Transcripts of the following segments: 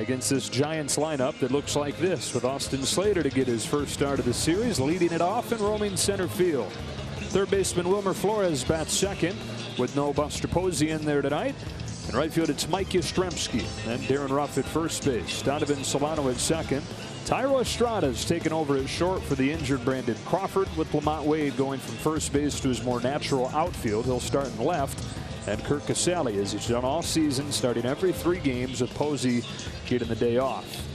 And against this Giants lineup that looks like this, with Austin Slater to get his first start of the series, leading it off and roaming center field. Third baseman Wilmer Flores bats second with no Buster Posey in there tonight. In right field, it's Mike Yastrzemski and Darren Ruff at first base. Donovan Solano at second. Thairo Estrada's taken over at short for the injured Brandon Crawford, with Lamont Wade going from first base to his more natural outfield. He'll start in left. And Kirk Casale, as he's done all season, starting every 3 games with Posey getting the day off.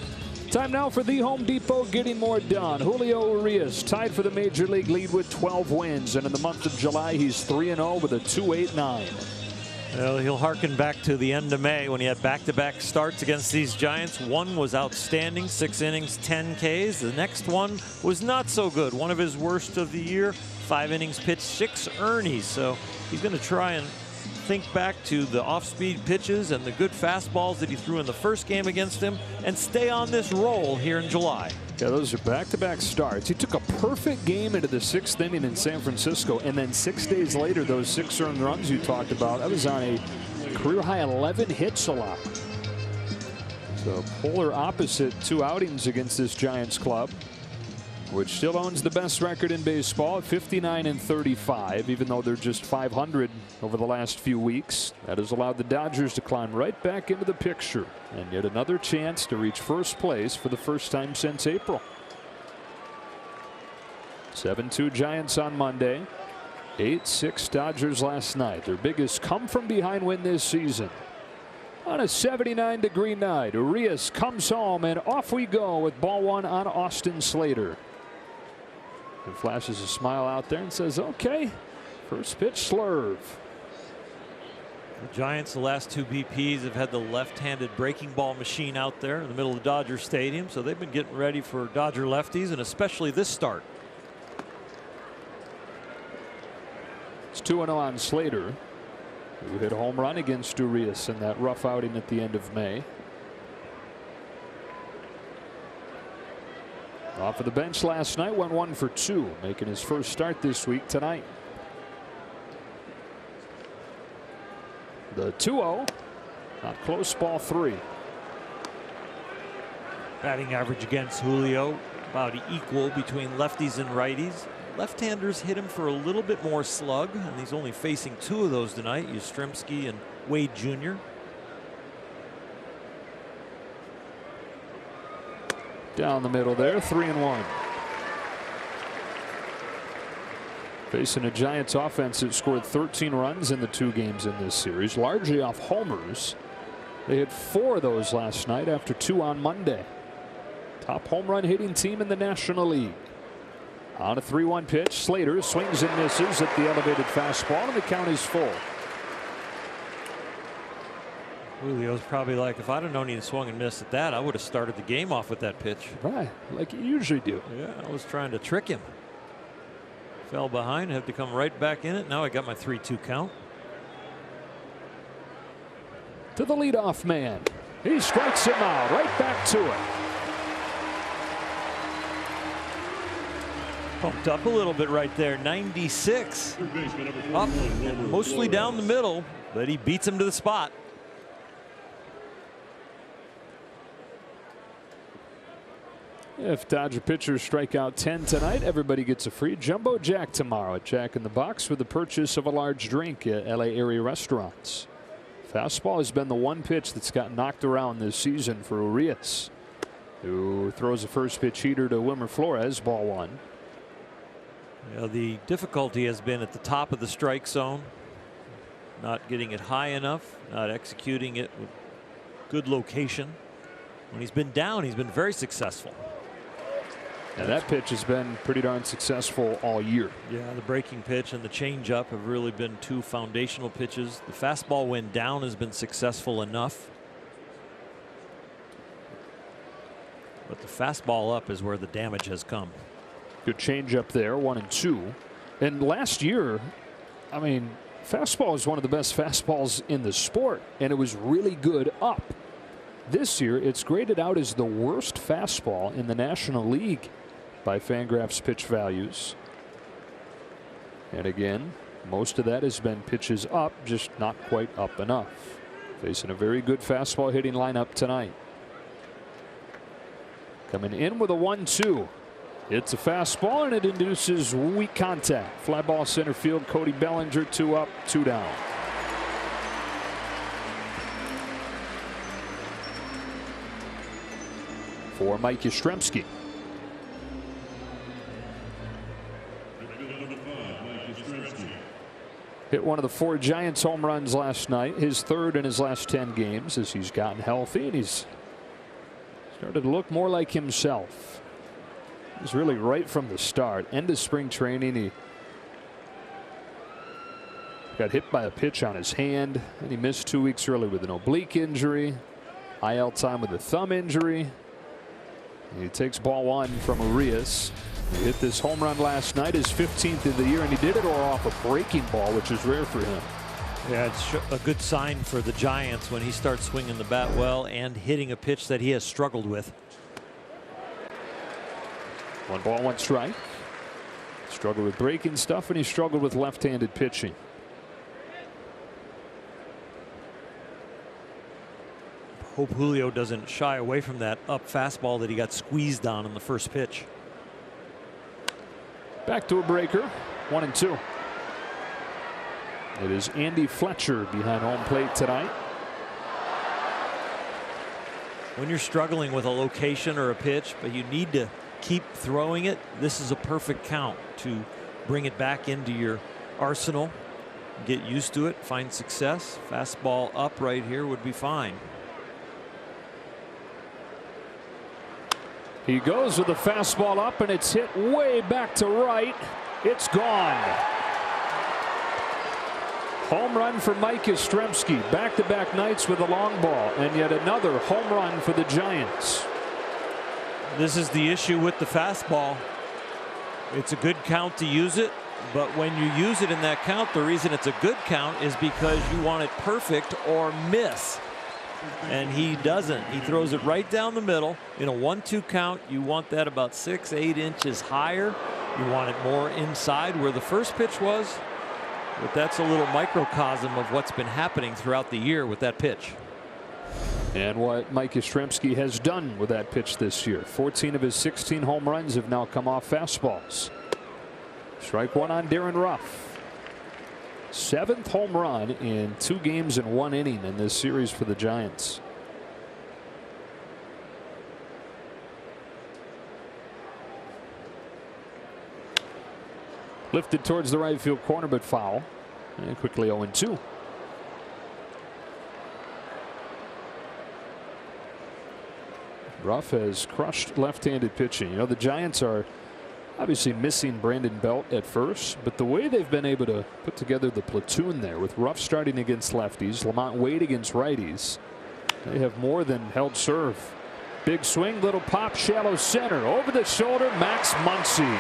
Time now for the Home Depot getting more done. Julio Urias tied for the major league lead with 12 wins. And in the month of July, he's 3-0 with a 2.89. Well, he'll harken back to the end of May when he had back-to-back starts against these Giants. One was outstanding, 6 innings, 10 Ks. The next one was not so good. One of his worst of the year, 5 innings pitched, 6 earnings. So he's going to try and think back to the off-speed pitches and the good fastballs that he threw in the first game against him and stay on this roll here in July. Yeah, those are back-to-back starts. He took a perfect game into the 6th inning in San Francisco, and then 6 days later, those 6 earned runs you talked about, that was on a career-high 11 hits allowed. So polar opposite 2 outings against this Giants club, which still owns the best record in baseball at 59-35, even though they're just 500 over the last few weeks. That has allowed the Dodgers to climb right back into the picture, and yet another chance to reach first place for the first time since April. 7-2 Giants on Monday, 8-6 Dodgers last night. Their biggest come from behind win this season. On a 79-degree night, Urias comes home, and off we go with ball 1 on Austin Slater. And flashes a smile out there and says, okay, first pitch slurve. The Giants, the last 2 BPs, have had the left-handed breaking ball machine out there in the middle of Dodger Stadium, so they've been getting ready for Dodger lefties, and especially this start. It's 2-0 on Slater, who hit a home run against Urias in that rough outing at the end of May. Off of the bench last night, went 1 for 2, making his first start this week tonight. The 2-0, not close, ball 3. Batting average against Julio about equal between lefties and righties. Left-handers hit him for a little bit more slug, and he's only facing 2 of those tonight, Yastrzemski and Wade Jr. Down the middle there, 3-1. Facing a Giants offense that scored 13 runs in the 2 games in this series, largely off homers. They hit 4 of those last night after 2 on Monday. Top home run hitting team in the National League. On a 3-1 pitch, Slater swings and misses at the elevated fastball, and the count is full. Julio's probably like, if I'd have known he swung and missed at that, I would have started the game off with that pitch. Right, like you usually do. Yeah, I was trying to trick him. Fell behind, had to come right back in it. Now I got my 3-2 count. To the leadoff man. He strikes him out, right back to it. Pumped up a little bit right there, 96. Up, mostly down the middle, but he beats him to the spot. If Dodger pitchers strike out 10 tonight, everybody gets a free Jumbo Jack tomorrow at Jack in the Box with the purchase of a large drink at LA area restaurants. Fastball has been the one pitch that's got knocked around this season for Urias, who throws a first pitch heater to Wilmer Flores, ball 1. Yeah, the difficulty has been at the top of the strike zone, not getting it high enough, not executing it with good location. When he's been down, he's been very successful. And that pitch has been pretty darn successful all year. Yeah, the breaking pitch and the changeup have really been 2 foundational pitches. The fastball, when down, has been successful enough. But the fastball up is where the damage has come. Good changeup there, 1 and 2. And last year, I mean, fastball is one of the best fastballs in the sport, and it was really good up. This year, it's graded out as the worst fastball in the National League by Fangraphs pitch values. And again, most of that has been pitches up, just not quite up enough. Facing a very good fastball hitting lineup tonight. Coming in with a 1-2. It's a fastball, and it induces weak contact. Fly ball center field. Cody Bellinger, 2 up, 2 down. For Mike Yastrzemski. Hit one of the 4 Giants home runs last night, his 3rd in his last 10 games as he's gotten healthy, and he's started to look more like himself. He's really right from the start. End of spring training, he got hit by a pitch on his hand, and he missed 2 weeks early with an oblique injury. IL time with a thumb injury. He takes ball 1 from Urias. He hit this home run last night, his 15th of the year, and he did it all off a breaking ball, which is rare for him. Yeah, it's a good sign for the Giants when he starts swinging the bat well and hitting a pitch that he has struggled with. 1 ball, 1 strike. Struggled with breaking stuff, and he struggled with left-handed pitching. Hope Julio doesn't shy away from that up fastball that he got squeezed on the first pitch. Back to a breaker. 1-2. It is Andy Fletcher behind home plate tonight. When you're struggling with a location or a pitch, but you need to keep throwing it, this is a perfect count to bring it back into your arsenal, get used to it, find success. Fastball up right here would be fine. He goes with the fastball up, and it's hit way back to right. It's gone. Home run for Mike Yastrzemski. Back-to-back nights with a long ball, and yet another home run for the Giants. This is the issue with the fastball. It's a good count to use it, but when you use it in that count, the reason it's a good count is because you want it perfect or miss. And he doesn't. He throws it right down the middle. In a 1-2 count, you want that about 6-8 inches higher. You want it more inside where the first pitch was. But that's a little microcosm of what's been happening throughout the year with that pitch. And what Mike Yastrzemski has done with that pitch this year. 14 of his 16 home runs have now come off fastballs. Strike 1 on Darren Ruff. 7th home run in 2 games and 1 inning in this series for the Giants. Lifted towards the right field corner, but foul. And quickly 0-2. Ruff has crushed left-handed pitching. You know, the Giants are obviously missing Brandon Belt at first, but the way they've been able to put together the platoon there with Ruff starting against lefties, Lamont Wade against righties, they have more than held serve. Big swing, little pop, shallow center. Over the shoulder, Max Muncy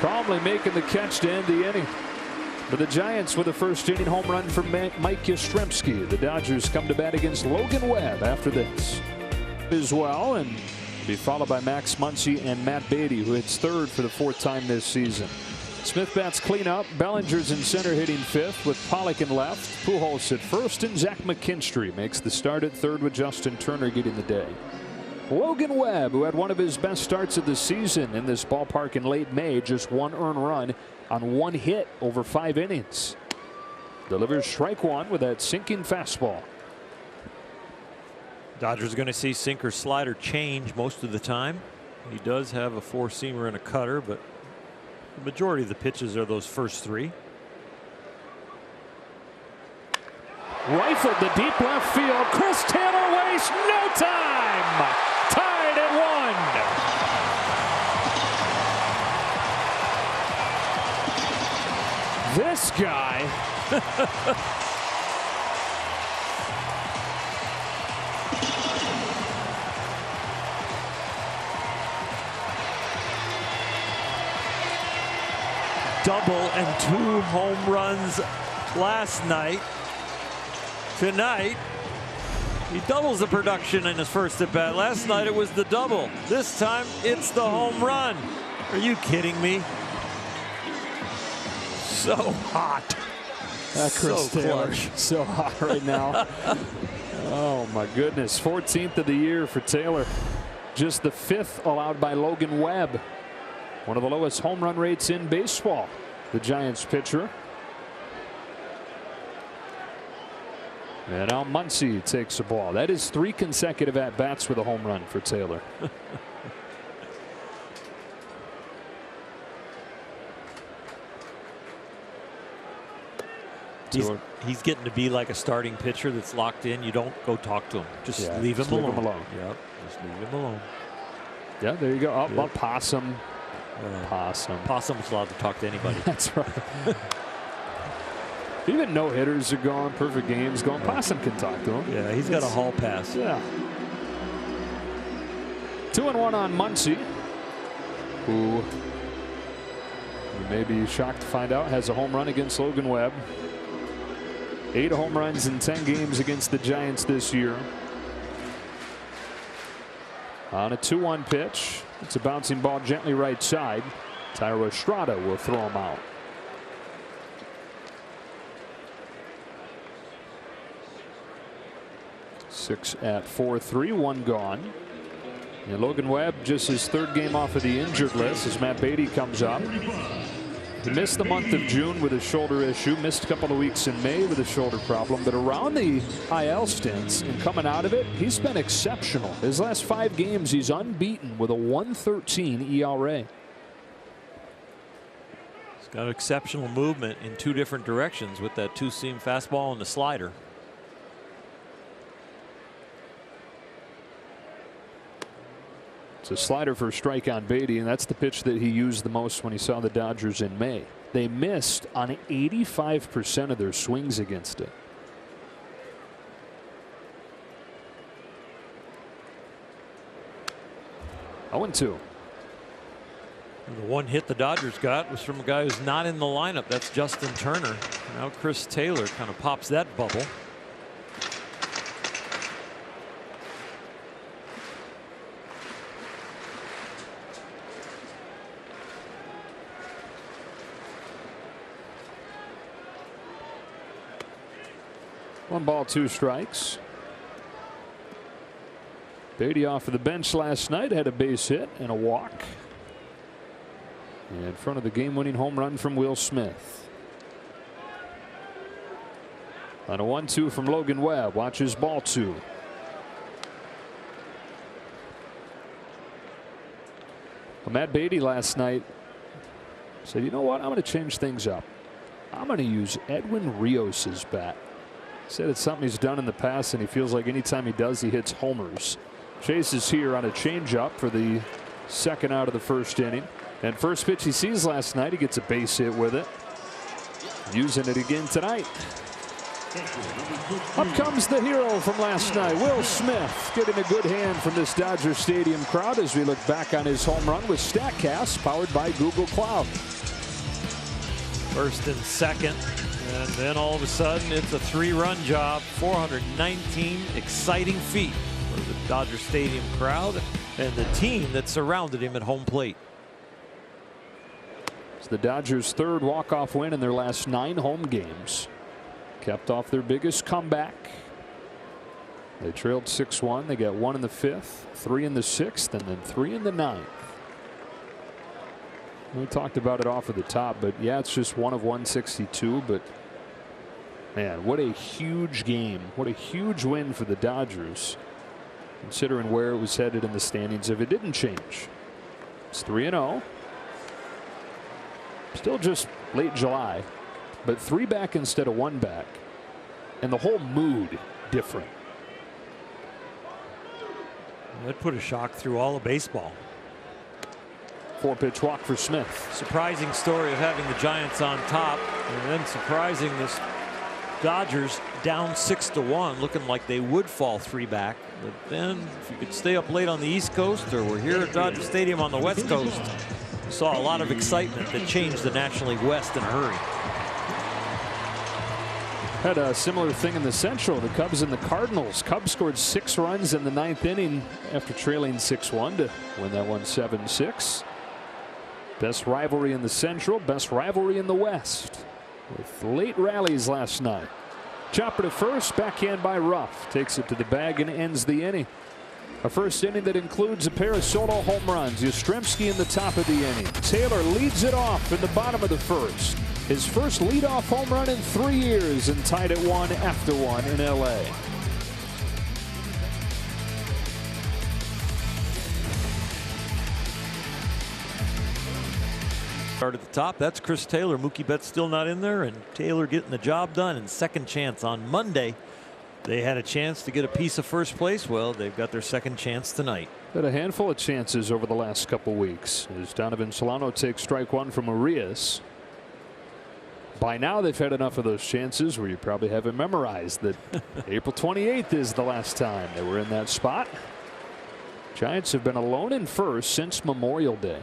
calmly making the catch to end the inning. But the Giants with a first inning home run from Mike Yastrzemski. The Dodgers come to bat against Logan Webb after this as well, and be followed by Max Muncy and Matt Beatty, who hits 3rd for the 4th time this season. Smith bats clean up. Bellinger's in center hitting 5th with Pollock in left. Pujols at 1st, and Zach McKinstry makes the start at 3rd with Justin Turner getting the day. Logan Webb, who had one of his best starts of the season in this ballpark in late May, just 1 earned run on 1 hit over 5 innings. Delivers strike 1 with that sinking fastball. Dodgers are going to see sinker slider change most of the time. He does have a 4-seamer and a cutter, but the majority of the pitches are those first 3. Rifled the deep left field. Chris Taylor wastes no time. Tied at 1. This guy. Double and 2 home runs last night. Tonight, he doubles the production in his first at bat. Last night it was the double. This time it's the home run. Are you kidding me? So hot. Chris Taylor, so hot right now. Oh my goodness. 14th of the year for Taylor. just the 5th allowed by Logan Webb. One of the lowest home run rates in baseball. The Giants pitcher. And now Muncy takes the ball. That is 3 consecutive at-bats with a home run for Taylor. He's getting to be like a starting pitcher that's locked in. You don't go talk to him. Just leave him alone. Yep. Just leave him alone. Yeah, there you go. Oh, Possum. Possum's allowed to talk to anybody. That's right. Even no hitters are gone, perfect games going. Possum can talk to him. Yeah, he's got a hall pass. Yeah. 2-1 on Muncy, who you may be shocked to find out has a home run against Logan Webb. 8 home runs in 10 games against the Giants this year. On a 2-1 pitch, it's a bouncing ball gently right side. Thairo Estrada will throw him out. Six at 4-3, 1 gone. And Logan Webb just his 3rd game off of the injured list as Matt Beatty comes up. He missed the month of June with a shoulder issue, missed a couple of weeks in May with a shoulder problem, but around the IL stints and coming out of it, he's been exceptional. His last 5 games, he's unbeaten with a 1.13 ERA. He's got exceptional movement in 2 different directions with that 2-seam fastball and the slider. It's a slider for a strike on Beatty, and that's the pitch that he used the most when he saw the Dodgers in May. They missed on 85% of their swings against it. Oh, 0-2. The one hit the Dodgers got was from a guy who's not in the lineup. That's Justin Turner. Now Chris Taylor kind of pops that bubble. One ball, 2 strikes. Beatty off of the bench last night, had a base hit and a walk in front of the game-winning home run from Will Smith. On a 1-2 from Logan Webb. Watches ball 2. Well, Matt Beatty last night said, you know what, I'm going to change things up. I'm going to use Edwin Rios' bat. Said it's something he's done in the past, and he feels like anytime he does, he hits homers. Chase is here on a changeup for the 2nd out of the 1st inning. And first pitch he sees last night, he gets a base hit with it. Using it again tonight. Up comes the hero from last night, Will Smith, getting a good hand from this Dodger Stadium crowd as we look back on his home run with StatCast, powered by Google Cloud. 1st and 2nd. And then all of a sudden it's a 3-run job. 419 exciting feet for the Dodger Stadium crowd and the team that surrounded him at home plate. It's the Dodgers' 3rd walk-off win in their last 9 home games. Kept off their biggest comeback. They trailed 6-1. They got 1 in the 5th, 3 in the 6th, and then 3 in the 9th. We talked about it off of the top, but yeah, it's just 1 of 162. But man, what a huge game. What a huge win for the Dodgers, considering where it was headed in the standings if it didn't change. It's 3-0. Still just late July, but 3 back instead of 1 back. And the whole mood different. That put a shock through all of baseball. 4-pitch walk for Smith. Surprising story of having the Giants on top, and then surprising this Dodgers down 6-1, looking like they would fall 3 back. But then if you could stay up late on the East Coast, or we're here at Dodger Stadium on the West Coast, we saw a lot of excitement that changed the National League West in a hurry. Had a similar thing in the Central. The Cubs and the Cardinals. Cubs scored 6 runs in the 9th inning after trailing 6-1 to win that one 7-6. Best rivalry in the Central, best rivalry in the West, with late rallies last night. Chopper to first, backhand by Ruff. Takes it to the bag and ends the inning. A first inning that includes a pair of solo home runs. Yastrzemski in the top of the inning. Taylor leads it off in the bottom of the first. His first leadoff home run in 3 years, and tied at 1 after 1 in LA. Start at the top. That's Chris Taylor. Mookie Betts still not in there, and Taylor getting the job done. And second chance on Monday. They had a chance to get a piece of first place. Well, they've got their second chance tonight. Had a handful of chances over the last couple weeks as Donovan Solano takes strike 1 from Urias. By now they've had enough of those chances where you probably have it memorized that April 28th is the last time they were in that spot. Giants have been alone in first since Memorial Day.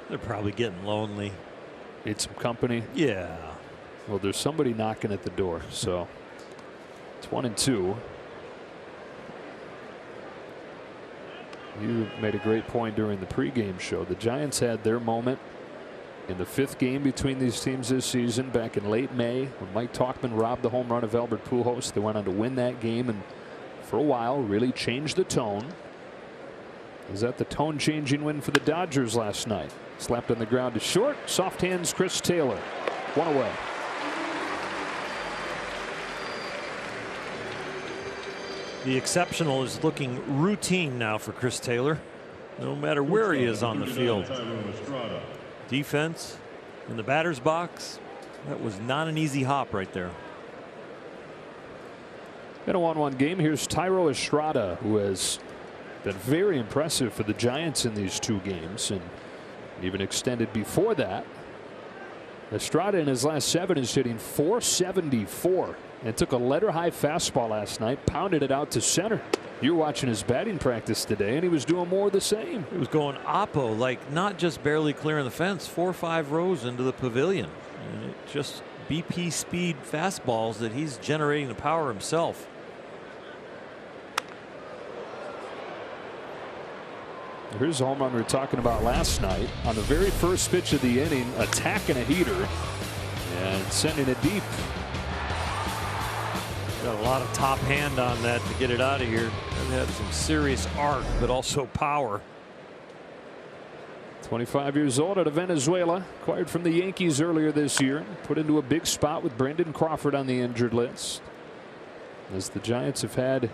They're probably getting lonely. Need some company. Yeah. Well, there's somebody knocking at the door, so it's 1-2. You made a great point during the pregame show. The Giants had their moment in the 5th game between these teams this season back in late May when Mike Tauchman robbed the home run of Albert Pujols. They went on to win that game and for a while really changed the tone. Is that the tone changing win for the Dodgers last night? Slapped on the ground to short. Soft hands Chris Taylor. 1 away. The exceptional is looking routine now for Chris Taylor, no matter where he is on the field. Defense in the batter's box. That was not an easy hop right there. In a 1-1 game, here's Thairo Estrada, who has been very impressive for the Giants in these 2 games and even extended before that. Estrada in his last 7 is hitting .474 and took a letter high fastball last night, pounded it out to center. You were watching his batting practice today and he was doing more of the same. It was going oppo, like not just barely clearing the fence, 4 or 5 rows into the pavilion. And it just BP speed fastballs that he's generating the power himself. Here's a home run we were talking about last night on the very first pitch of the inning, attacking a heater and sending it deep. Got a lot of top hand on that to get it out of here. It had some serious arc, but also power. 25 years old, out of Venezuela, acquired from the Yankees earlier this year, put into a big spot with Brandon Crawford on the injured list. As the Giants have had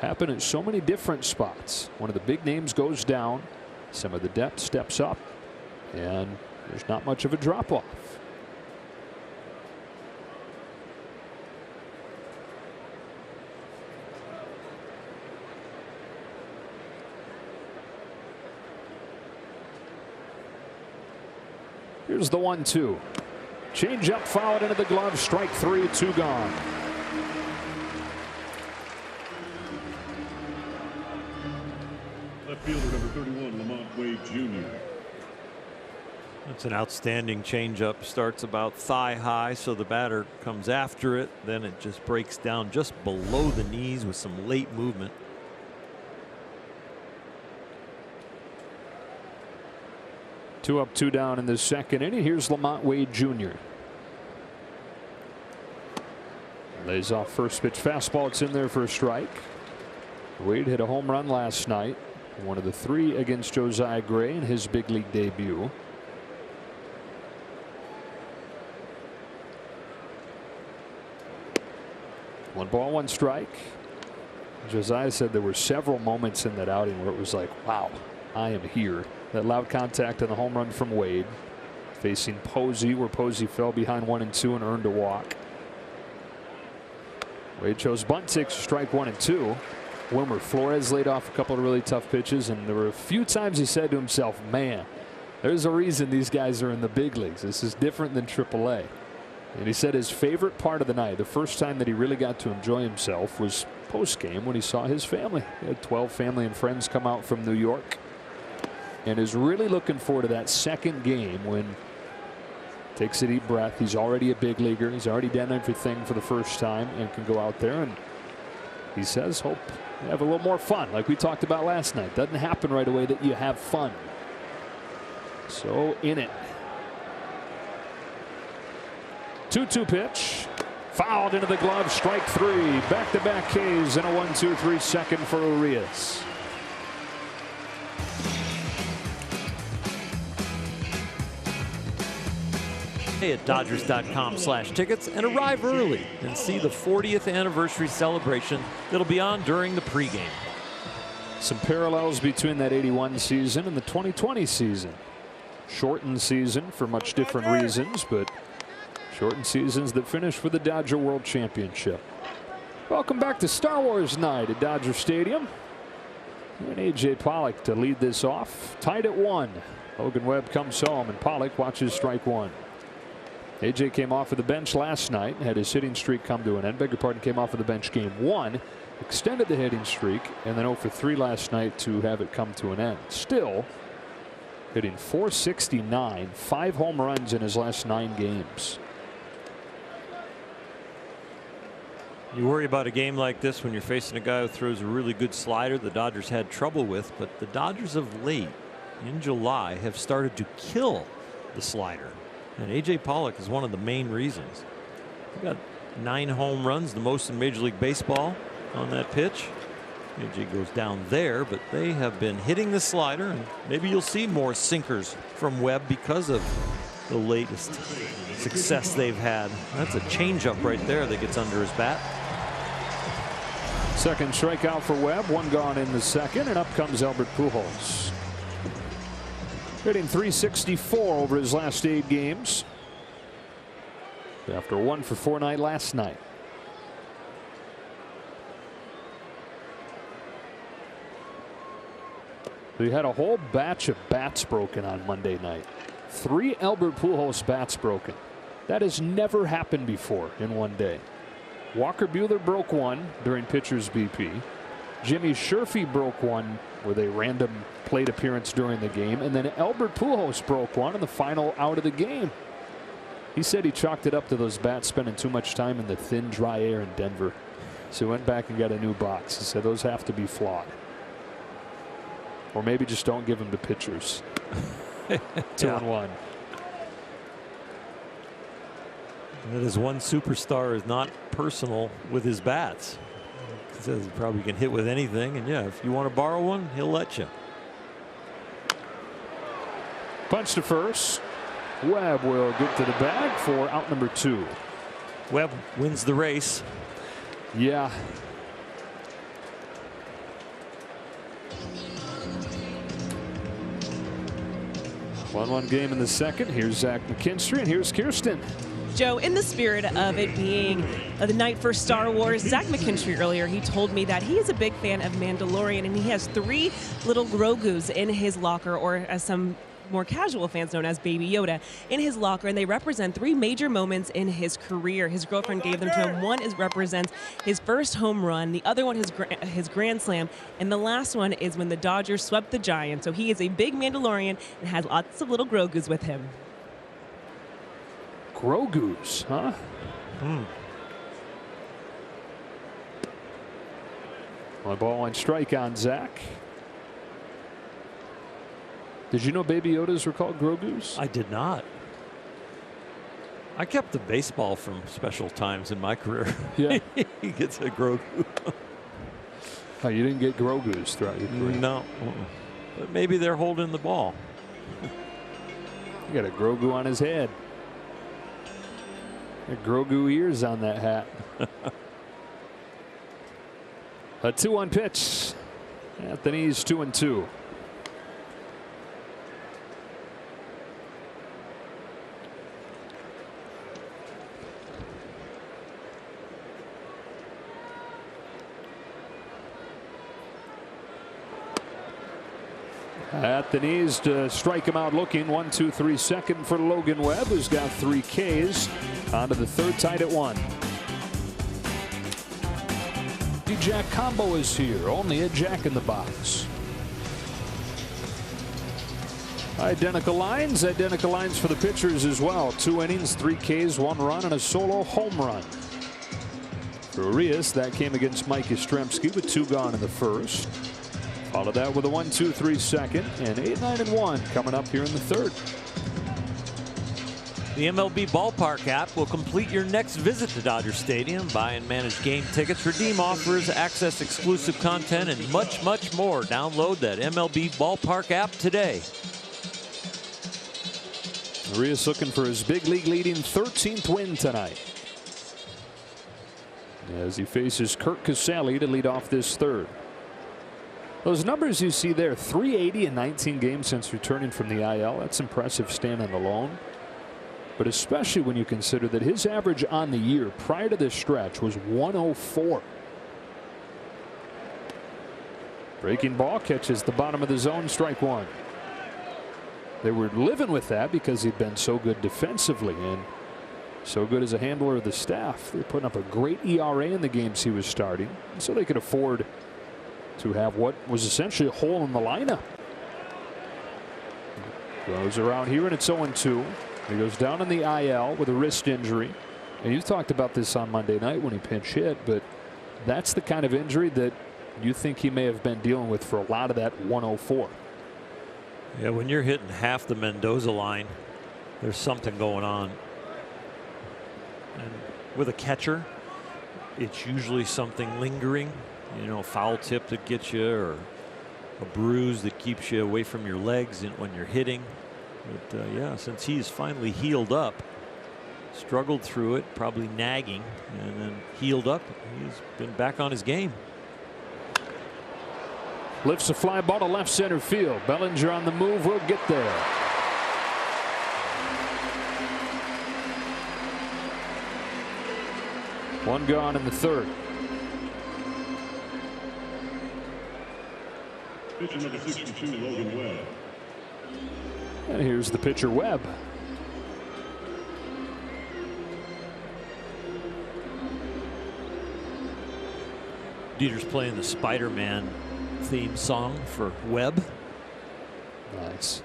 happen at so many different spots. One of the big names goes down, some of the depth steps up, and there's not much of a drop off. Here's the 1-2. Change up, fouled into the glove, strike 3, 2 gone. Fielder number 31, Lamont Wade Jr. That's an outstanding changeup. Starts about thigh high, so the batter comes after it. Then it just breaks down just below the knees with some late movement. Two up, 2 down in the second inning. Here's Lamont Wade Jr. Lays off first pitch fastball. It's in there for a strike. Wade hit a home run last night. One of the 3 against Josiah Gray in his big league debut. One ball, 1 strike. Josiah said there were several moments in that outing where it was like, wow, I am here. That loud contact on the home run from Wade. Facing Posey, where Posey fell behind 1-2 and earned a walk. Wade chose bunt, takes strike 1 and 2. Wilmer Flores laid off a couple of really tough pitches, and there were a few times he said to himself, man, there's a reason these guys are in the big leagues. This is different than AAA. And he said his favorite part of the night, the first time that he really got to enjoy himself, was post game when he saw his family. He had 12 family and friends come out from New York, and is really looking forward to that second game when he takes a deep breath. He's already a big leaguer. He's already done everything for the first time and can go out there, and he says hope you have a little more fun, like we talked about last night. Doesn't happen right away that you have fun. So in it. 2-2 pitch. Fouled into the glove, strike 3. Back-to-back Ks and a 1-2-3 second for Urias. At Dodgers.com/tickets and arrive early and see the 40th anniversary celebration that'll be on during the pregame. Some parallels between that 81 season and the 2020 season. Shortened season for much different reasons, but shortened seasons that finish with the Dodger World Championship. Welcome back to Star Wars night at Dodger Stadium. And A.J. Pollock to lead this off. Tied at 1. Logan Webb comes home and Pollock watches strike 1. A.J. came off of the bench last night, had his hitting streak come to an end. Beg your pardon, came off of the bench game 1, extended the hitting streak, and then 0 for 3 last night to have it come to an end. Still hitting .469, 5 home runs in his last 9 games. You worry about a game like this when you're facing a guy who throws a really good slider the Dodgers had trouble with, but the Dodgers of late in July have started to kill the slider. And A.J. Pollock is one of the main reasons. He got 9 home runs, the most in Major League Baseball on that pitch. A.J. goes down there, but they have been hitting the slider, and maybe you'll see more sinkers from Webb because of the latest success they've had. That's a changeup right there that gets under his bat. Second strikeout for Webb, 1 gone in the second, and up comes Albert Pujols. Hitting .364 over his last 8 games. After a 1 for 4 night last night. We had a whole batch of bats broken on Monday night. 3 Albert Pujols bats broken. That has never happened before in one day. Walker Buehler broke 1 during pitcher's BP. Jimmy Sherfy broke 1 with a random plate appearance during the game, and then Albert Pujols broke 1 in the final out of the game. He said he chalked it up to those bats spending too much time in the thin, dry air in Denver. So he went back and got a new box. He said those have to be flawed. Or maybe just don't give them to pitchers. 2-1. That is one superstar is not personal with his bats. He says he probably can hit with anything, and yeah, if you want to borrow one, he'll let you. Punch to first. Webb will get to the bag for out number 2. Webb wins the race. Yeah. One game in the second. Here's Zach McKinstry, and here's Kirsten. Joe, in the spirit of it being the night for Star Wars, Zach McKinstry earlier, he told me that he is a big fan of Mandalorian, and he has 3 little Grogus in his locker, or as some more casual fans known as Baby Yoda, in his locker, and they represent 3 major moments in his career. His girlfriend gave them to him. One represents his first home run, the other one his grand slam, and the last one is when the Dodgers swept the Giants. So he is a big Mandalorian and has lots of little Grogus with him. Grogus, huh? One ball, 1 strike on Zach. Did you know Baby Yodas were called Grogus? I did not. I kept the baseball from special times in my career. Yeah. He gets a Grogu. Oh, you didn't get Grogus throughout your career? No. But maybe they're holding the ball. He got a Grogu on his head. Grogu ears on that hat. A 2-1 pitch at the knees, 2-2. At the knees to strike him out looking. 1-2-3 second for Logan Webb, who's got 3 Ks. On to the third, tied at 1. The Jack combo is here. Only a Jack in the box. Identical lines for the pitchers as well. 2 innings, 3 Ks, 1 run, and a solo home run. For Urias, that came against Mike Yastrzemski with 2 gone in the first. Followed that with a 1-2-3 second, and 8, 9, and 1 coming up here in the third. The MLB Ballpark app will complete your next visit to Dodger Stadium. Buy and manage game tickets, redeem offers, access exclusive content, and much, much more. Download that MLB Ballpark app today. Urias looking for his big league leading 13th win tonight, as he faces Curt Casali to lead off this third. Those numbers you see there, 380 in 19 games since returning from the IL. That's impressive standing alone. But especially when you consider that his average on the year prior to this stretch was 104. Breaking ball catches the bottom of the zone, strike one. They were living with that because he'd been so good defensively and so good as a handler of the staff. They're putting up a great ERA in the games he was starting, so they could afford to have what was essentially a hole in the lineup. Goes around here and it's 0-2. He goes down in the IL with a wrist injury. And you talked about this on Monday night when he pinch hit, but that's the kind of injury that you think he may have been dealing with for a lot of that 104. Yeah, when you're hitting half the Mendoza line, there's something going on. And with a catcher, it's usually something lingering, you know, a foul tip that gets you, or a bruise that keeps you away from your legs when you're hitting. But yeah, since he's finally healed up, struggled through it, probably nagging, and then healed up, he's been back on his game. Lifts a fly ball to left center field. Bellinger on the move, will get there. One gone in the third. Pitcher number 62, Logan Webb. And here's the pitcher, Webb. Dieter's playing the Spider-Man theme song for Webb. Nice.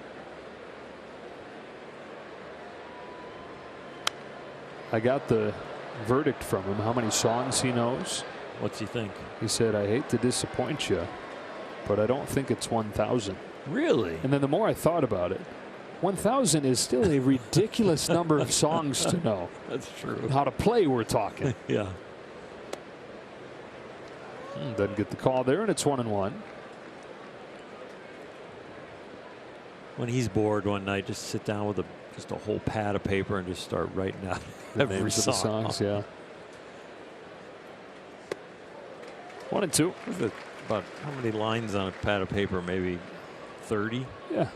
I got the verdict from him, how many songs he knows. What's he think? He said, I hate to disappoint you, but I don't think it's 1,000. Really? And then the more I thought about it, 1,000 is still a ridiculous number of songs to know. That's true. How to play, we're talking. Yeah. Doesn't get the call there, and it's 1-1. When he's bored one night, just sit down with just a whole pad of paper and just start writing out every Names of the song. songs, yeah. 1-2. About how many lines on a pad of paper? Maybe 30? Yeah.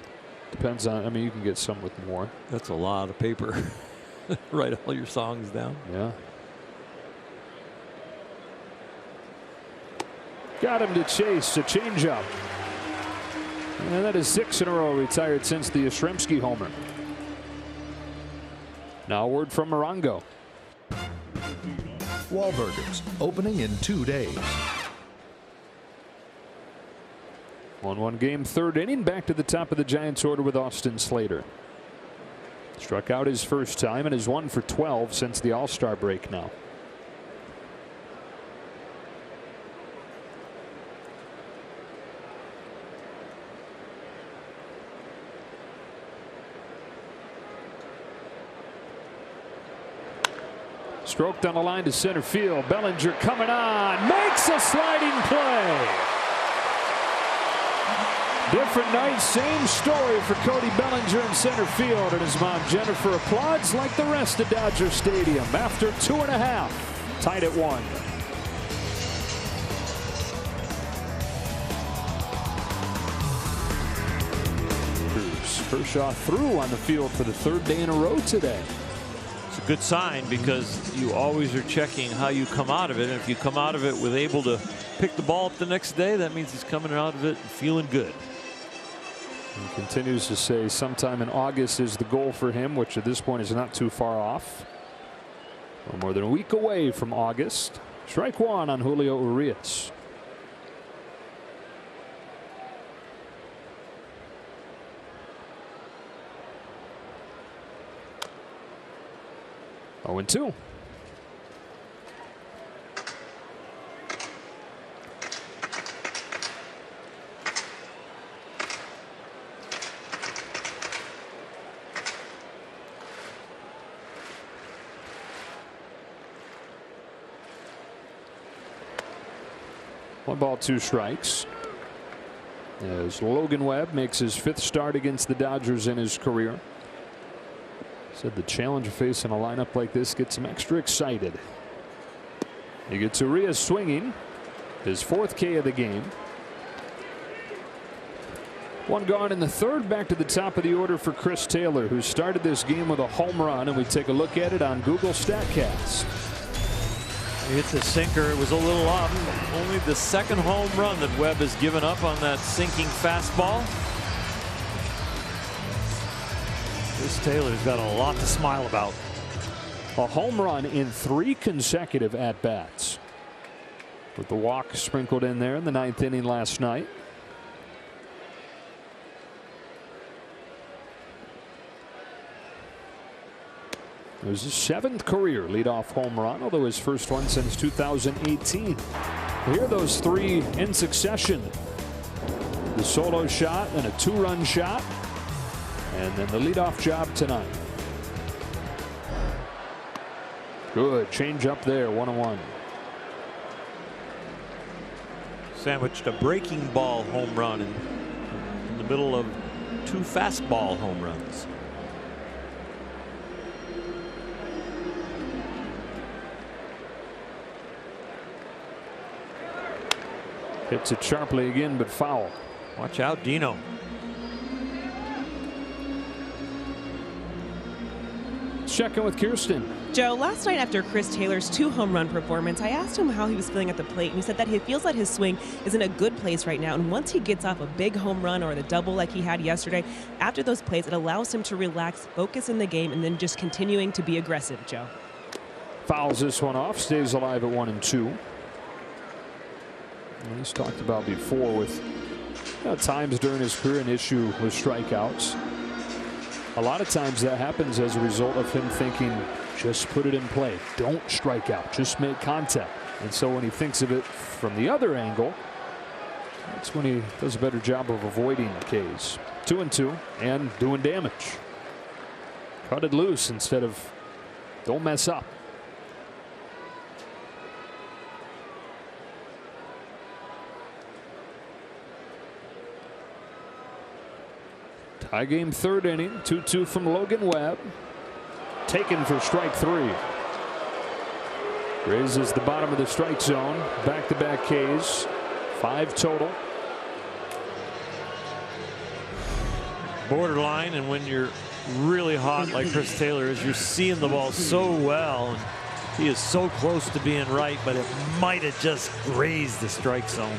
Depends on, I mean, you can get some with more. That's a lot of paper. Write all your songs down. Yeah. Got him to chase, a changeup. And that is 6 in a row retired since the Yastrzemski homer. Now a word from Morongo. Wahlburgers, opening in 2 days. 1-1 game, third inning, back to the top of the Giants order with Austin Slater. Struck out his first time and is 1 for 12 since the All-Star break now. Stroked on the line to center field. Bellinger coming on, makes a sliding play. Different night, same story for Cody Bellinger in center field, and his mom Jennifer applauds like the rest of Dodger Stadium after 2.5, tied at 1. Kershaw threw on the field for the third day in a row today. It's a good sign because you always are checking how you come out of it. And if you come out of it with able to pick the ball up the next day, that means he's coming out of it and feeling good. He continues to say sometime in August is the goal for him, which at this point is not too far off. A little more than a week away from August. Strike one on Julio Urias. Oh, and 2. 1 ball, 2 strikes. As Logan Webb makes his 5th start against the Dodgers in his career. Said the challenge of facing a lineup like this gets him extra excited. He gets Urias swinging. His 4th K of the game. 1 gone in the 3rd. Back to the top of the order for Chris Taylor, who started this game with a home run, and we take a look at it on Google StatCast. He hit the sinker. It was a little off. Only the 2nd home run that Webb has given up on that sinking fastball. Chris Taylor's got a lot to smile about. A home run in 3 consecutive at-bats, with the walk sprinkled in there in the 9th inning last night. It was his 7th career leadoff home run, although his first one since 2018. Here are those 3 in succession. The solo shot and a 2-run shot, and then the leadoff job tonight. Good change up there, 1-1. Sandwiched a breaking ball home run in the middle of 2 fastball home runs. Hits it sharply again, but foul. Watch out, Dino. Check in with Kirsten. Joe, last night after Chris Taylor's 2 home run performance, I asked him how he was feeling at the plate, and he said that he feels that his swing is in a good place right now. And once he gets off a big home run or the double like he had yesterday, after those plays, it allows him to relax, focus in the game, and then just continuing to be aggressive, Joe. Fouls this one off, stays alive at 1-2. He's talked about before with times during his career an issue with strikeouts. A lot of times that happens as a result of him thinking, just put it in play. Don't strike out. Just make contact. And so when he thinks of it from the other angle, that's when he does a better job of avoiding Ks. 2-2 and doing damage. Cut it loose instead of don't mess up. Tie game 3rd inning. 2-2 from Logan Webb. Taken for strike 3. Raises the bottom of the strike zone. Back-to-back Ks. 5 total. Borderline, and when you're really hot like Chris Taylor is, you're seeing the ball so well. And he is so close to being right, but it might have just grazed the strike zone.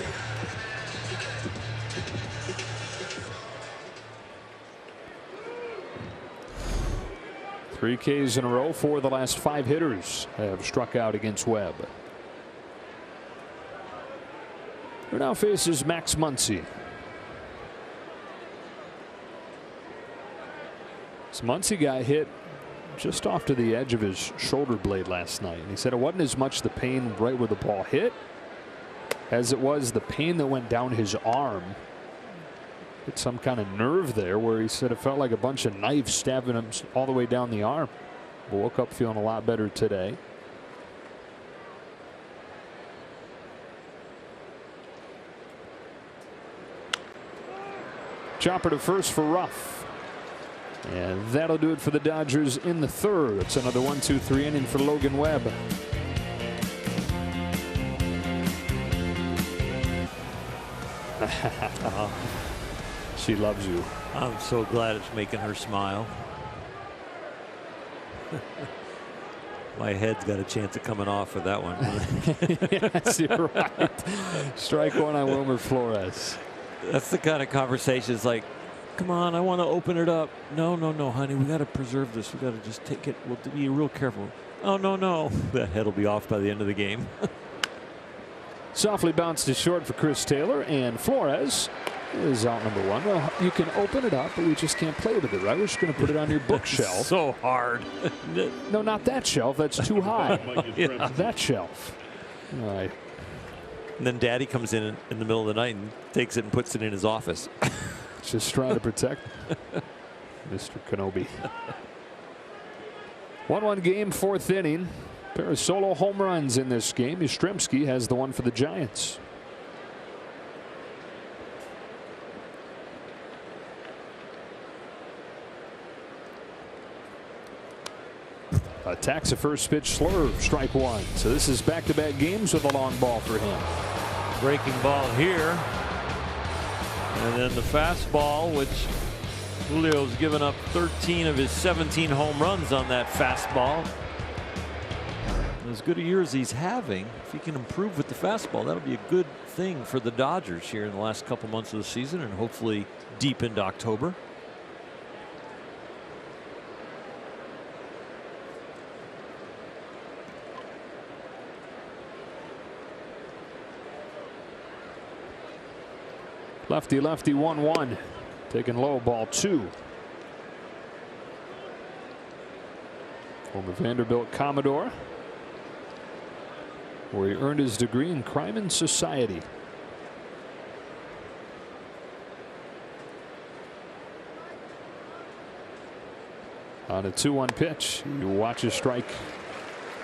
Three Ks in a row. 4 of the last 5 hitters have struck out against Webb. Who now faces Max Muncy. This Muncy got hit just off to the edge of his shoulder blade last night. And he said it wasn't as much the pain right where the ball hit as it was the pain that went down his arm. Hit some kind of nerve there where he said it felt like a bunch of knives stabbing him all the way down the arm. Woke up feeling a lot better today. Chopper to first for Ruff. And that'll do it for the Dodgers in the 3rd. It's another 1-2-3 inning for Logan Webb. She loves you. I'm so glad it's making her smile. My head's got a chance of coming off for that one. Yes, you're right. Strike 1 on Wilmer Flores. That's the kind of conversation. It's like, come on, I want to open it up. No, no, no, honey, we got to preserve this. We got to just take it. We'll be real careful. Oh, no, no. That head will be off by the end of the game. Softly bounced to short for Chris Taylor, and Flores is out number 1. Well, you can open it up, but we just can't play with it, right? We're just going to put it on your bookshelf. So hard. No, not that shelf. That's too high. Yeah. That shelf. All right. And then Daddy comes in the middle of the night and takes it and puts it in his office. Just trying to protect Mr. Kenobi. 1-1 game, 4th inning. Pair of solo home runs in this game. Yastrzemski has the one for the Giants. Attacks a first pitch slurve, strike one. So this is back-to-back games with a long ball for him. Breaking ball here. And then the fastball, which Julio's given up 13 of his 17 home runs on that fastball. As good a year as he's having, if he can improve with the fastball, that'll be a good thing for the Dodgers here in the last couple months of the season and hopefully deep into October. Lefty, lefty, 1-1. Taking low, ball 2. Former Vanderbilt Commodore, where he earned his degree in crime and society. On a 2-1 pitch, you watch a strike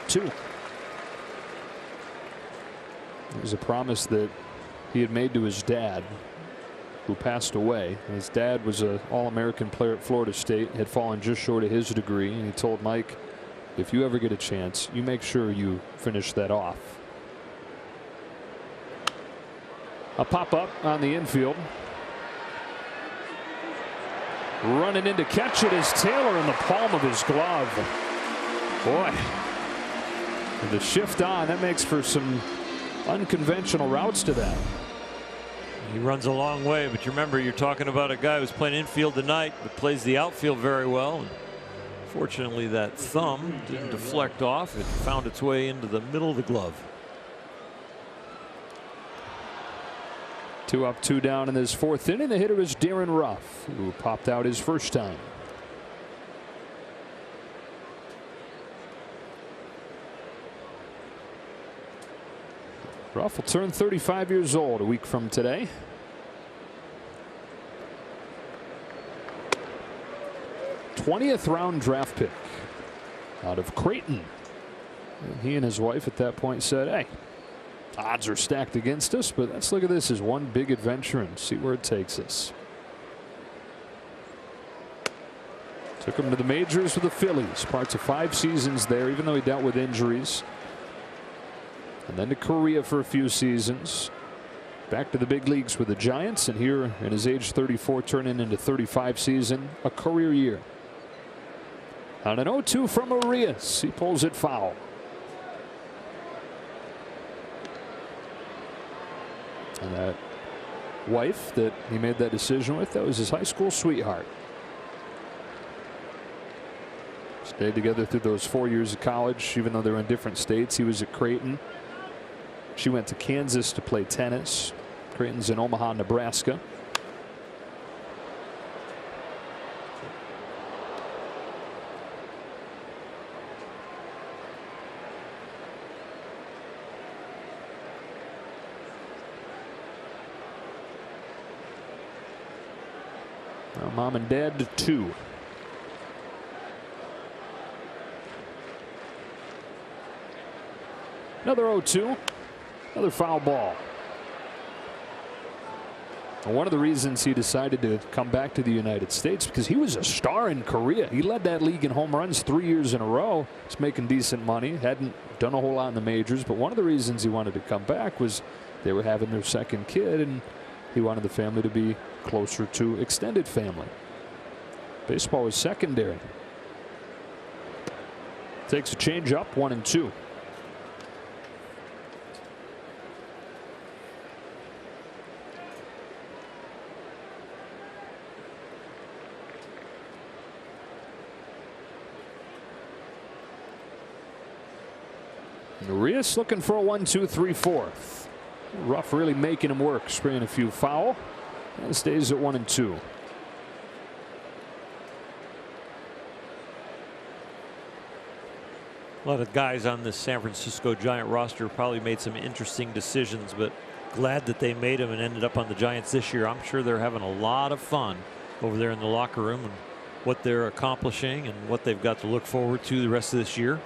2. It was a promise that he had made to his dad, who passed away. And his dad was an All-American player at Florida State, had fallen just short of his degree, and he told Mike, if you ever get a chance, you make sure you finish that off. A pop-up on the infield. Running in to catch it is Taylor in the palm of his glove. Boy. And the shift on, that makes for some unconventional routes to that. He runs a long way, but you remember, you're talking about a guy who's playing infield tonight but plays the outfield very well. And fortunately, that thumb didn't deflect off. It found its way into the middle of the glove. 2 up, 2 down in this 4th inning. The hitter is Darren Ruff, who popped out his first time. Ruff will turn 35 years old a week from today. '20th round draft pick out of Creighton. And he and his wife at that point said, hey, odds are stacked against us, but let's look at this as one big adventure and see where it takes us. Took him to the majors with the Phillies, parts of 5 seasons there, even though he dealt with injuries. And then to Korea for a few seasons. Back to the big leagues with the Giants, and here in his age 34, turning into 35 season, a career year. On an 0-2 from Arias, he pulls it foul. And that wife that he made that decision with, that was his high school sweetheart. Stayed together through those 4 years of college, even though they were in different states. He was at Creighton. She went to Kansas to play tennis. Creighton's in Omaha, Nebraska. Now mom and dad to 2. Another 0-2. Another foul ball. And one of the reasons he decided to come back to the United States, because he was a star in Korea. He led that league in home runs 3 years in a row. He's making decent money. Hadn't done a whole lot in the majors, but one of the reasons he wanted to come back was they were having their second kid, and he wanted the family to be closer to extended family. Baseball was secondary. Takes a change up, 1-2. Arias looking for a 1-2, 3/4. Ruff really making him work, spraying a few foul, and stays at 1-2. A lot of guys on this San Francisco Giant roster probably made some interesting decisions, but glad that they made them and ended up on the Giants this year. I'm sure they're having a lot of fun over there in the locker room and what they're accomplishing and what they've got to look forward to the rest of this year.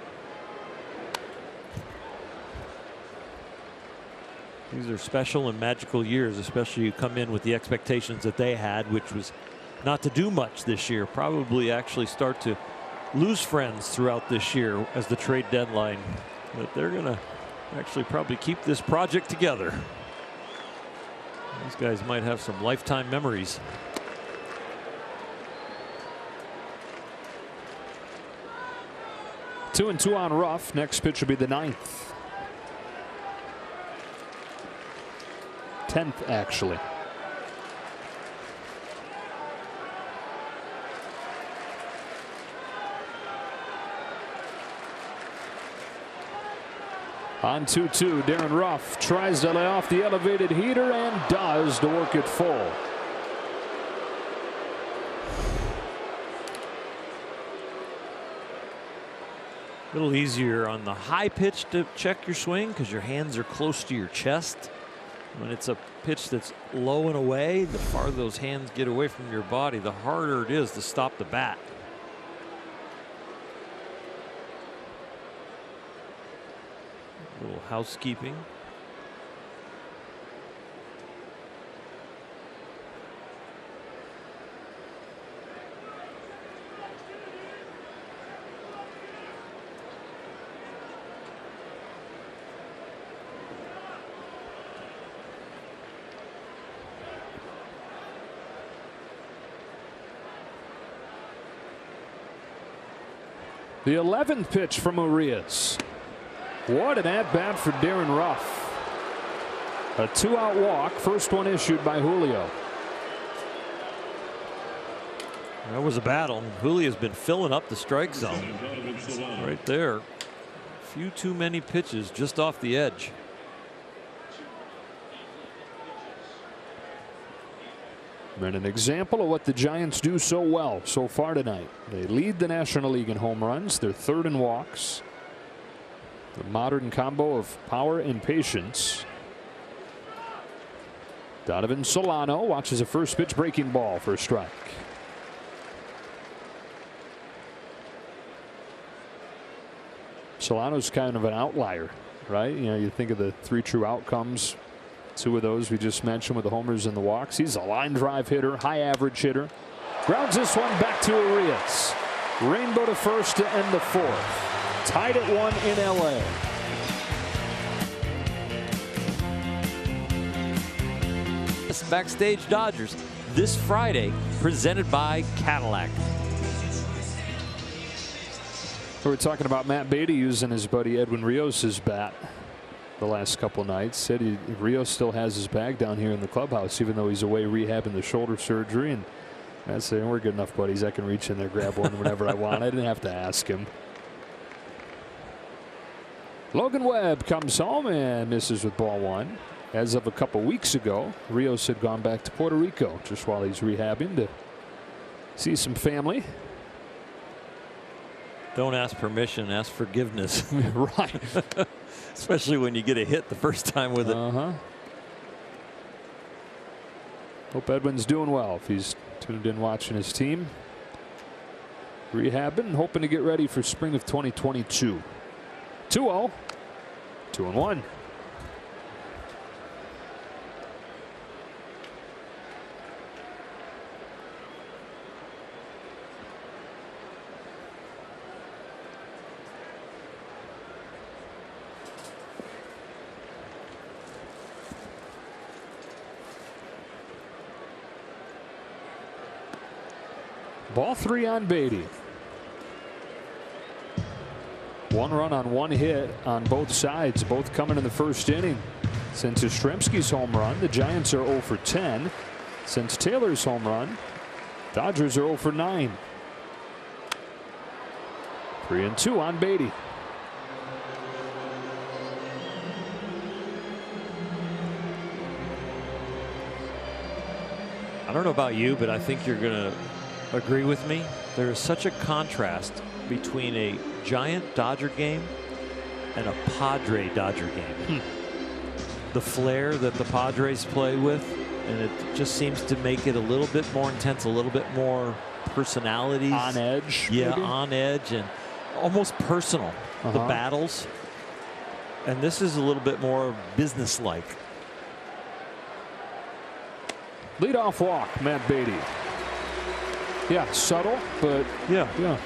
These are special and magical years, especially you come in with the expectations that they had, which was not to do much this year. Probably actually start to lose friends throughout this year as the trade deadline, but they're going to actually probably keep this project together. These guys might have some lifetime memories. Two and two on Ruff. Next pitch will be the 9th. 10th, actually. On 2-2, Darren Ruff tries to lay off the elevated heater and does to work it full. A little easier on the high pitch to check your swing because your hands are close to your chest. When it's a pitch that's low and away, the farther those hands get away from your body, the harder it is to stop the bat. A little housekeeping. The 11th pitch from Urias. What an at-bat for Darren Ruff. A 2-out walk, first one issued by Julio. That was a battle. Julio's been filling up the strike zone right there. Few too many pitches just off the edge. And an example of what the Giants do so well so far tonight. They lead the National League in home runs. They're third in walks. The modern combo of power and patience. Donovan Solano watches a first pitch breaking ball for a strike. Solano's kind of an outlier, right? You know, you think of the 3 true outcomes. 2 of those we just mentioned with the homers and the walks. He's a line drive hitter, high average hitter. Grounds this one back to Urias. Rainbow to first to end the 4th. Tied at 1 in LA. Backstage Dodgers this Friday, presented by Cadillac. We were talking about Matt Beatty using his buddy Edwin Rios' bat the last couple nights. Said Rios still has his bag down here in the clubhouse, even though he's away rehabbing the shoulder surgery. And I said, we're good enough buddies. I can reach in there, grab one whenever I want. I didn't have to ask him. Logan Webb comes home and misses with ball 1. As of a couple weeks ago, Rios had gone back to Puerto Rico just while he's rehabbing to see some family. Don't ask permission, ask forgiveness. Right. Especially when you get a hit the first time with it. Hope Edwin's doing well if he's tuned in watching his team. Rehabbing, hoping to get ready for spring of 2022. 2-0. 2-1. Ball 3 on Beatty. 1 run on 1 hit on both sides, both coming in the first inning. Since Yastrzemski's home run, the Giants are 0 for 10. Since Taylor's home run, Dodgers are 0 for 9. 3-2 on Beatty. I don't know about you, but I think you're going to agree with me. There is such a contrast between a Giant Dodger game and a Padre Dodger game. The flair that the Padres play with, and it just seems to make it a little bit more intense, a little bit more personalities. On edge. Yeah, maybe? on edge and almost personal. The battles. And this is a little bit more business-like. Leadoff walk, Matt Beatty. Yeah, subtle, but yeah.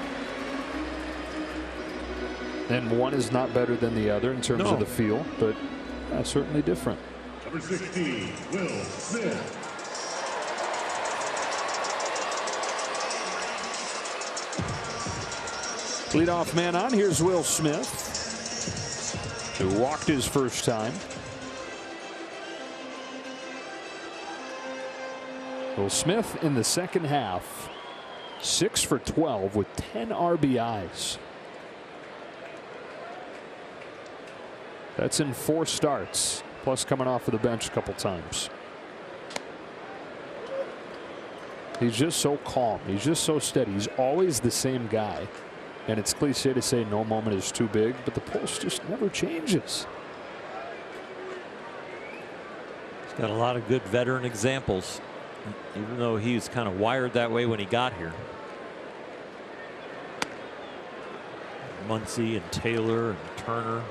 And one is not better than the other in terms of the feel, but certainly different. Number 16, Will Smith. Leadoff man on. Here's Will Smith, who walked his first time. Will Smith in the second half, 6 for 12 with 10 RBIs. That's in 4 starts, plus coming off of the bench a couple times. He's just so calm. He's just so steady. He's always the same guy. And it's cliche to say no moment is too big, but the pulse just never changes. He's got a lot of good veteran examples, even though he's kind of wired that way when he got here. Muncy and Taylor and Turner.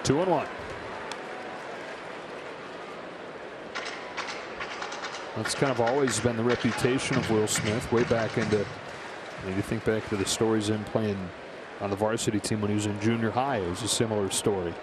Two and one. That's kind of always been the reputation of Will Smith. Way back into, you think back to the stories in playing on the varsity team when he was in junior high. It was a similar story.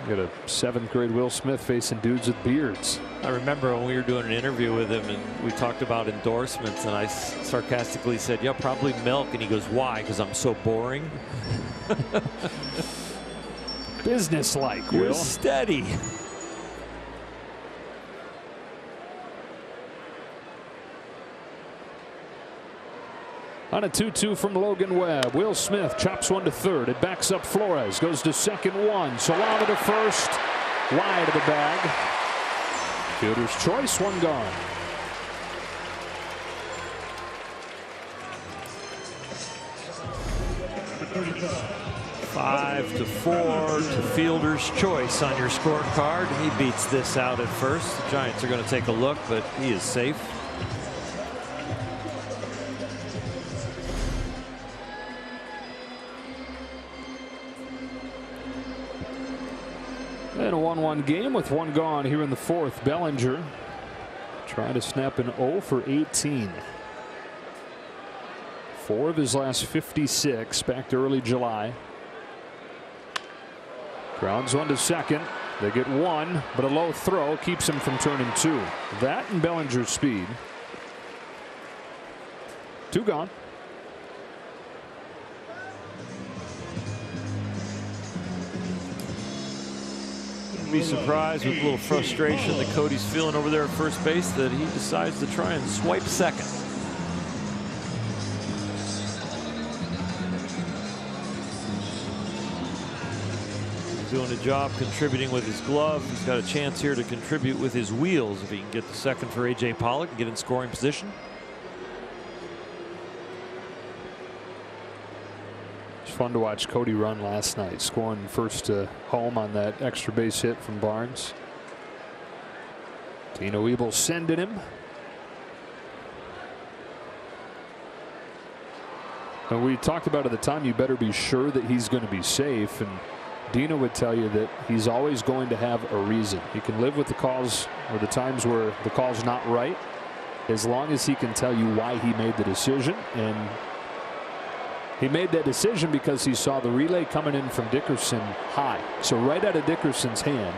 You got a 7th grade Will Smith facing dudes with beards. I remember when we were doing an interview with him and we talked about endorsements, and I sarcastically said, yeah, probably milk. And he goes, why? Because I'm so boring. Business-like, You're Will. steady. On a 2-2 from Logan Webb. Will Smith chops one to third. It backs up Flores. Goes to second one. Solano to first. Wide of the bag. Fielder's choice. One gone. Five to 4 to Fielder's choice on your scorecard. He beats this out at first. The Giants are going to take a look, but he is safe. And a 1-1 game with one gone here in the fourth. Bellinger trying to snap an 0 for 18. 4 of his last 56 back to early July. Grounds one to second. They get one, but a low throw keeps him from turning 2. That and Bellinger's speed. 2 gone. Be surprised with a little frustration that Cody's feeling over there at first base that he decides to try and swipe second. He's doing a job contributing with his glove. He's got a chance here to contribute with his wheels if he can get the second for A.J. Pollock and get in scoring position. Fun to watch Cody run last night, scoring first home on that extra base hit from Barnes. Dino Ebel sending him. And we talked about at the time, you better be sure that he's going to be safe. And Dino would tell you that he's always going to have a reason. He can live with the calls or the times where the call's not right, as long as he can tell you why he made the decision. And he made that decision because he saw the relay coming in from Dickerson high. So right out of Dickerson's hand,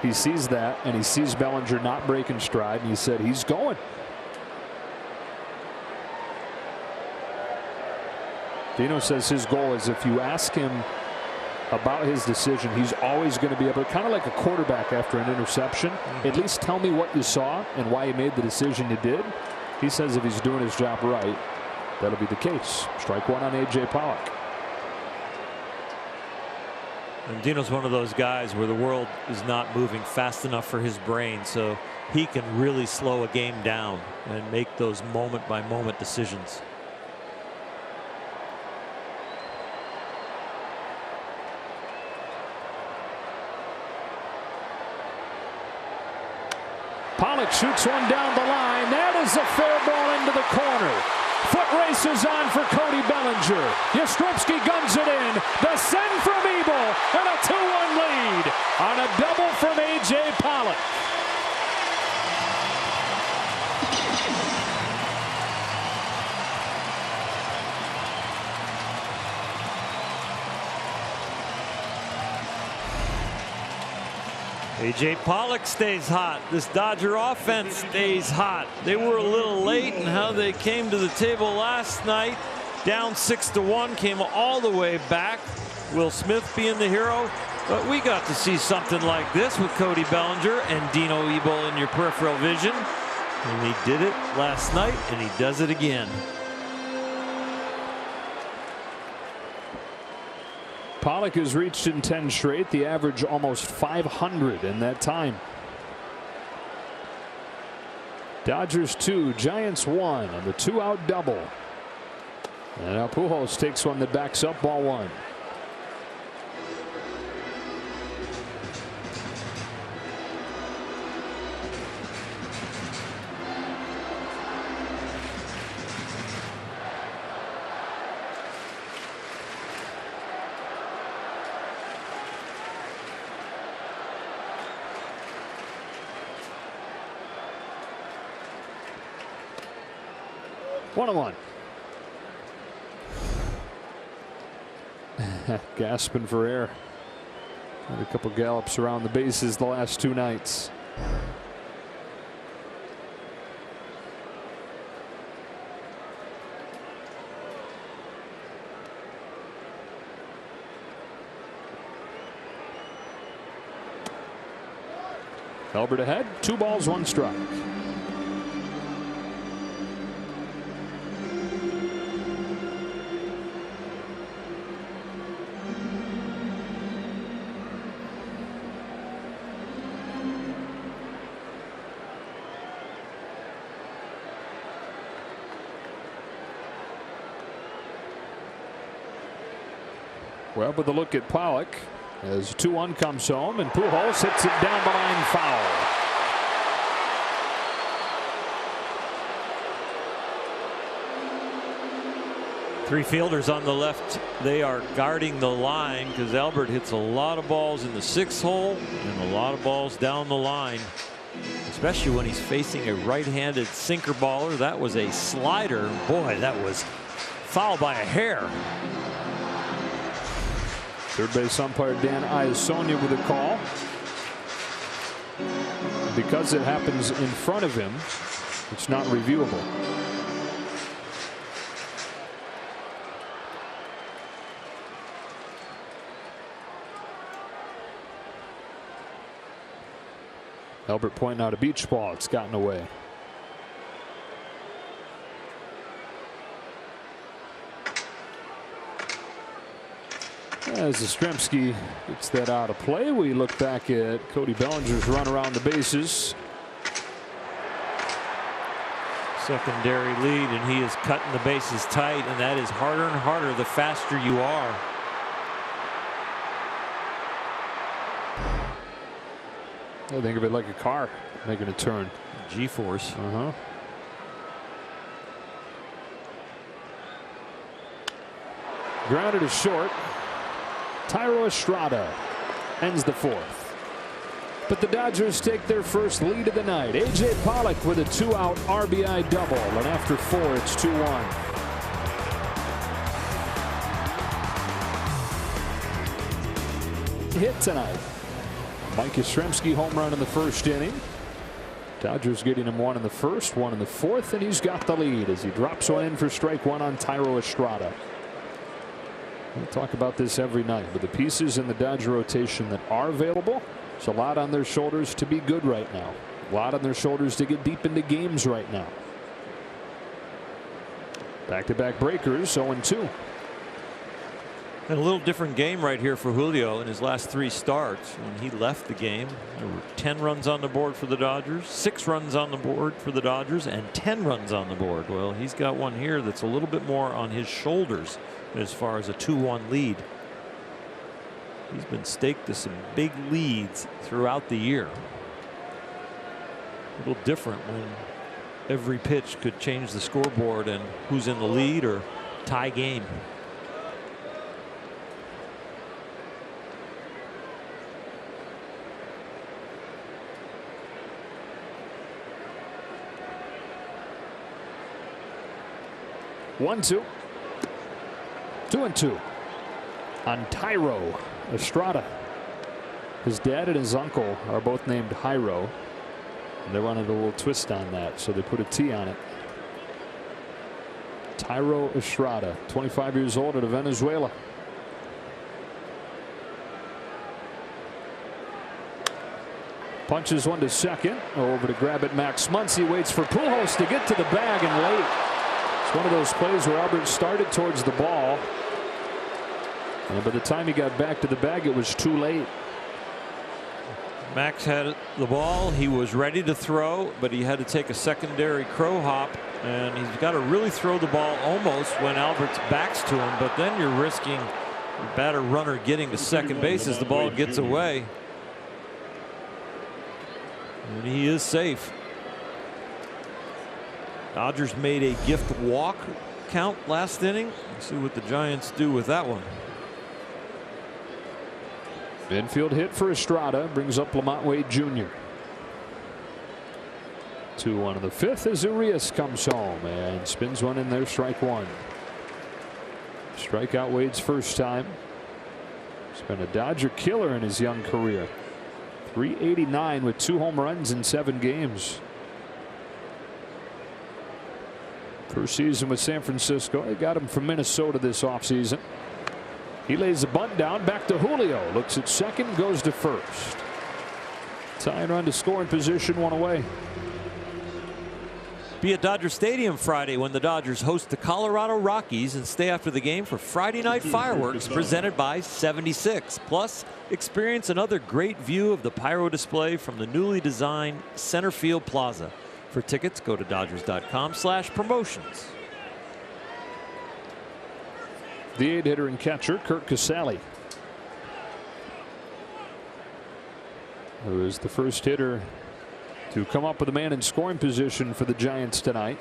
he sees that, and he sees Bellinger not breaking stride, and he said he's going. Dino says his goal is, if you ask him about his decision, he's always going to be able to, kind of like a quarterback after an interception, at least tell me what you saw and why you made the decision you did. He says if he's doing his job right, that'll be the case. Strike one on A.J. Pollock. And Dino's one of those guys where the world is not moving fast enough for his brain, so he can really slow a game down and make those moment-by-moment decisions. Pollock Pollock shoots one down the line. That is a fair ball into the corner. Foot races on for Cody Bellinger. Yastrzemski guns it in. The send from Ebel and a 2-1 lead on a double from A.J. Pollock. A.J. Pollock stays hot. This Dodger offense stays hot. They were a little late in how they came to the table last night. Down 6-1, came all the way back. Will Smith being the hero. But we got to see something like this with Cody Bellinger and Dino Ebel in your peripheral vision. And he did it last night, and he does it again. Pollock has reached in 10 straight, the average almost 500 in that time. Dodgers 2, Giants 1 on the 2-out double. And now Pujols takes one that backs up, ball 1. One on one. Gasping for air. Had a couple gallops around the bases the last 2 nights. Albert ahead, 2 balls, 1 strike. Well, with a look at Pollock as 2-1 comes home and Pujols hits it down the line foul. Three fielders on the left. They are guarding the line because Albert hits a lot of balls in the 6th hole and a lot of balls down the line, especially when he's facing a right-handed sinker baller. That was a slider. Boy, that was foul by a hair. Third base umpire Dan Iasonia with a call. Because it happens in front of him, it's not reviewable. Albert pointing out a beach ball. It's gotten away. As Yastrzemski gets that out of play, we look back at Cody Bellinger's run around the bases. Secondary lead, and he is cutting the bases tight, and that is harder and harder the faster you are. I think of it like a car making a turn. G-force. Grounded to short. Thairo Estrada ends the 4th. But the Dodgers take their first lead of the night. A.J. Pollock with a 2-out RBI double. And after 4, it's 2-1. Hit tonight. Mike Yastrzemski home run in the 1st inning. Dodgers getting him 1 in the 1st, 1 in the 4th, and he's got the lead as he drops one in for strike 1 on Thairo Estrada. We talk about this every night, but the pieces in the Dodger rotation that are available, there's a lot on their shoulders to be good right now. A lot on their shoulders to get deep into games right now. Back-to-back breakers, 0-2. And a little different game right here for Julio in his last 3 starts. When he left the game, there were 10 runs on the board for the Dodgers, 6 runs on the board for the Dodgers, and 10 runs on the board. Well, he's got one here that's a little bit more on his shoulders as far as a 2-1 lead. He's been staked to some big leads throughout the year. A little different when every pitch could change the scoreboard and who's in the lead or tie game. One, two. 2-2 on Thairo Estrada. His dad and his uncle are both named Jairo. And they wanted a little twist on that, so they put a T on it. Thairo Estrada, 25 years old, out of Venezuela. Punches one to second. Over to grab it, Max Muncy waits for Pujols to get to the bag and late. It's one of those plays where Albert started towards the ball, and by the time he got back to the bag, it was too late. Max had the ball. He was ready to throw, but he had to take a secondary crow hop, and he's got to really throw the ball almost when Albert's back's to him, but then you're risking the batter runner getting to second base as the ball gets away. And he is safe. Dodgers made a gift walk count last inning. Let's see what the Giants do with that one. Infield hit for Estrada brings up Lamont Wade Jr. 2-1 in the fifth as Urias comes home and spins one in there, strike one. Strikeout Wade's first time. He's been a Dodger killer in his young career. .389 with 2 home runs in 7 games. First season with San Francisco. They got him from Minnesota this offseason. He lays the bunt down, back to Julio, looks at second, goes to first. Tying run to scoring position, one away. Be at Dodger Stadium Friday when the Dodgers host the Colorado Rockies, and stay after the game for Friday night fireworks presented by 76. Plus, experience another great view of the pyro display from the newly designed Center Field Plaza. For tickets, go to Dodgers.com/promotions. The 8-hitter and catcher, Curt Casali, who is the first hitter to come up with a man in scoring position for the Giants tonight.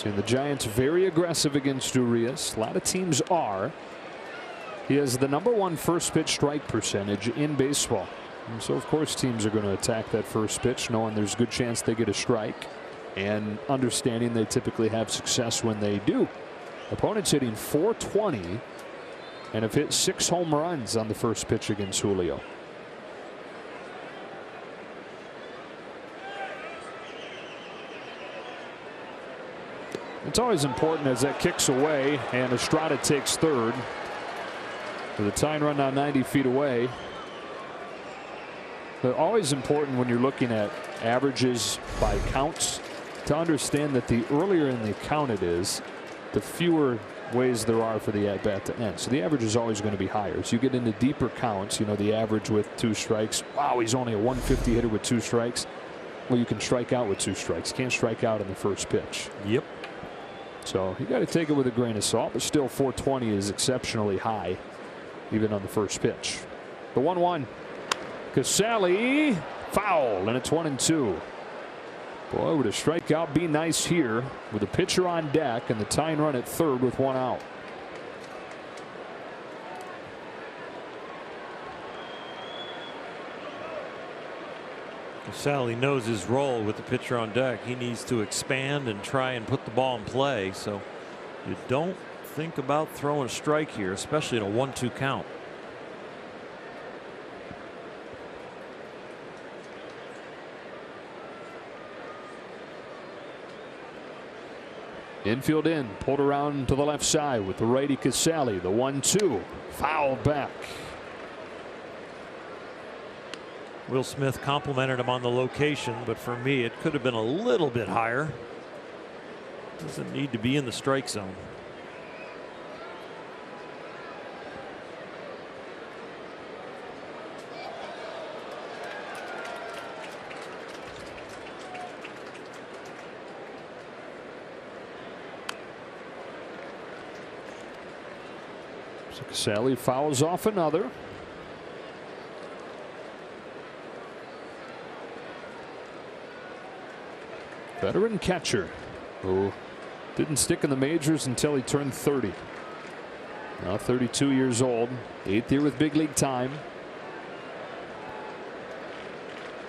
And the Giants very aggressive against Urias. A lot of teams are. He has the #1 first pitch strike percentage in baseball. And so of course teams are going to attack that first pitch knowing there's a good chance they get a strike and understanding they typically have success when they do. Opponents hitting .420 and have hit 6 home runs on the first pitch against Julio. It's always important as that kicks away and Estrada takes third with a tying run now 90 feet away. But always important when you're looking at averages by counts to understand that the earlier in the count it is, the fewer ways there are for the at bat to end. So the average is always going to be higher. As you get into deeper counts, you know, the average with 2 strikes. Wow, he's only a 150 hitter with 2 strikes. Well, you can strike out with 2 strikes. Can't strike out in the first pitch. Yep. So you got to take it with a grain of salt, but still .420 is exceptionally high even on the first pitch. The 1-1. Casali foul, and it's 1-2. Boy, would a strikeout be nice here with a pitcher on deck and the tying run at third with 1 out. Casali knows his role with the pitcher on deck. He needs to expand and try and put the ball in play. So you don't think about throwing a strike here, especially in a 1-2 count. Infield in, pulled around to the left side with the righty Casali. The 1-2, fouled back. Will Smith complimented him on the location, but for me, it could have been a little bit higher. Doesn't need to be in the strike zone. So Casale fouls off another. Veteran catcher who didn't stick in the majors until he turned 30. Now 32 years old, 8th year with big league time.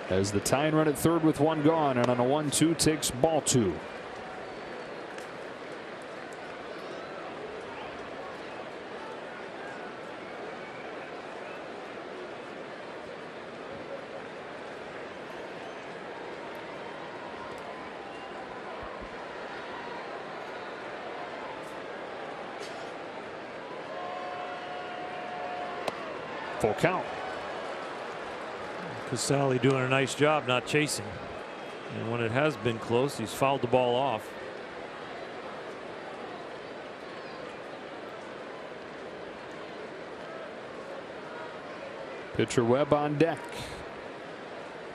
As the tying run at third with one gone, and on a 1-2 takes ball 2. Full count. Casale doing a nice job not chasing. And when it has been close, he's fouled the ball off. Pitcher Webb on deck.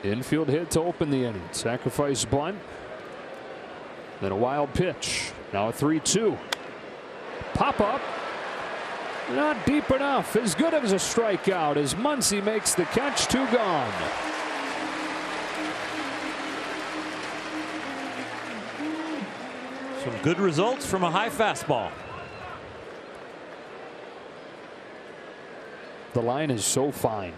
Infield hit to open the inning. Sacrifice bunt. Then a wild pitch. Now a 3-2. Pop up. Not deep enough. As good as a strikeout as Muncy makes the catch. 2 gone. Some good results from a high fastball. The line is so fine,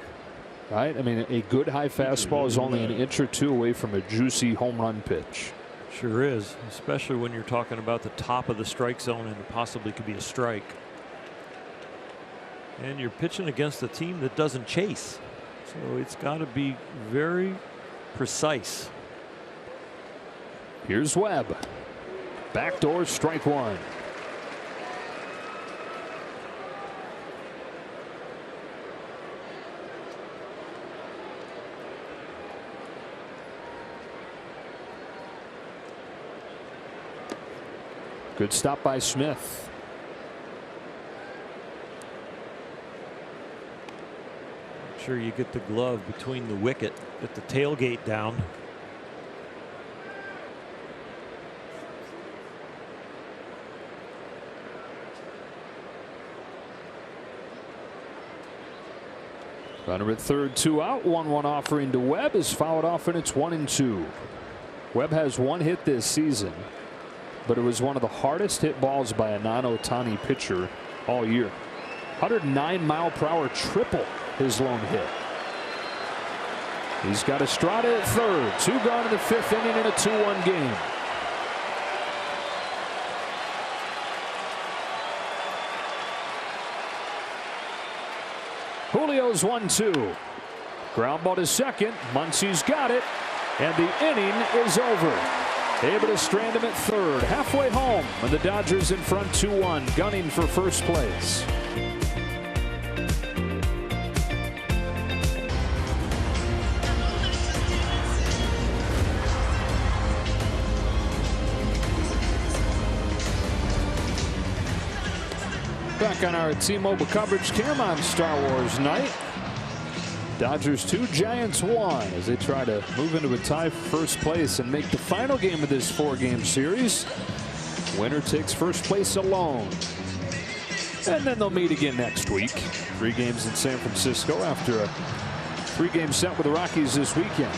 right? I mean, a good high fastball is only an inch or 2 away from a juicy home run pitch. Sure is, especially when you're talking about the top of the strike zone and it possibly could be a strike. And you're pitching against a team that doesn't chase. So it's got to be very precise. Here's Webb. Backdoor strike 1. Good stop by Smith. Sure, you get the glove between the wicket, get the tailgate down. Runner at third, 2 out. 1-1 offering to Webb is fouled off, and it's 1-2. Webb has 1 hit this season, but it was one of the hardest hit balls by a non-Ohtani pitcher all year. 109-mile-per-hour triple his lone hit. He's got Estrada at third. 2 gone in the 5th inning in a 2-1 game. Julio's 1-2. Ground ball to second. Muncy's got it, and the inning is over. Able to strand him at third, halfway home, and the Dodgers in front 2-1, gunning for first place. Back on our T-Mobile coverage cam on Star Wars night. Dodgers 2, Giants 1 as they try to move into a tie for first place and make the final game of this 4-game series. Winner takes first place alone. And then they'll meet again next week. 3 games in San Francisco after a 3-game set with the Rockies this weekend.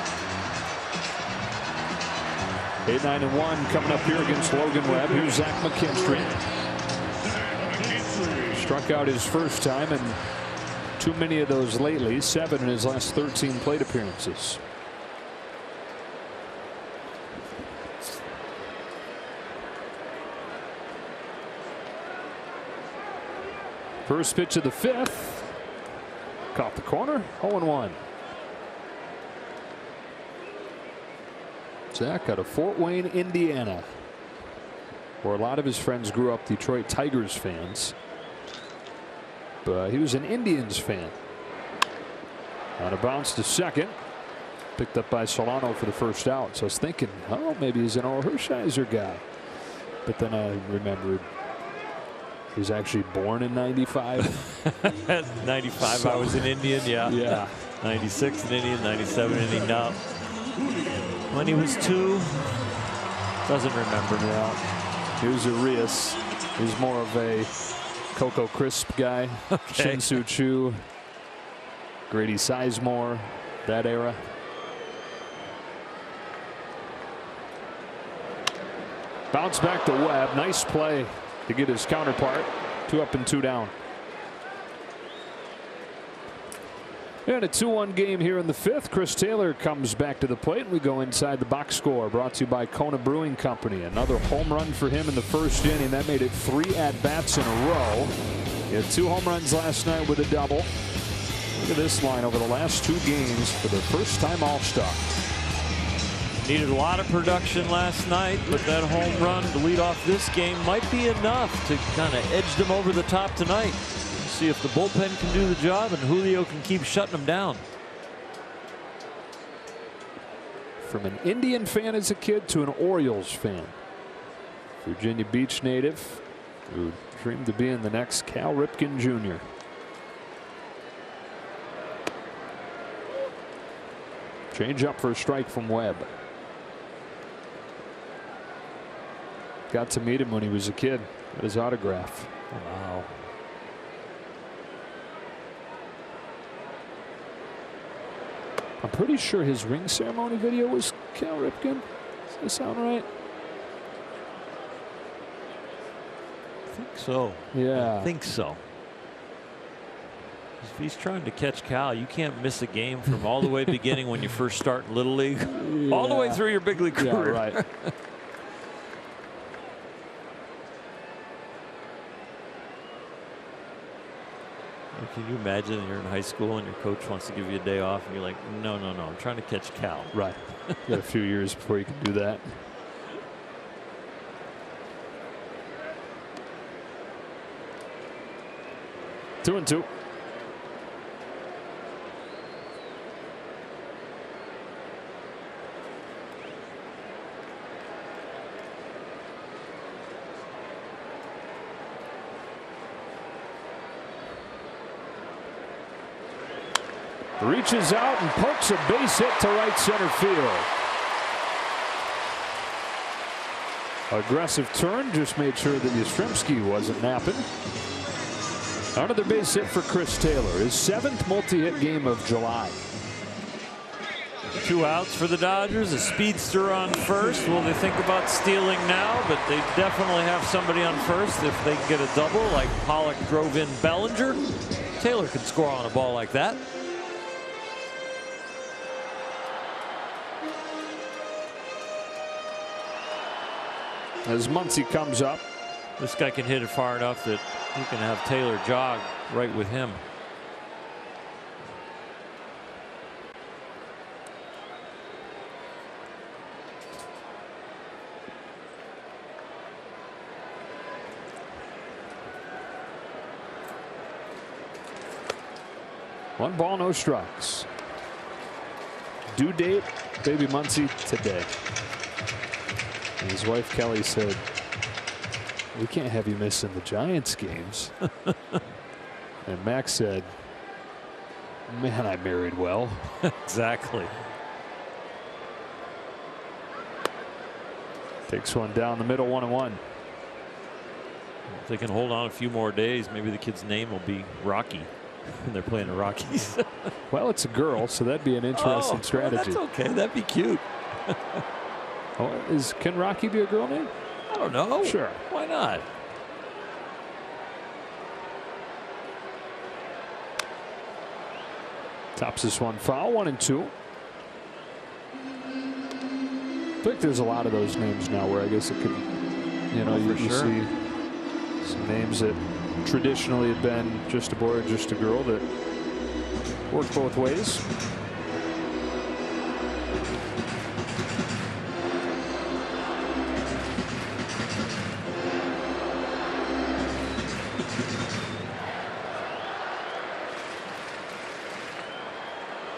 8-9-1 coming up here against Logan Webb. Here's Zach McKinstry. Struck out his first time, and too many of those lately. 7 in his last 13 plate appearances. First pitch of the 5th. Caught the corner. 0-1. Zach out of Fort Wayne, Indiana, where a lot of his friends grew up Detroit Tigers fans. But he was an Indians fan. On a bounce to second. Picked up by Solano for the first out. So I was thinking, oh, maybe he's an Oral Hershiser guy. But then I remembered he was actually born in 95. 95, so, I was an Indian, yeah. Yeah. 96 an Indian, 97 Indian. Now, when he was 2, doesn't remember. Yeah. He was a Rios. He was more of a Cocoa Crisp guy. Okay. Shin-Soo Choo. Grady Sizemore. That era. Bounce back to Webb. Nice play to get his counterpart. 2 up and 2 down. And a 2-1 game here in the 5th. Chris Taylor comes back to the plate, and we go inside the box score. Brought to you by Kona Brewing Company. Another home run for him in the 1st inning. That made it 3 at-bats in a row. He had 2 home runs last night with a double. Look at this line over the last 2 games for the first-time All-Star. Needed a lot of production last night, but that home run to lead off this game might be enough to kind of edge them over the top tonight. See if the bullpen can do the job and Julio can keep shutting them down. From an Indian fan as a kid to an Orioles fan. Virginia Beach native who dreamed of being the next Cal Ripken Jr. Change up for a strike from Webb. Got to meet him when he was a kid. Got his autograph. Wow. I'm pretty sure his ring ceremony video was Cal Ripken. Does that sound right? I think so. Yeah. I think so. If he's trying to catch Cal, you can't miss a game from all the way beginning when you first start in Little League, all the way through your big league career. Yeah, right. Can you imagine you're in high school and your coach wants to give you a day off and you're like, no, no, no, I'm trying to catch Cal. Right. Got a few years before you can do that. Two and 2. Reaches out and pokes a base hit to right center field. Aggressive turn, just made sure that Yastrzemski wasn't napping. Another base hit for Chris Taylor, his 7th multi-hit game of July. 2 outs for the Dodgers, a speedster on first. Will they think about stealing now? But they definitely have somebody on first if they can get a double like Pollock drove in Bellinger. Taylor could score on a ball like that. As Muncy comes up. This guy can hit it far enough that he can have Taylor jog right with him. One ball, no strikes. Due date, baby Muncy today. And his wife Kelly said, we can't have you missing the Giants games. And Max said, man, I married well. Exactly. Takes one down the middle, 1-1. If they can hold on a few more days, maybe the kid's name will be Rocky. And they're playing the Rockies. Well, it's a girl, so that'd be an interesting strategy. Well, that's okay. That'd be cute. Oh, can Rocky be a girl name? I don't know. Sure. Why not? Tops this one foul, 1-2. I think there's a lot of those names now where I guess it could, you know, you see some names that traditionally have been just a boy or just a girl that work both ways.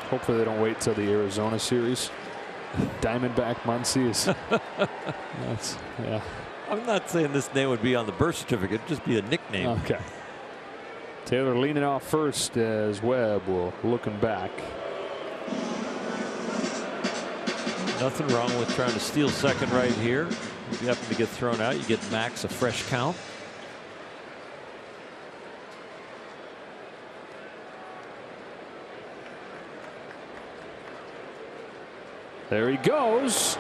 Hopefully they don't wait till the Arizona series. Diamondback Muncy is. Yeah. I'm not saying this name would be on the birth certificate, just be a nickname. Okay. Taylor leaning off first as Webb will looking back. Nothing wrong with trying to steal second right here. If you happen to get thrown out, you get Max a fresh count. There he goes.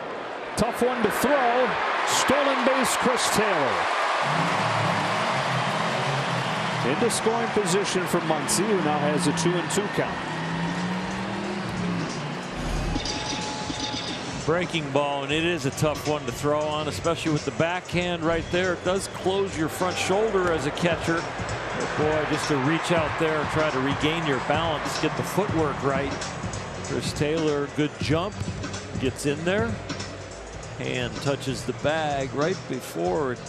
Tough one to throw. Stolen base, Chris Taylor. Into scoring position for Muncy, who now has a 2-2 count. Breaking ball, and it is a tough one to throw on, especially with the backhand right there. It does close your front shoulder as a catcher. But boy, just to reach out there and try to regain your balance, get the footwork right. Chris Taylor, good jump, gets in there. Hand touches the bag right before it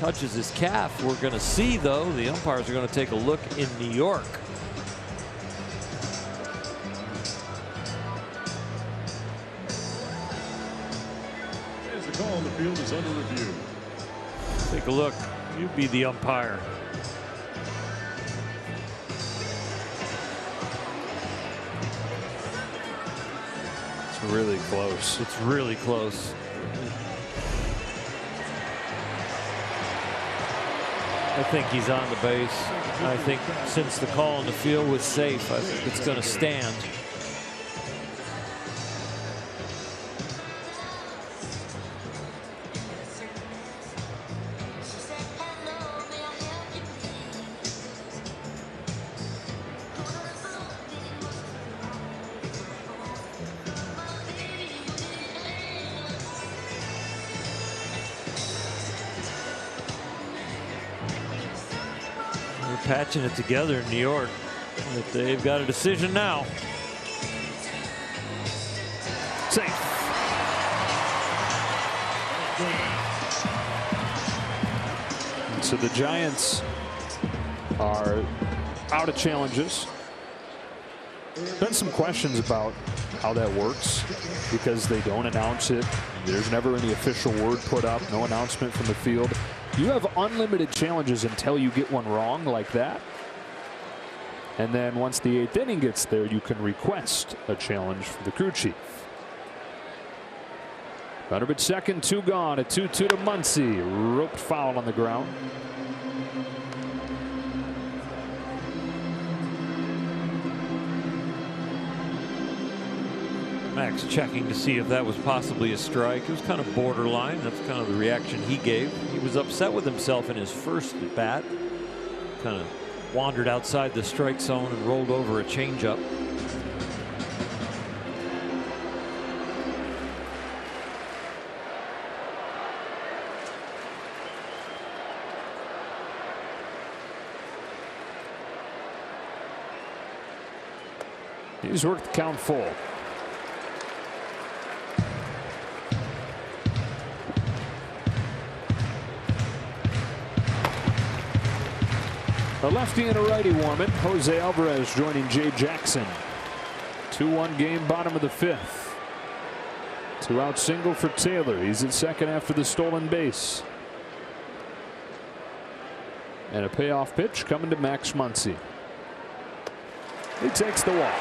touches his calf. We're going to see, though, the umpires are going to take a look in New York. As the call on the field is under review. Take a look. You be the umpire. It's really close. It's really close. I think he's on the base. I think since the call on the field was safe, I think it's going to stand. Patching it together in New York. But they've got a decision now. Safe. And so the Giants are out of challenges. Been some questions about how that works because they don't announce it. There's never any official word put up, no announcement from the field. You have unlimited challenges until you get one wrong like that. And then once the 8th inning gets there, you can request a challenge from the crew chief. Runner at second, 2 gone. A 2-2 to Muncy. Roped foul on the ground. Max checking to see if that was possibly a strike. It was kind of borderline. That's kind of the reaction he gave. He was upset with himself in his first at bat. Kind of wandered outside the strike zone and rolled over a changeup. He's worked the count full. A lefty and a righty warm-in. Jose Alvarez joining Jay Jackson. 2-1 game, bottom of the 5th. 2-out single for Taylor. He's at second after the stolen base. And a payoff pitch coming to Max Muncy. He takes the walk.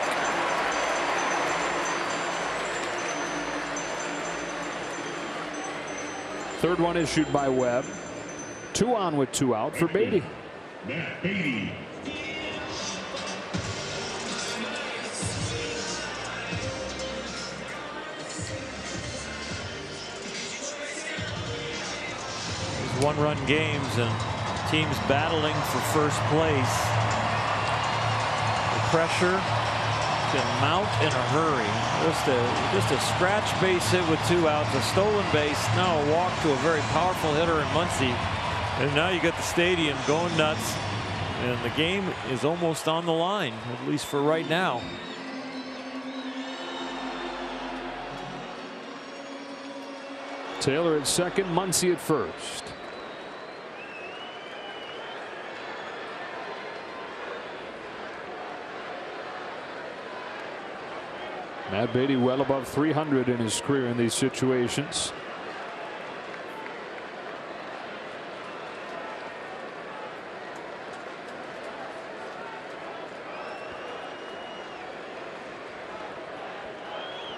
Third one issued by Webb. 2 on with 2 out for Beatty. Matt Beatty. These one-run games and teams battling for first place. The pressure can mount in a hurry. Just a scratch base hit with 2 outs, a stolen base, now a walk to a very powerful hitter in Muncy. And now you got the stadium going nuts, and the game is almost on the line, at least for right now. Taylor at second, Muncy at first. Matt Beatty well above 300 in his career in these situations.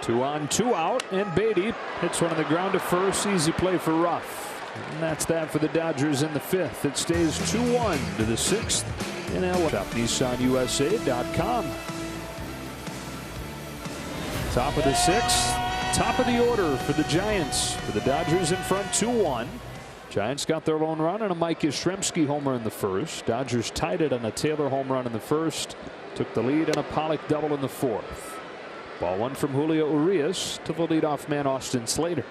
Two on, 2 out, and Beatty hits one on the ground to first. Easy play for Ruff. And that's that for the Dodgers in the 5th. It stays 2-1 to the 6th in LA. NissanUSA.com. Top of the 6th. top of the order for the Giants. For the Dodgers in front 2-1. Giants got their lone run on a Mike Yastrzemski homer in the first. Dodgers tied it on a Taylor home run in the first. Took the lead on a Pollock double in the fourth. Ball one from Julio Urias to the leadoff man Austin Slater.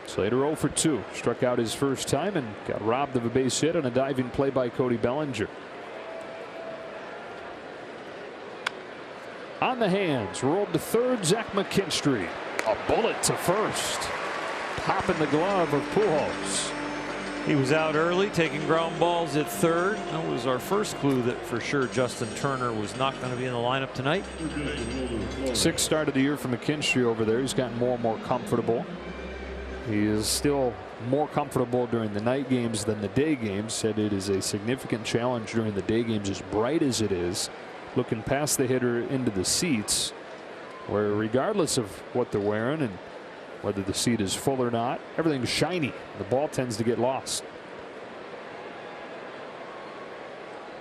Slater 0 for 2. Struck out his first time and got robbed of a base hit on a diving play by Cody Bellinger. On the hands, rolled to third, Zach McKinstry. A bullet to first. Popping the glove of Pujols. He was out early taking ground balls at third. That was our first clue that for sure Justin Turner was not going to be in the lineup tonight. Sixth start of the year for McKinstry over there. He's gotten more and more comfortable. He is still more comfortable during the night games than the day games. Said it is a significant challenge during the day games, as bright as it is, looking past the hitter into the seats, where regardless of what they're wearing and whether the seat is full or not, everything's shiny. The ball tends to get lost.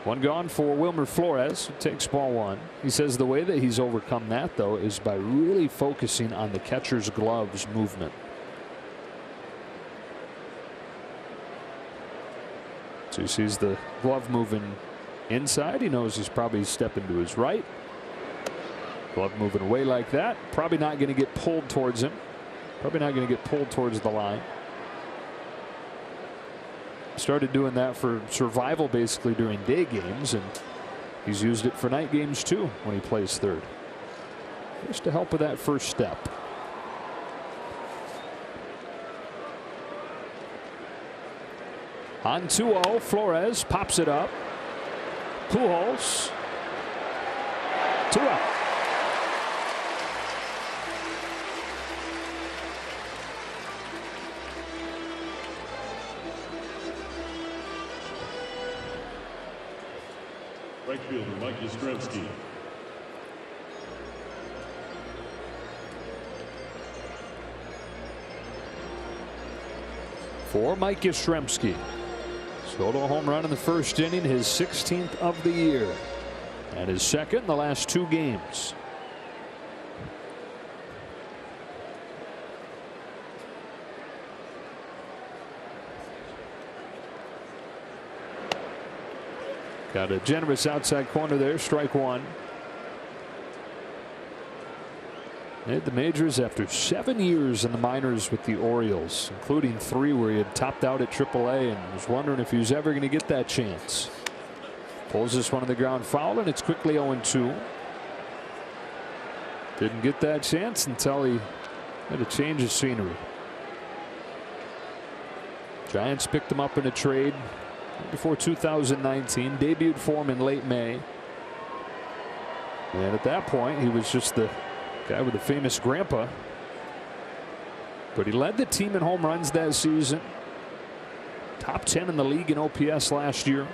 One gone for Wilmer Flores, who takes ball one. He says the way that he's overcome that, though, is by really focusing on the catcher's gloves movement. So he sees the glove moving inside. He knows he's probably stepping to his right. Glove moving away like that. Probably not going to get pulled towards him. Probably not going to get pulled towards the line. Started doing that for survival basically during day games, and he's used it for night games too when he plays third. Just to help with that first step. On 2-0, Flores pops it up. Pujols. 2 out. Right fielder Mike Yastrzemski. For Mike Yastrzemski. Solo home run in the first inning, his 16th of the year, and his second in the last 2 games. Got a generous outside corner there, strike one. Made the majors after 7 years in the minors with the Orioles, including 3 where he had topped out at AAA and was wondering if he was ever going to get that chance. Pulls this one on the ground foul, and it's quickly 0-2. Didn't get that chance until he had a change of scenery. Giants picked him up in a trade before 2019, debuted for him in late May. And at that point, he was just the guy with the famous grandpa. But he led the team in home runs that season. Top 10 in the league in OPS last year.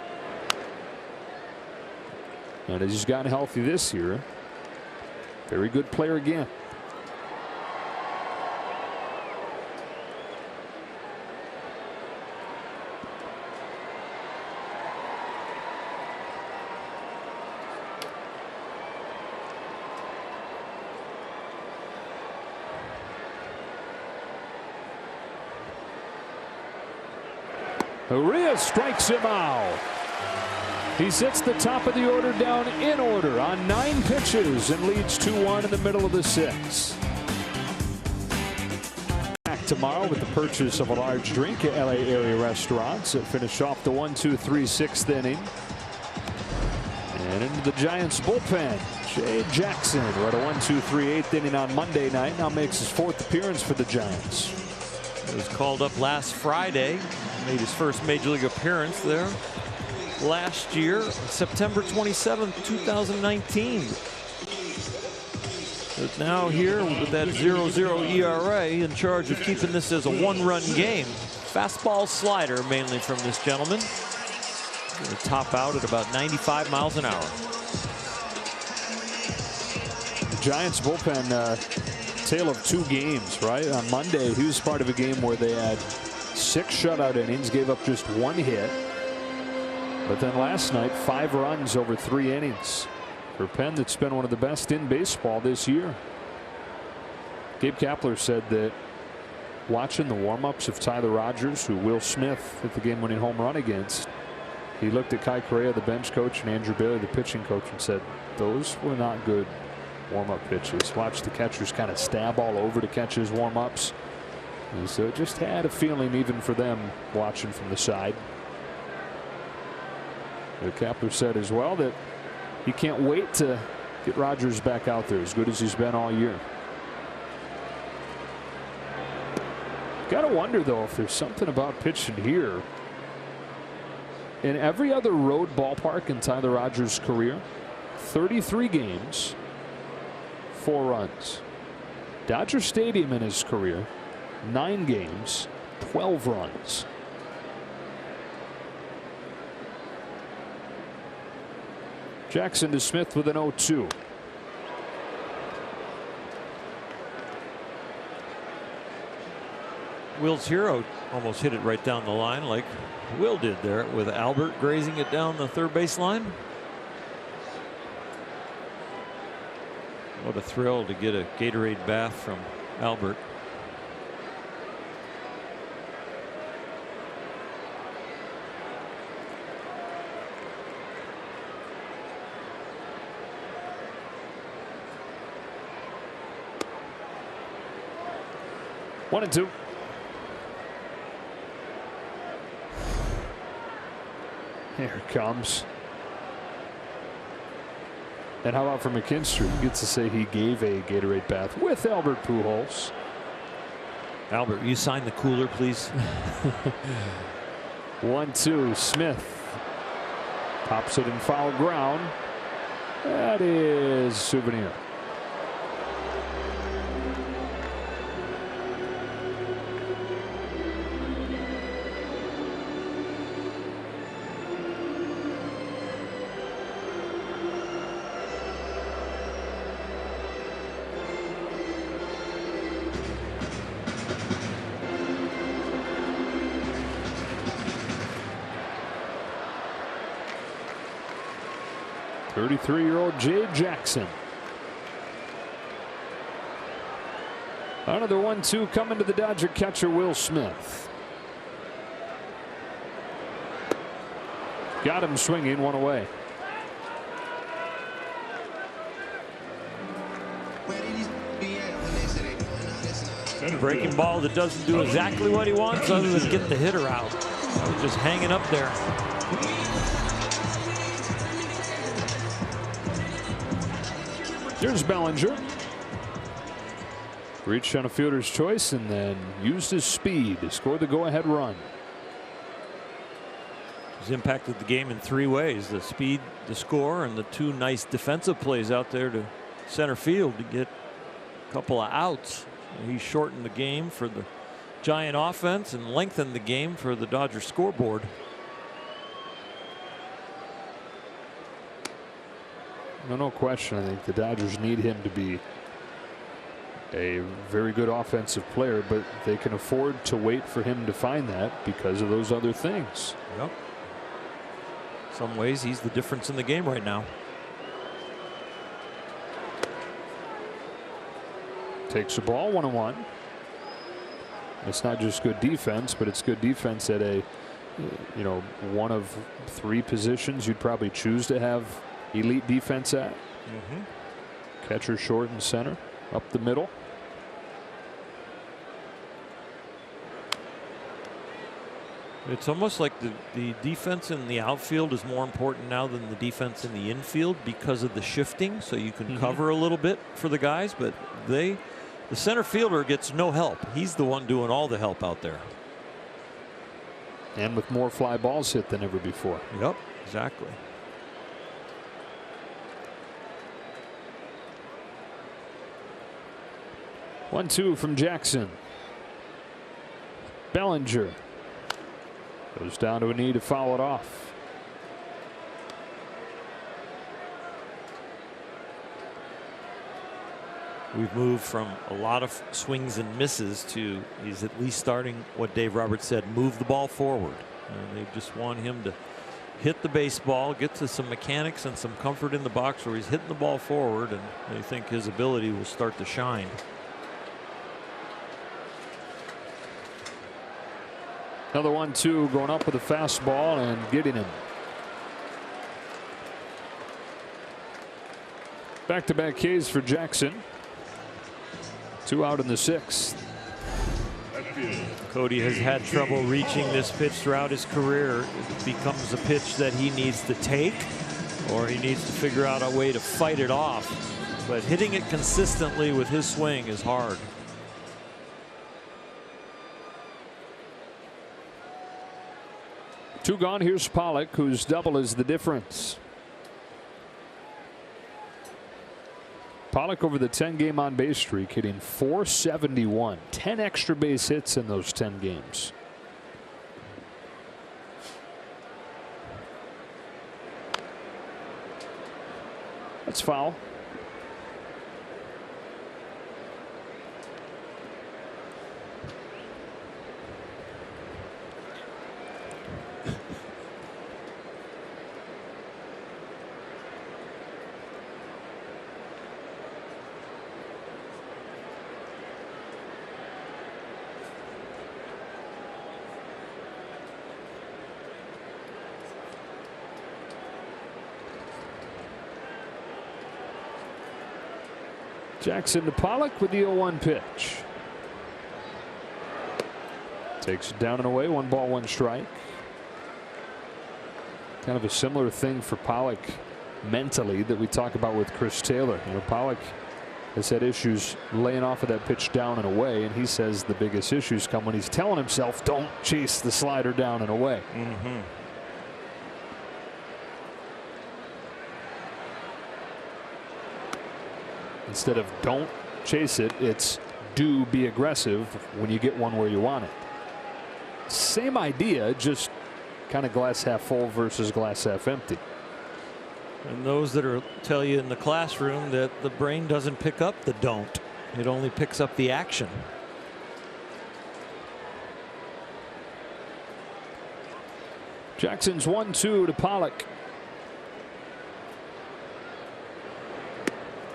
And as he's gotten healthy this year, very good player again. Urias strikes him out. He sets the top of the order down in order on 9 pitches and leads 2-1 in the middle of the 6th. Back tomorrow with the purchase of a large drink at LA area restaurants that finish off the 1-2-3 6th inning. And into the Giants bullpen, Jay Jackson, who had a 1-2-3 8th inning on Monday night, now makes his 4th appearance for the Giants. He was called up last Friday, made his first major league appearance there last year, September 27th, 2019. But now here with that 0-0 ERA, in charge of keeping this as a 1-run game. Fastball slider mainly from this gentleman. Going to top out at about 95 miles an hour. The Giants bullpen, tale of 2 games, right? On Monday, he was part of a game where they had 6 shutout innings, gave up just 1 hit. But then last night, 5 runs over 3 innings. for a pen that's been one of the best in baseball this year. Gabe Kapler said that watching the warm-ups of Tyler Rogers, who Will Smith hit the game-winning home run against, he looked at Kai Correa, the bench coach, and Andrew Bailey, the pitching coach, and said those were not good warm-up pitches. Watched the catchers kind of stab all over to catch his warm-ups. And so just had a feeling, even for them watching from the side. Kapler said as well that he can't wait to get Rogers back out there, as good as he's been all year. Got to wonder, though, if there's something about pitching here. In every other road ballpark in Tyler Rogers' career, 33 games, 4 runs. Dodger Stadium in his career, 9 games, 12 runs. Jackson to Smith with an 0-2. Will's hero almost hit it right down the line like Will did there, with Albert grazing it down the third base line. What a thrill to get a Gatorade bath from Albert. One and two. Here it comes. And how about for McKinstry? He gets to say he gave a Gatorade bath with Albert Pujols. Albert, you sign the cooler, please. 1-2. Smith pops it in foul ground. That is Souvenir. .33-year-old Jay Jackson. Another 1-2 coming to the Dodger catcher Will Smith. Got him swinging, one away. Breaking ball that doesn't do exactly what he wants other than get the hitter out. He's just hanging up there. Here's Bellinger. Reached on a fielder's choice and then used his speed to score the go-ahead run. He's impacted the game in 3 ways: the speed, the score, and the 2 nice defensive plays out there to center field to get a couple of outs. He shortened the game for the Giant offense and lengthened the game for the Dodger scoreboard. No question. I think the Dodgers need him to be a very good offensive player, but they can afford to wait for him to find that because of those other things. Yep. In some ways, he's the difference in the game right now. Takes the ball, 1-1. It's not just good defense, but it's good defense at a, one of 3 positions you'd probably choose to have elite defense at. Catcher short and center, up the middle. It's almost like the defense in the outfield is more important now than the defense in the infield because of the shifting, so you can cover a little bit for the guys, but the center fielder gets no help. He's the one doing all the help out there. And with more fly balls hit than ever before. Yep, exactly. 1-2 from Jackson. Bellinger goes down to a knee to foul it off. We've moved from a lot of swings and misses to he's at least starting what Dave Roberts said, move the ball forward. And they just want him to hit the baseball, get to some mechanics and some comfort in the box where he's hitting the ball forward, and I think his ability will start to shine. Another 1-2 going up with a fastball and getting him. Back-to-back Ks for Jackson. 2 out in the 6th. Cody has had trouble reaching this pitch throughout his career. It becomes a pitch that he needs to take, or he needs to figure out a way to fight it off. But hitting it consistently with his swing is hard. Two gone. Here's Pollock, whose double is the difference. Pollock over the 10-game on-base streak, hitting .471. 10 extra base hits in those 10 games. That's foul. Jackson to Pollock with the 0-1 pitch. Takes it down and away. 1 ball, 1 strike. Kind of a similar thing for Pollock mentally that we talk about with Chris Taylor. You know, Pollock has had issues laying off of that pitch down and away, and he says the biggest issues come when he's telling himself, don't chase the slider down and away. Instead of don't chase it, it's do be aggressive when you get one where you want it. Same idea, just kind of glass half full versus glass half empty. And those that are tell you in the classroom that the brain doesn't pick up the don't. It only picks up the action. Jackson's 1-2 to Pollock.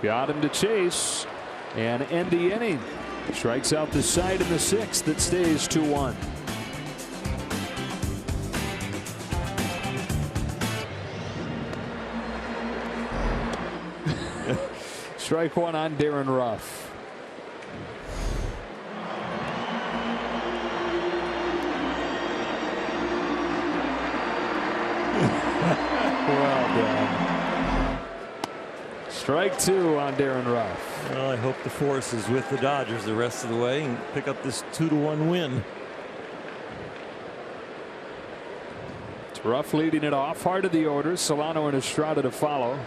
Got him to chase and end the inning. Strikes out the side in the 6th. That stays 2-1. Strike 1 on Darren Ruff. Well done. Strike 2 on Darren Ruff. Well, I hope the force is with the Dodgers the rest of the way and pick up this 2-1 win. It's Ruff leading it off. Hard of the order. Solano and Estrada to follow.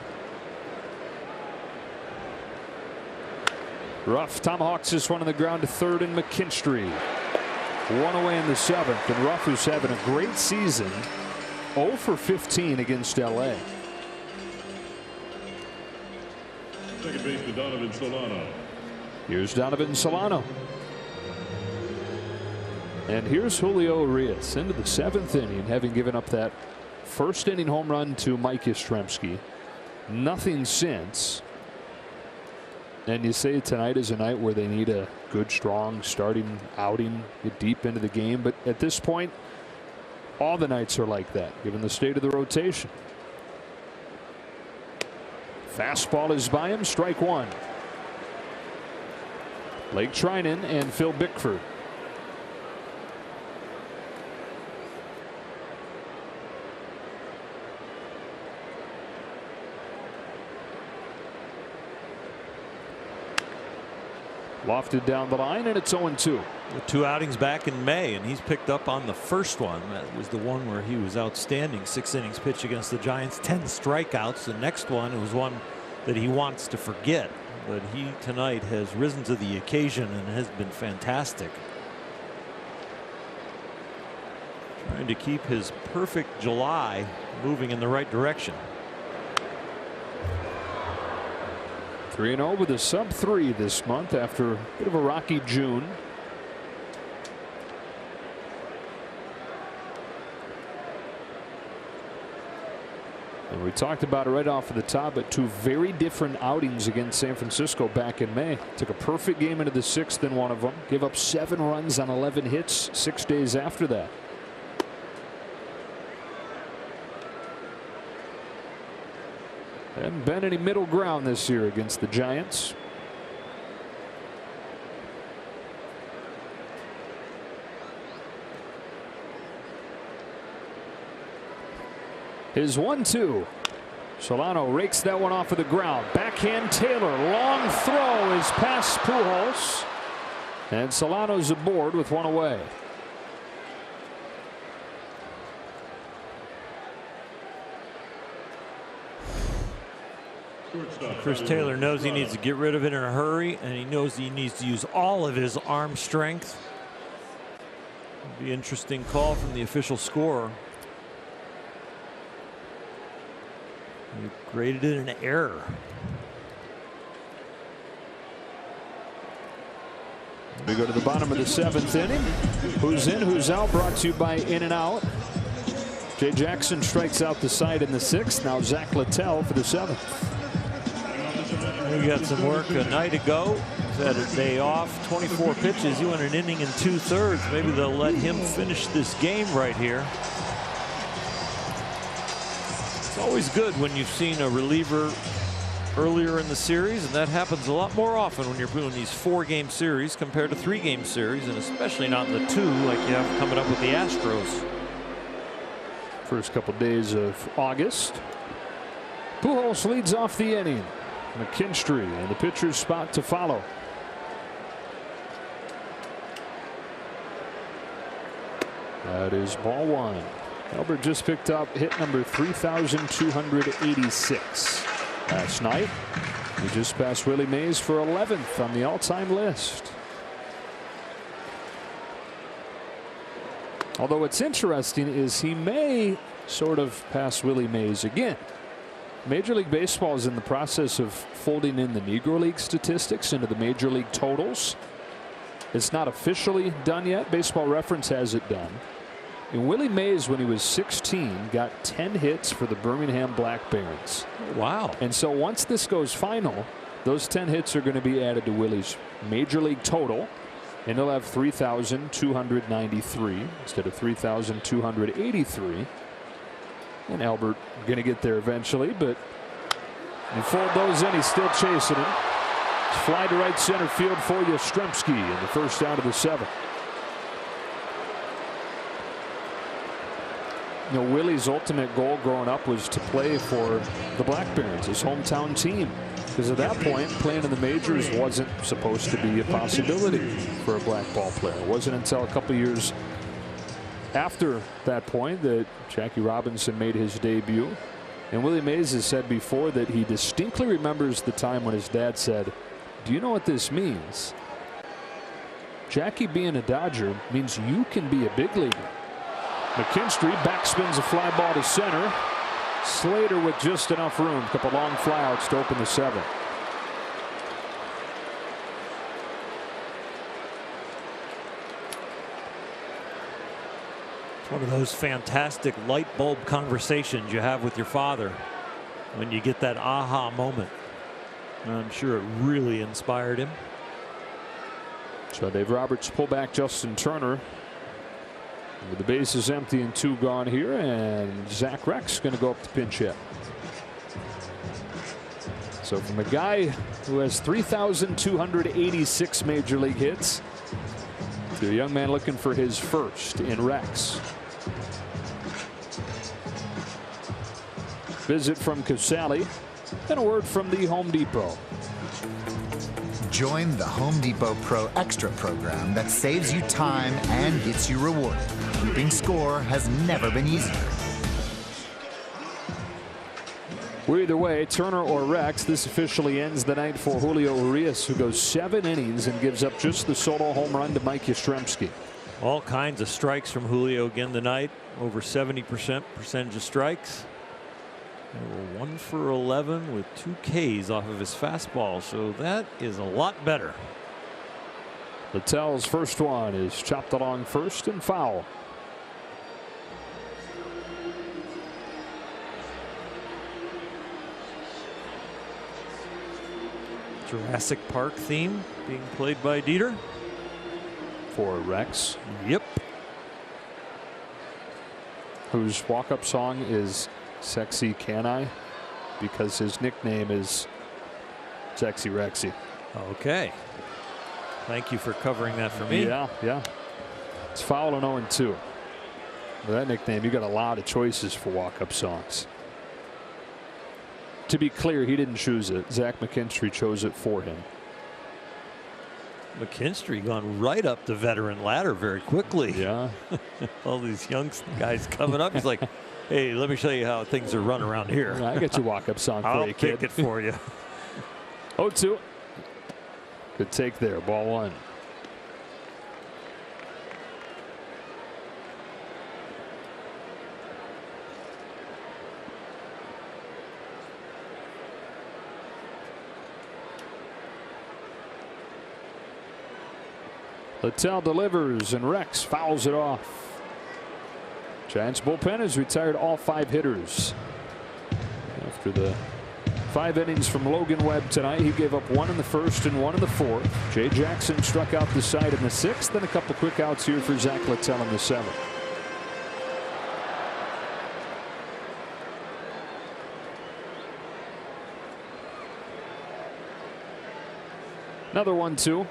Ruff tomahawks this one on the ground to third, and McKinstry 1 away in the 7th. And Ruff, who's having a great season, 0 for 15 against LA. Second baseman Donovan Solano. Here's Donovan Solano. And here's Julio Urias into the 7th inning, having given up that first inning home run to Mike Yastrzemski. Nothing since. And you say tonight is a night where they need a good, strong starting outing, get deep into the game. But at this point, all the nights are like that, given the state of the rotation. Fastball is by him, strike 1. Blake Treinen and Phil Bickford. Lofted down the line, and it's 0-2. With 2 outings back in May, and he's picked up on the first one. That was the one where he was outstanding. 6 innings pitched against the Giants, 10 strikeouts. The next one was one that he wants to forget, but he tonight has risen to the occasion and has been fantastic. Trying to keep his perfect July moving in the right direction. 3-0 with a sub-3 this month after a bit of a rocky June. And we talked about it right off of the top, but two very different outings against San Francisco back in May. Took a perfect game into the 6th in one of them. Gave up 7 runs on 11 hits 6 days after that. Hadn't been any middle ground this year against the Giants. His 1-2. Solano rakes that one off of the ground. Backhand Taylor. Long throw is past Pujols. And Solano's aboard with one away. Chris Taylor knows he needs to get rid of it in a hurry, and he knows he needs to use all of his arm strength. It'll be an interesting call from the official scorer. He graded it an error. We go to the bottom of the 7th inning. Who's in, who's out, brought to you by In-N-Out. Jay Jackson strikes out the side in the 6th. Now Zach Littell for the 7th. We got some work a night ago. He's had a day off, 24 pitches. He went an inning and 2/3. Maybe they'll let him finish this game right here. It's always good when you've seen a reliever earlier in the series, and that happens a lot more often when you're doing these 4-game series compared to 3-game series, and especially not in the 2 like you have coming up with the Astros. First couple days of August. Pujols leads off the inning. McKinstry in the pitcher's spot to follow. That is ball 1. Albert just picked up hit number 3,286 last night. He just passed Willie Mays for 11th on the all-time list. Although what's interesting is he may sort of pass Willie Mays again. Major League Baseball is in the process of folding in the Negro League statistics into the Major League totals. It's not officially done yet. Baseball Reference has it done. And Willie Mays, when he was 16, got 10 hits for the Birmingham Black Barons. Wow. And so once this goes final, those 10 hits are going to be added to Willie's Major League total. And he'll have 3,293 instead of 3,283. And Albert going to get there eventually, but you fold those in, he's still chasing him. Fly to right center field for Yastrzemski in the first out of the 7th. You know, Willie's ultimate goal growing up was to play for the Black Barons, his hometown team. Because at that point, playing in the majors wasn't supposed to be a possibility for a black ball player. It wasn't until a couple years after that point that Jackie Robinson made his debut. And Willie Mays has said before that he distinctly remembers the time when his dad said, "Do you know what this means? Jackie being a Dodger means you can be a big leaguer." McKinstry backspins a fly ball to center. Slater with just enough room. A couple long flyouts to open the 7th. It's one of those fantastic light bulb conversations you have with your father when you get that aha moment. I'm sure it really inspired him. So Dave Roberts pull back Justin Turner. With the bases empty and 2 gone here, and Zach Rex going to go up to pinch hit. So from a guy who has 3,286 major league hits to a young man looking for his first in Rex. Visit from Casale and a word from the Home Depot. Join the Home Depot Pro Extra program that saves you time and gets you rewarded. Keeping score has never been easier. Well, either way, Turner or Rex, this officially ends the night for Julio Urias, who goes 7 innings and gives up just the solo home run to Mike Yastrzemski. All kinds of strikes from Julio again tonight. Over 70% percentage of strikes. And we're 1 for 11 with 2 Ks off of his fastball, so that is a lot better. Littell's first one is chopped along first and foul. Jurassic Park theme being played by Dieter. For Rex, Yep. whose walk-up song is Sexy Can I? Because his nickname is Sexy Rexy. Okay. Thank you for covering that for me. Yeah, yeah. It's foul and 0-2. With that nickname, you got a lot of choices for walk-up songs. To be clear, he didn't choose it. Zach McKinstry chose it for him. McKinstry gone right up the veteran ladder very quickly. Yeah. All these young guys coming up. He's like, hey, let me show you how things are run around here. I got your walk-up song for I'll you, kid. pick it for you. 0-2. Good take there. Ball one. Littell delivers and Rex fouls it off. Giants bullpen has retired all 5 hitters. After the 5 innings from Logan Webb tonight, he gave up 1 in the first and 1 in the fourth. Jay Jackson struck out the side in the 6th, then a couple quick outs here for Zach Littell in the 7th. Another 1-2.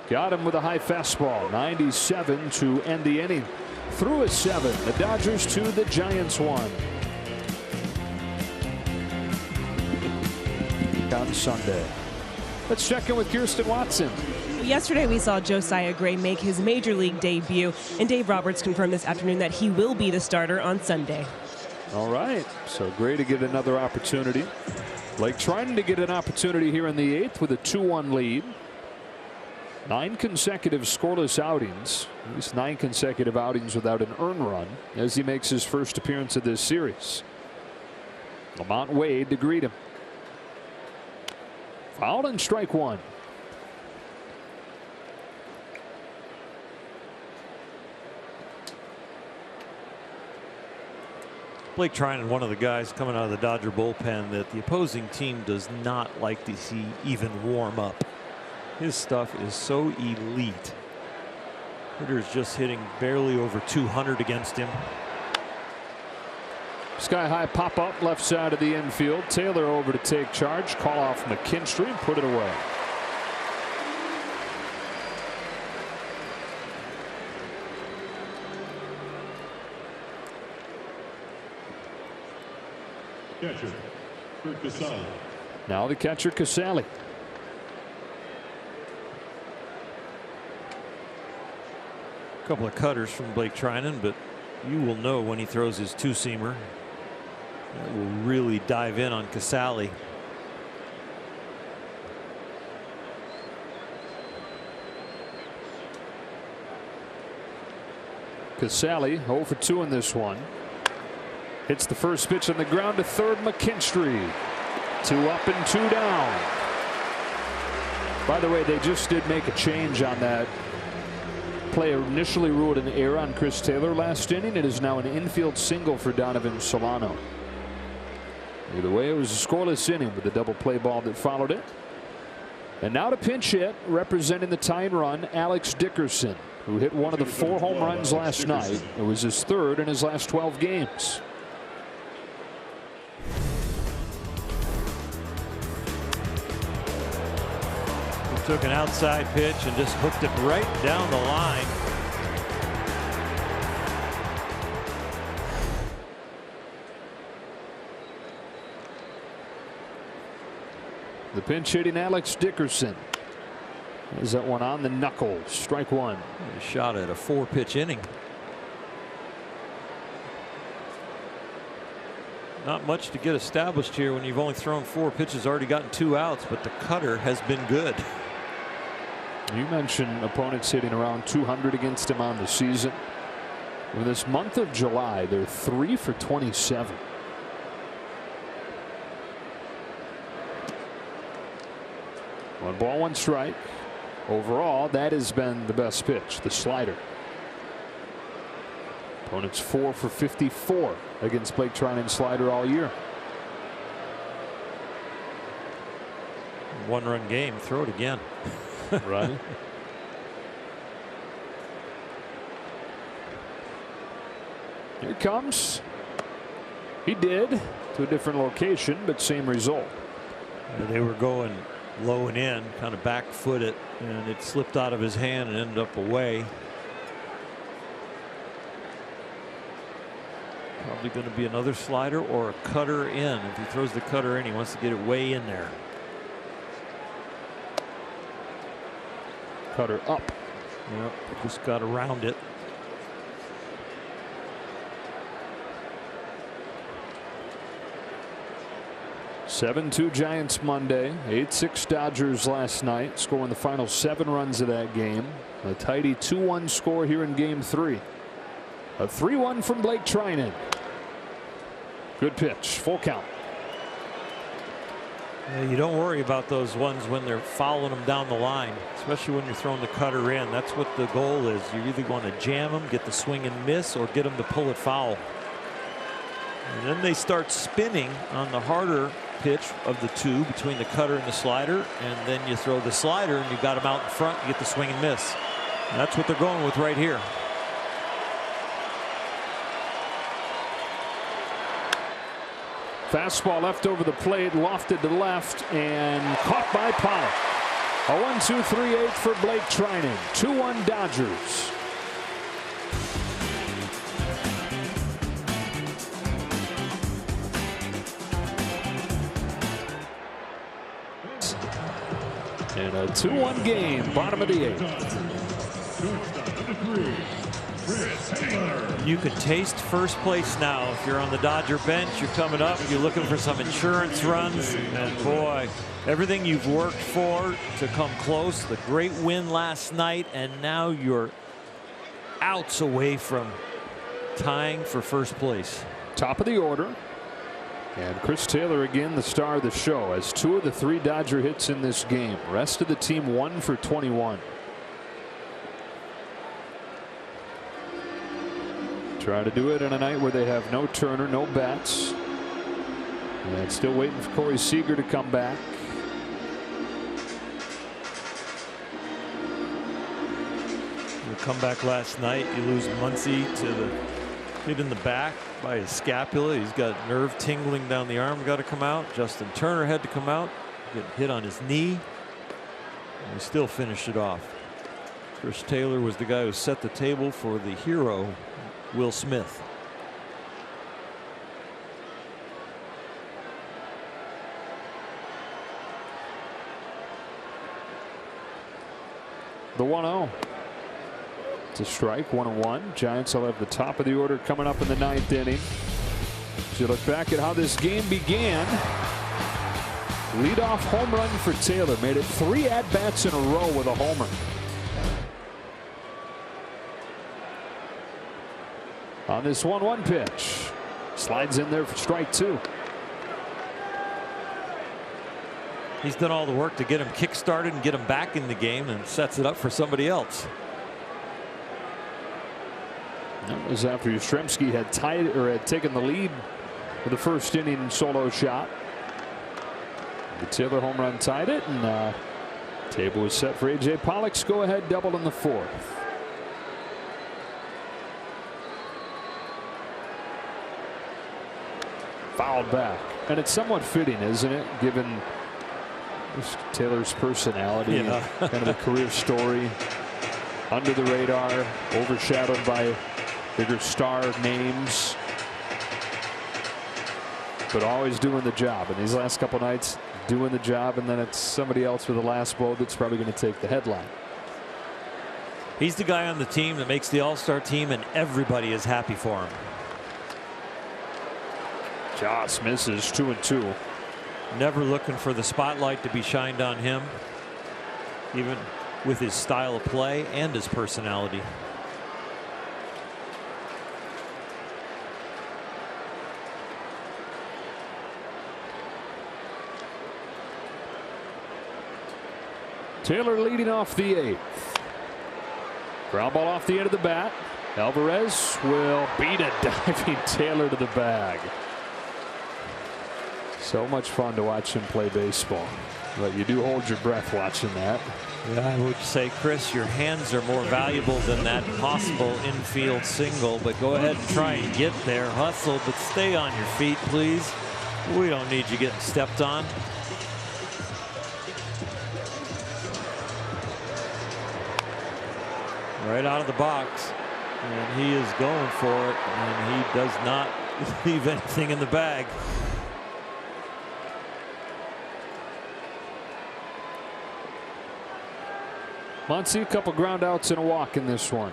Got him with a high fastball. 97 to end the inning. Through a 7. The Dodgers 2, the Giants 1. On Sunday. Let's check in with Kirsten Watson. Yesterday we saw Josiah Gray make his major league debut, and Dave Roberts confirmed this afternoon that he will be the starter on Sunday. All right, so Gray to get another opportunity. Blake Trinan to get an opportunity here in the 8th with a 2-1 lead. 9 consecutive scoreless outings, at least 9 consecutive outings without an earned run as he makes his first appearance of this series. Lamont Wade to greet him. Fouled and strike 1. Blake Trinan, one of the guys coming out of the Dodger bullpen that the opposing team does not like to see even warm up. His stuff is so elite. Hitters just hitting barely over 200 against him. Sky high pop up left side of the infield. Taylor over to take charge. Call off McKinstry and put it away. Catcher, Kurt Casale. Now the catcher Casale. A couple of cutters from Blake Trinan, but you will know when he throws his 2-seamer. That will really dive in on Casale. Casale 0 for 2 in this one. Hits the first pitch on the ground to third. McKinstry. 2 up and 2 down. By the way, they just did make a change on that play. Initially ruled an error on Chris Taylor last inning. It is now an infield single for Donovan Solano. Either way, it was a scoreless inning with the double play ball that followed it. And now to pinch hit, representing the tying run, Alex Dickerson, who hit one of the 4 home runs last night. It was his 3rd in his last 12 games. He took an outside pitch and just hooked it right down the line. The pinch hitting Alex Dickerson. Is that one on the knuckle? Strike 1. A shot at a 4-pitch inning. Not much to get established here when you've only thrown 4 pitches, already gotten 2 outs, but the cutter has been good. You mentioned opponents hitting around 200 against him on the season. In this month of July, they're 3 for 27. One ball, one strike. Overall, that has been the best pitch, the slider. Opponents 4 for 54 against Blake Trinan's slider all year. One-run game. Throw it again. Right. Here it comes. He did, to a different location, but same result. They were going low and in, kind of back foot it, and it slipped out of his hand and ended up away. Probably going to be another slider or a cutter in. If he throws the cutter in, he wants to get it way in there. Cutter up. Yep, just got around it. (7-2) Giants Monday, 8-6 Dodgers last night, scoring the final 7 runs of that game. A tidy 2-1 score here in Game 3. A 3-1 from Blake Treinen. Good pitch, full count. Yeah, you don't worry about those ones when they're fouling them down the line, especially when you're throwing the cutter in. That's what the goal is. You either want to jam them, get the swing and miss, or get them to pull it foul. And then they start spinning on the harder pitch of the two between the cutter and the slider, and then you throw the slider and you got them out in front, you get the swing and miss. And that's what they're going with right here. Fastball left over the plate, lofted to left, and caught by Pollock. A 1-2-3-8 for Blake Treinen. 2-1 Dodgers. In a 2-1 game, bottom of the 8th. You can taste first place now. If you're on the Dodger bench, you're coming up, you're looking for some insurance runs, and boy, everything you've worked for to come close, the great win last night, and now you're outs away from tying for first place. Top of the order. And Chris Taylor again the star of the show, has 2 of the 3 Dodger hits in this game. Rest of the team 1 for 21. Try to do it on a night where they have no Turner, no Betts. And still waiting for Corey Seager to come back. You come back last night, you lose Muncy to the hit in the back by his scapula. He's got nerve tingling down the arm, got to come out. Justin Turner had to come out, get hit on his knee, and he still finished it off. Chris Taylor was the guy who set the table for the hero, Will Smith. The 1-0. It's a strike, 1-1. Giants will have the top of the order coming up in the 9th inning. As you look back at how this game began, leadoff home run for Taylor. Made it 3 at-bats in a row with a homer. On this 1-1 pitch, slides in there for strike 2. He's done all the work to get him kick-started and get him back in the game, and sets it up for somebody else. That was after Yastrzemski had tied or had taken the lead for the first inning solo shot. The Taylor home run tied it, and table was set for A.J. Pollock's go-ahead double in the 4th. Fouled back, and it's somewhat fitting, isn't it, given Taylor's personality, kind of a career story, under the radar, overshadowed by bigger star names, but always doing the job. And these last couple nights, doing the job, and then it's somebody else with the last blow that's probably going to take the headline. He's the guy on the team that makes the All-Star team, and everybody is happy for him. Joss misses, 2-2. Never looking for the spotlight to be shined on him, even with his style of play and his personality. Taylor leading off the 8th. Ground ball off the end of the bat. Alvarez will beat a diving Taylor to the bag. So much fun to watch him play baseball. But you do hold your breath watching that. Yeah, I would say, Chris, your hands are more valuable than that possible infield single, but go ahead and try and get there. Hustle, but stay on your feet, please. We don't need you getting stepped on. Right out of the box, and he is going for it, and he does not leave anything in the bag. Muncy, a couple ground outs and a walk in this one.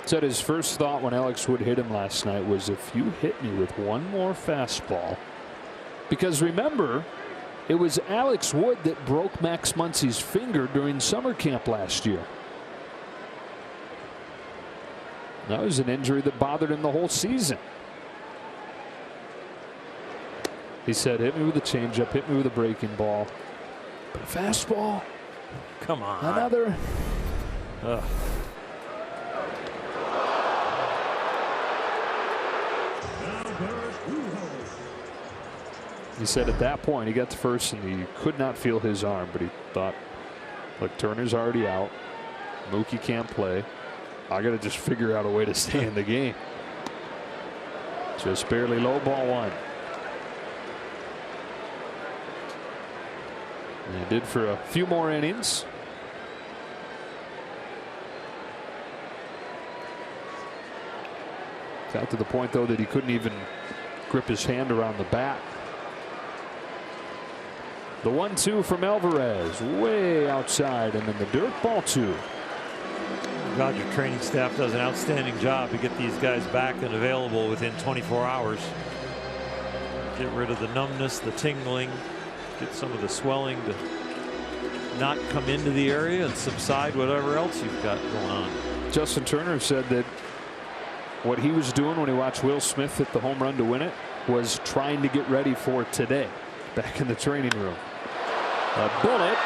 Said his first thought when Alex Wood hit him last night was, if you hit me with one more fastball. Because remember, it was Alex Wood that broke Max Muncy's finger during summer camp last year. That was an injury that bothered him the whole season. He said, hit me with a changeup, hit me with a breaking ball. But a fastball? Come on. Another. Ugh. He said at that point he got to first and he could not feel his arm, but he thought, look, Turner's already out. Mookie can't play. I got to just figure out a way to stay in the game. Just barely low, ball one. And he did for a few more innings. Got to the point, though, that he couldn't even grip his hand around the bat. The 1-2 from Alvarez, way outside, and then the dirt, ball two. God, your training staff does an outstanding job to get these guys back and available within 24 hours. Get rid of the numbness, the tingling, get some of the swelling to not come into the area and subside whatever else you've got going on. Justin Turner said that what he was doing when he watched Will Smith hit the home run to win it was trying to get ready for today back in the training room. A bullet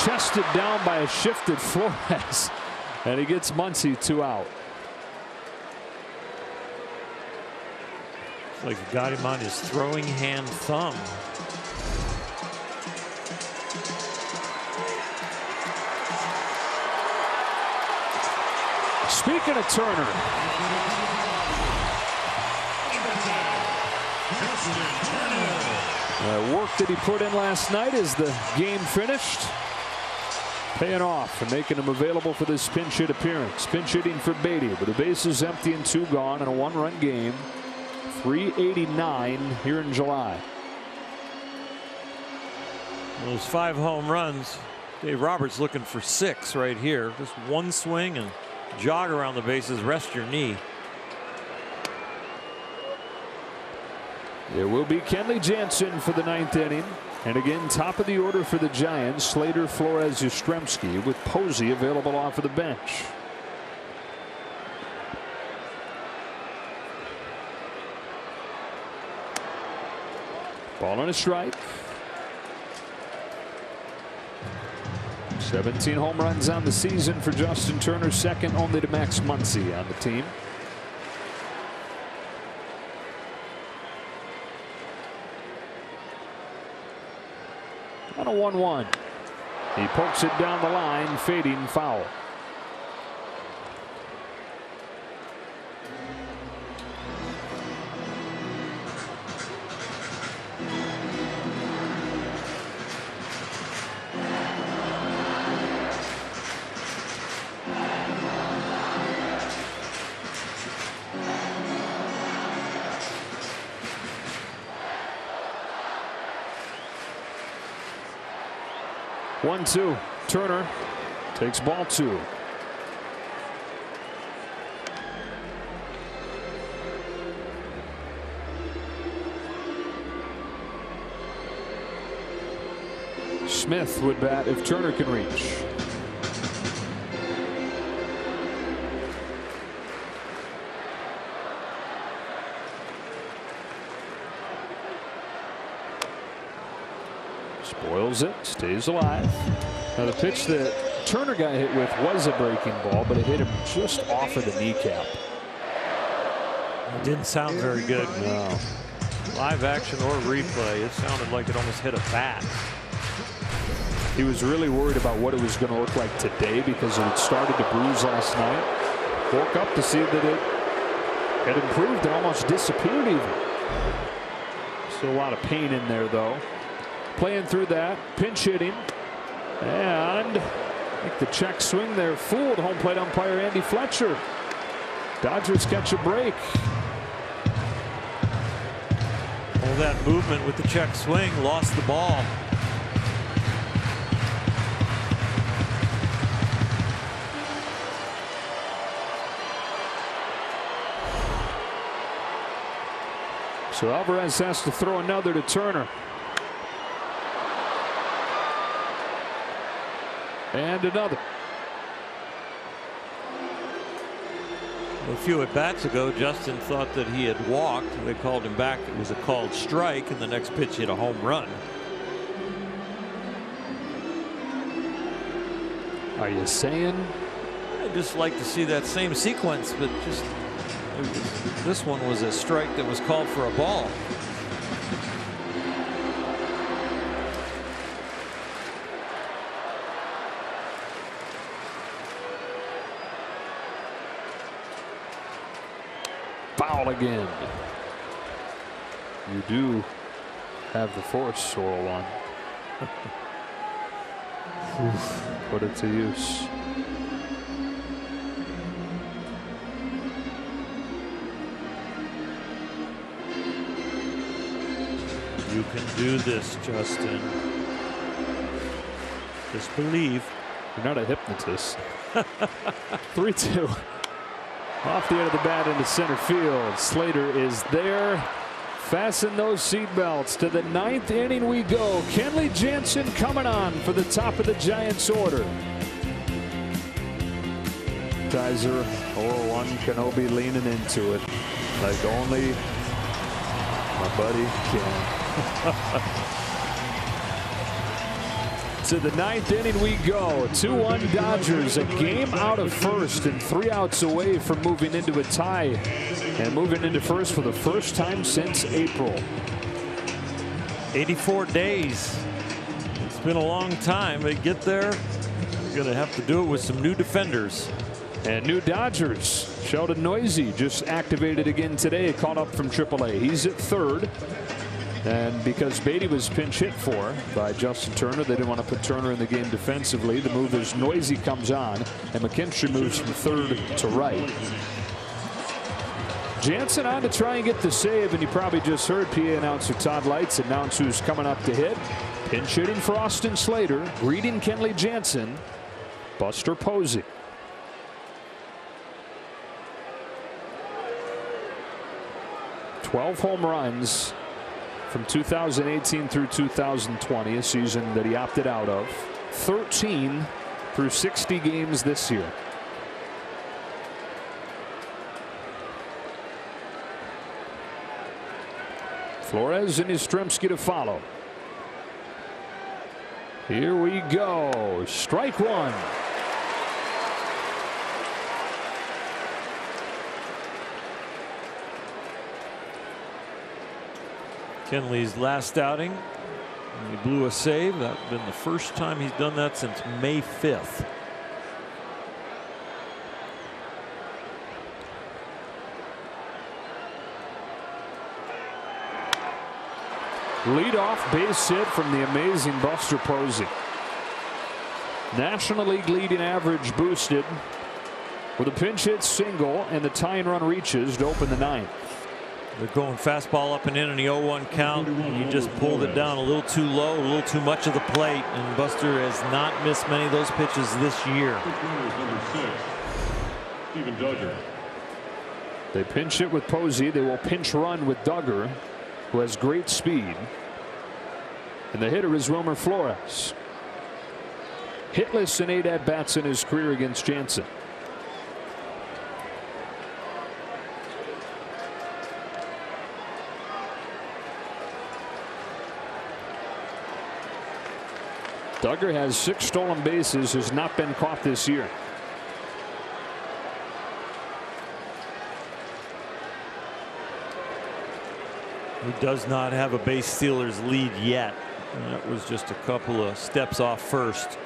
chested down by a shifted Flores, and he gets Muncy 2 out. It's like he got him on his throwing hand thumb. Speaking of Turner, the work that he put in last night as the game finished, paying off and making him available for this pinch hit appearance. Pinch hitting for Beatty with the bases empty and 2 gone in a 1-run game. 389 here in July. Those 5 home runs. Dave Roberts looking for 6 right here. Just one swing and jog around the bases, rest your knee. There will be Kenley Jansen for the 9th inning. And again, top of the order for the Giants, Slater, Flores, Yastrzemski, with Posey available off of the bench. Ball on a strike. 17 home runs on the season for Justin Turner, second only to Max Muncy on the team. On a 1-1. He pokes it down the line, fading foul. One, two. Turner takes ball 2. Smith would bat if Turner can reach. Spoils it, stays alive. Now the pitch that Turner got hit with was a breaking ball, but it hit him just off of the kneecap. It didn't sound very good. No. Live action or replay, it sounded like it almost hit a bat. He was really worried about what it was going to look like today because it had started to bruise last night. Woke up to see that it had improved and almost disappeared even. Still a lot of pain in there though. Playing through that, pinch hitting, and I think the check swing there fooled home plate umpire Andy Fletcher. Dodgers catch a break. All that movement with the check swing, lost the ball. So Alvarez has to throw another to Turner. And another. A few at bats ago, Justin thought that he had walked. They called him back. It was a called strike, and the next pitch hit a home run. Are you saying? I'd just like to see that same sequence, but just this one was a strike that was called for a ball. Foul again. You do have the force, Sorrel one. Put it to use. You can do this, Justin. Just believe. You're not a hypnotist. 3-2. Off the end of the bat into center field. Slater is there. Fasten those seatbelts. To the 9th inning we go. Kenley Jansen coming on for the top of the Giants order. Kaiser 0-1. Kenobi leaning into it like only my buddy can. To the 9th inning we go. 2-1 Dodgers, a game out of first and 3 outs away from moving into a tie and moving into first for the first time since April. 84 days. It's been a long time. They get there. They're going to have to do it with some new defenders. And new Dodgers. Sheldon Noisy just activated again today, caught up from AAA. He's at third. And because Beatty was pinch hit for by Justin Turner, they didn't want to put Turner in the game defensively. The move is Noisy comes on, and McKinstry moves from third to right. Jansen on to try and get the save, and you probably just heard PA announcer Todd Lights announce who's coming up to hit. Pinch hitting for Austin Slater, greeting Kenley Jansen, Buster Posey. "12 home runs from 2018 through 2020, a season that he opted out of. 13 through 60 games this year. Flores and Yastrzemski to follow. Here we go. Strike one. Kenley's last outing, he blew a save. That's been the first time he's done that since May 5th. Leadoff base hit from the amazing Buster Posey. National League leading average boosted with a pinch hit single, and the tying run reaches to open the 9th. They're going fastball up and in the 0-1 count. He just pulled it down a little too low, a little too much of the plate, and Buster has not missed many of those pitches this year. Steven Duggar. They pinch it with Posey. They will pinch run with Duggar, who has great speed. And the hitter is Wilmer Flores. Hitless in 8 at-bats in his career against Jansen. Duggar has 6 stolen bases, has not been caught this year. He does not have a base stealers lead yet. And that was just a couple of steps off first.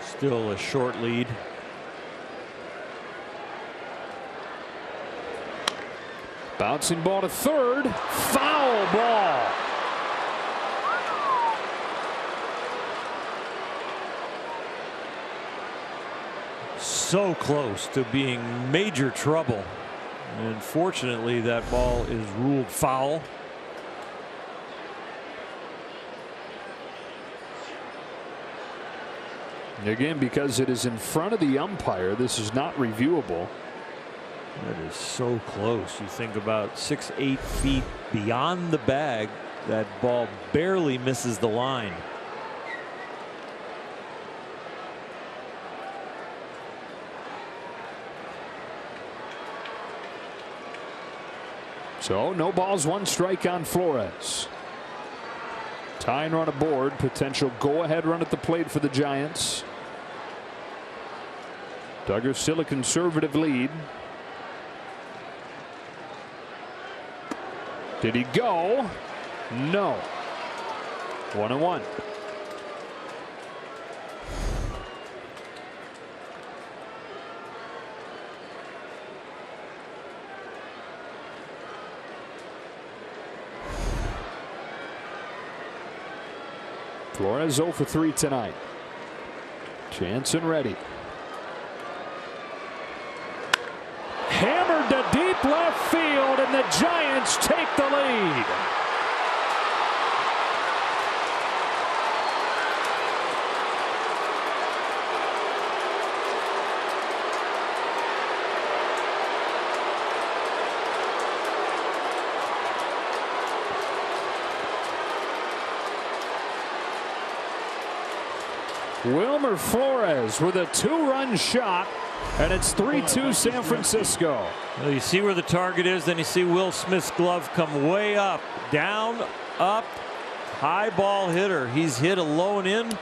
Still a short lead. Bouncing ball to third. Foul ball. So close to being major trouble. And fortunately, that ball is ruled foul. Again, because it is in front of the umpire, this is not reviewable. That is so close. You think about 6-8 feet beyond the bag, that ball barely misses the line. So no balls, one strike on Flores. Tying run aboard, potential go-ahead run at the plate for the Giants. Duggar still a conservative lead. Did he go? No. 1-1. Flores 0 for 3 tonight. Jansen ready. Hammered to deep left field, and the Giants take the lead. Wilmer Flores with a 2-run shot, and it's 3-2 San Francisco. Well, you see where the target is, then you see Will Smith's glove come way up, down, up, high ball hitter. He's hit a low and in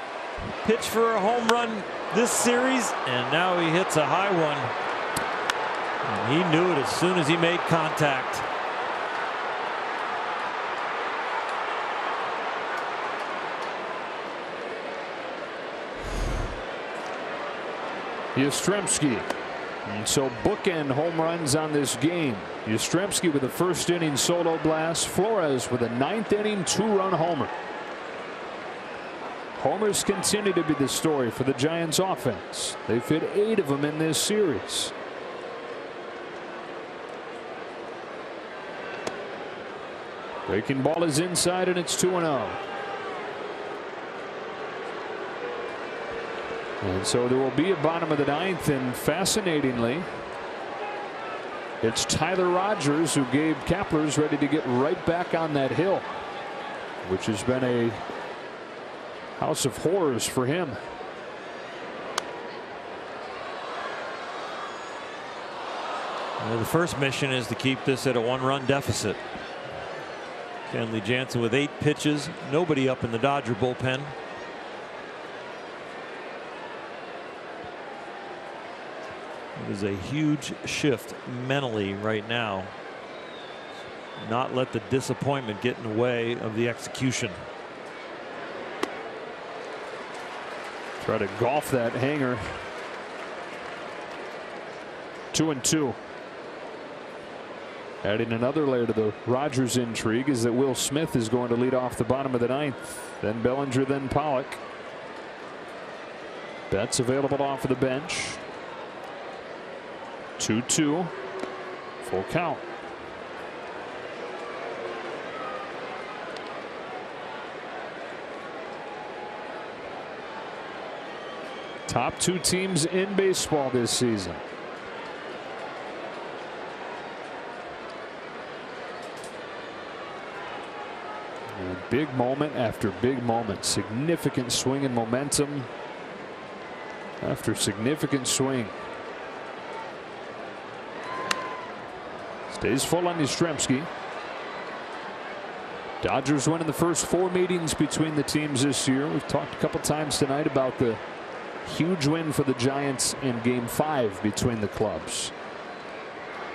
pitch for a home run this series, and now he hits a high one. And he knew it as soon as he made contact. Yastrzemski. And so bookend home runs on this game. Yastrzemski with a first inning solo blast. Flores with a 9th inning 2-run homer. Homers continue to be the story for the Giants offense. They've hit 8 of them in this series. Breaking ball is inside, and it's 2-0. And so there will be a bottom of the 9th, and fascinatingly, it's Tyler Rogers who Gabe Kapler's ready to get right back on that hill, which has been a house of horrors for him. Well, the first mission is to keep this at a 1-run deficit. Kenley Jansen with 8 pitches, nobody up in the Dodger bullpen. It is a huge shift mentally right now. Not let the disappointment get in the way of the execution. Try to golf that hanger. 2-2. Adding another layer to the Rogers intrigue is that Will Smith is going to lead off the bottom of the 9th. Then Bellinger, then Pollock. Betts available off of the bench. 2-2. Full count. Top 2 teams in baseball this season. And big moment after big moment. Significant swing and momentum after significant swing. Stays full on Yastrzemski. Dodgers winning the first 4 meetings between the teams this year. We've talked a couple times tonight about the huge win for the Giants in Game 5 between the clubs,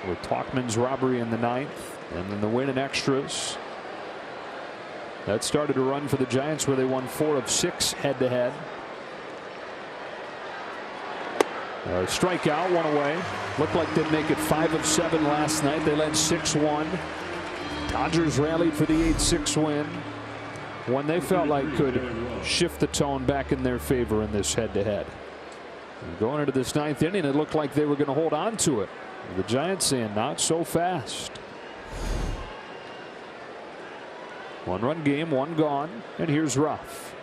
with Tauchman's robbery in the 9th, and then the win in extras. That started a run for the Giants where they won 4 of 6 head-to-head. Strikeout, 1 away. Looked like they'd make it 5 of 7 last night. They led 6-1. Dodgers rallied for the 8-6 win, one they felt like could shift the tone back in their favor in this head-to-head. Going into this 9th inning, it looked like they were going to hold on to it. The Giants saying not so fast. 1-run game, 1 gone, and here's Ruff.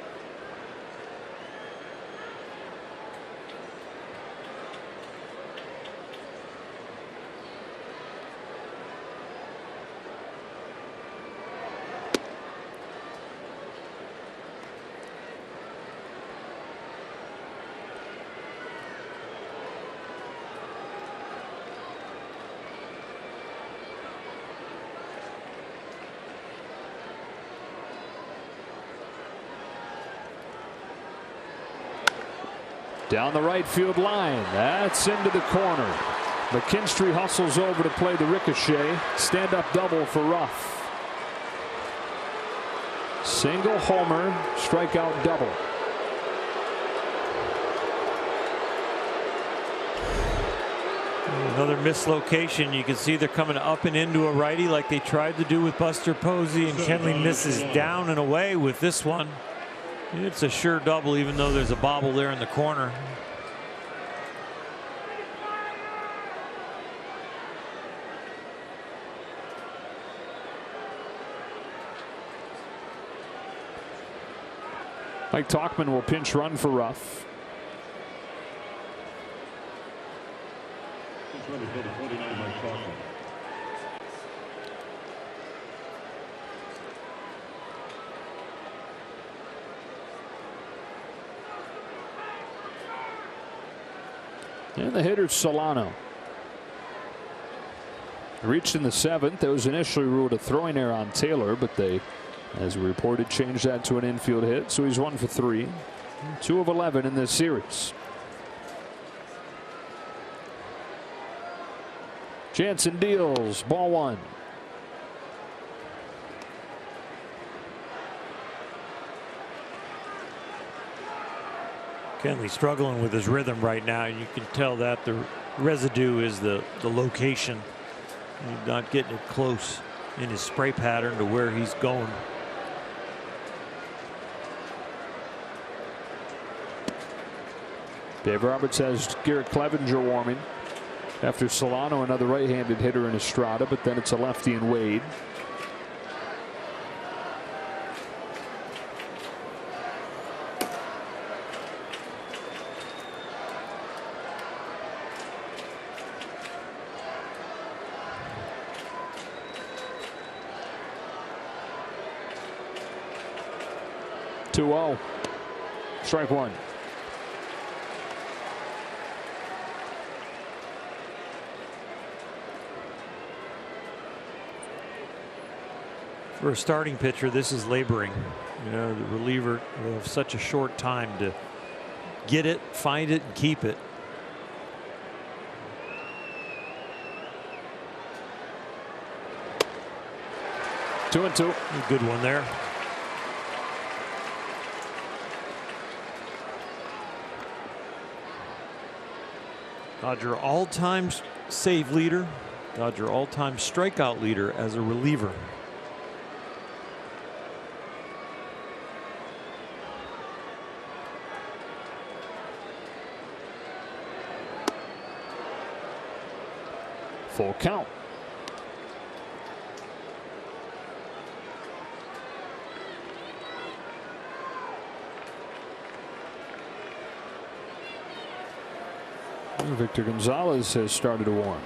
Down the right field line. That's into the corner. McKinstry hustles over to play the ricochet. Stand-up double for Ruff. Single homer, strikeout double. Another mislocation. You can see they're coming up and into a righty like they tried to do with Buster Posey, and Kenley misses down and away with this one. It's a sure double, even though there's a bobble there in the corner. Mike Tauchman will pinch run for Ruff. And the hitter Solano. Reached in the 7th. That was initially ruled a throwing error on Taylor, but they, as reported, changed that to an infield hit. So he's 1 for 3. 2 of 11 in this series. Jansen deals. Ball 1. Kenley struggling with his rhythm right now. You can tell that the residue is the location. He's not getting it close in his spray pattern to where he's going. Dave Roberts has Garrett Clevenger warming after Solano, another right-handed hitter in Estrada, but then it's a lefty in Wade. Strike 1. For a starting pitcher, this is laboring. You know, the reliever will have such a short time to get it, find it, and keep it. Two and two. A good one there. Dodger all-time save leader. Dodger all-time strikeout leader as a reliever. Full count. Victor Gonzalez has started to warm.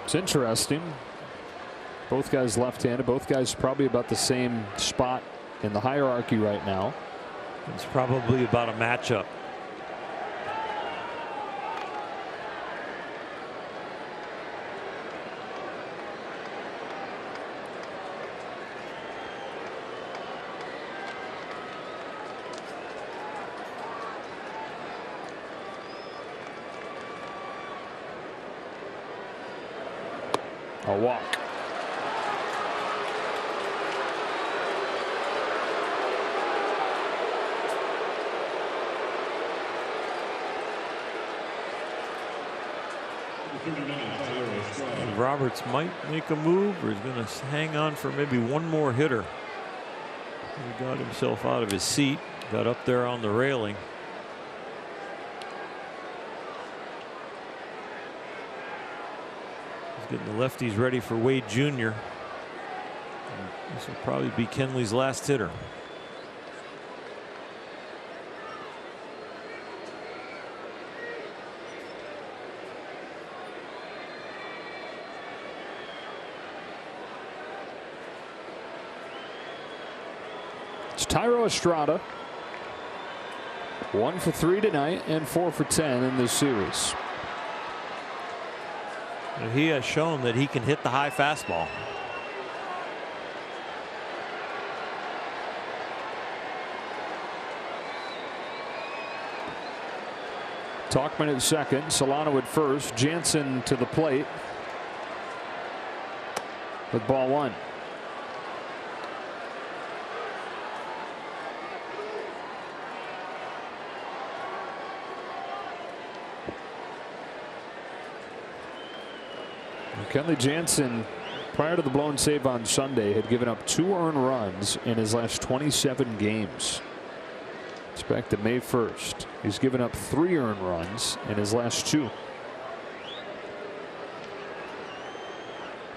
It's interesting. Both guys left-handed. Both guys probably about the same spot in the hierarchy right now. It's probably about a matchup. A walk. Roberts might make a move, or he's going to hang on for maybe one more hitter. He got himself out of his seat, got up there on the railing. He's getting the lefties ready for Wade Jr. This will probably be Kenley's last hitter. Thairo Estrada, 1 for 3 tonight and 4 for 10 in this series. He has shown that he can hit the high fastball. Tauchman at second, Solano at first, Jansen to the plate with ball 1. Kenley Jansen, prior to the blown save on Sunday, had given up 2 earned runs in his last 27 games. It's back to May 1st. He's given up 3 earned runs in his last 2.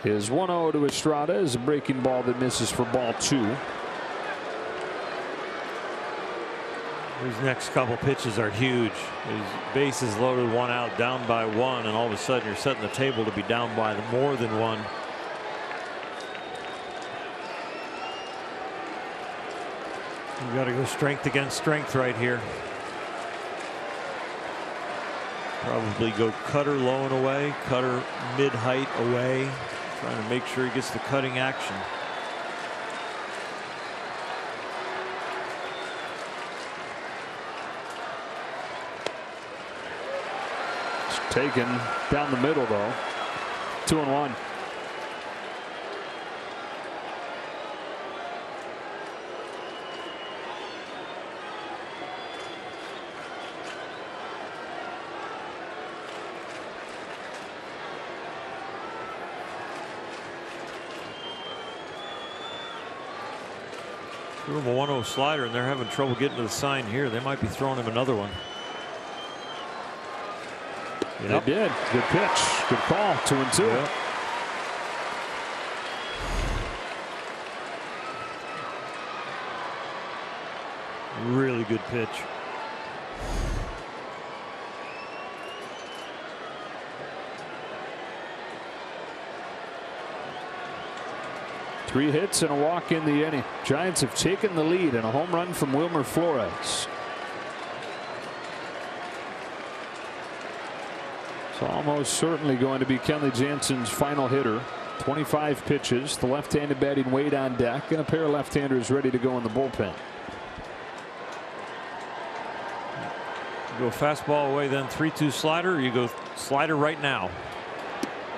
His 1-0 to Estrada is a breaking ball that misses for ball 2. These next couple pitches are huge. His bases loaded, 1 out, down by 1, and all of a sudden you're setting the table to be down by more than 1. You got to go strength against strength right here. Probably go cutter low and away, cutter mid height away, trying to make sure he gets the cutting action. Taken down the middle, though. 2-1. Threw him a 1-0 slider, and they're having trouble getting to the sign here. They might be throwing him another one. Yep. They did. Good pitch. Good call. 2-2. Yep. Really good pitch. Three hits and a walk in the inning. Giants have taken the lead and a home run from Wilmer Flores. It's almost certainly going to be Kenley Jansen's final hitter. 25 pitches. The left-handed batting Wade on deck, and a pair of left-handers ready to go in the bullpen. You go fastball away, then 3-2 slider. Or you go slider right now.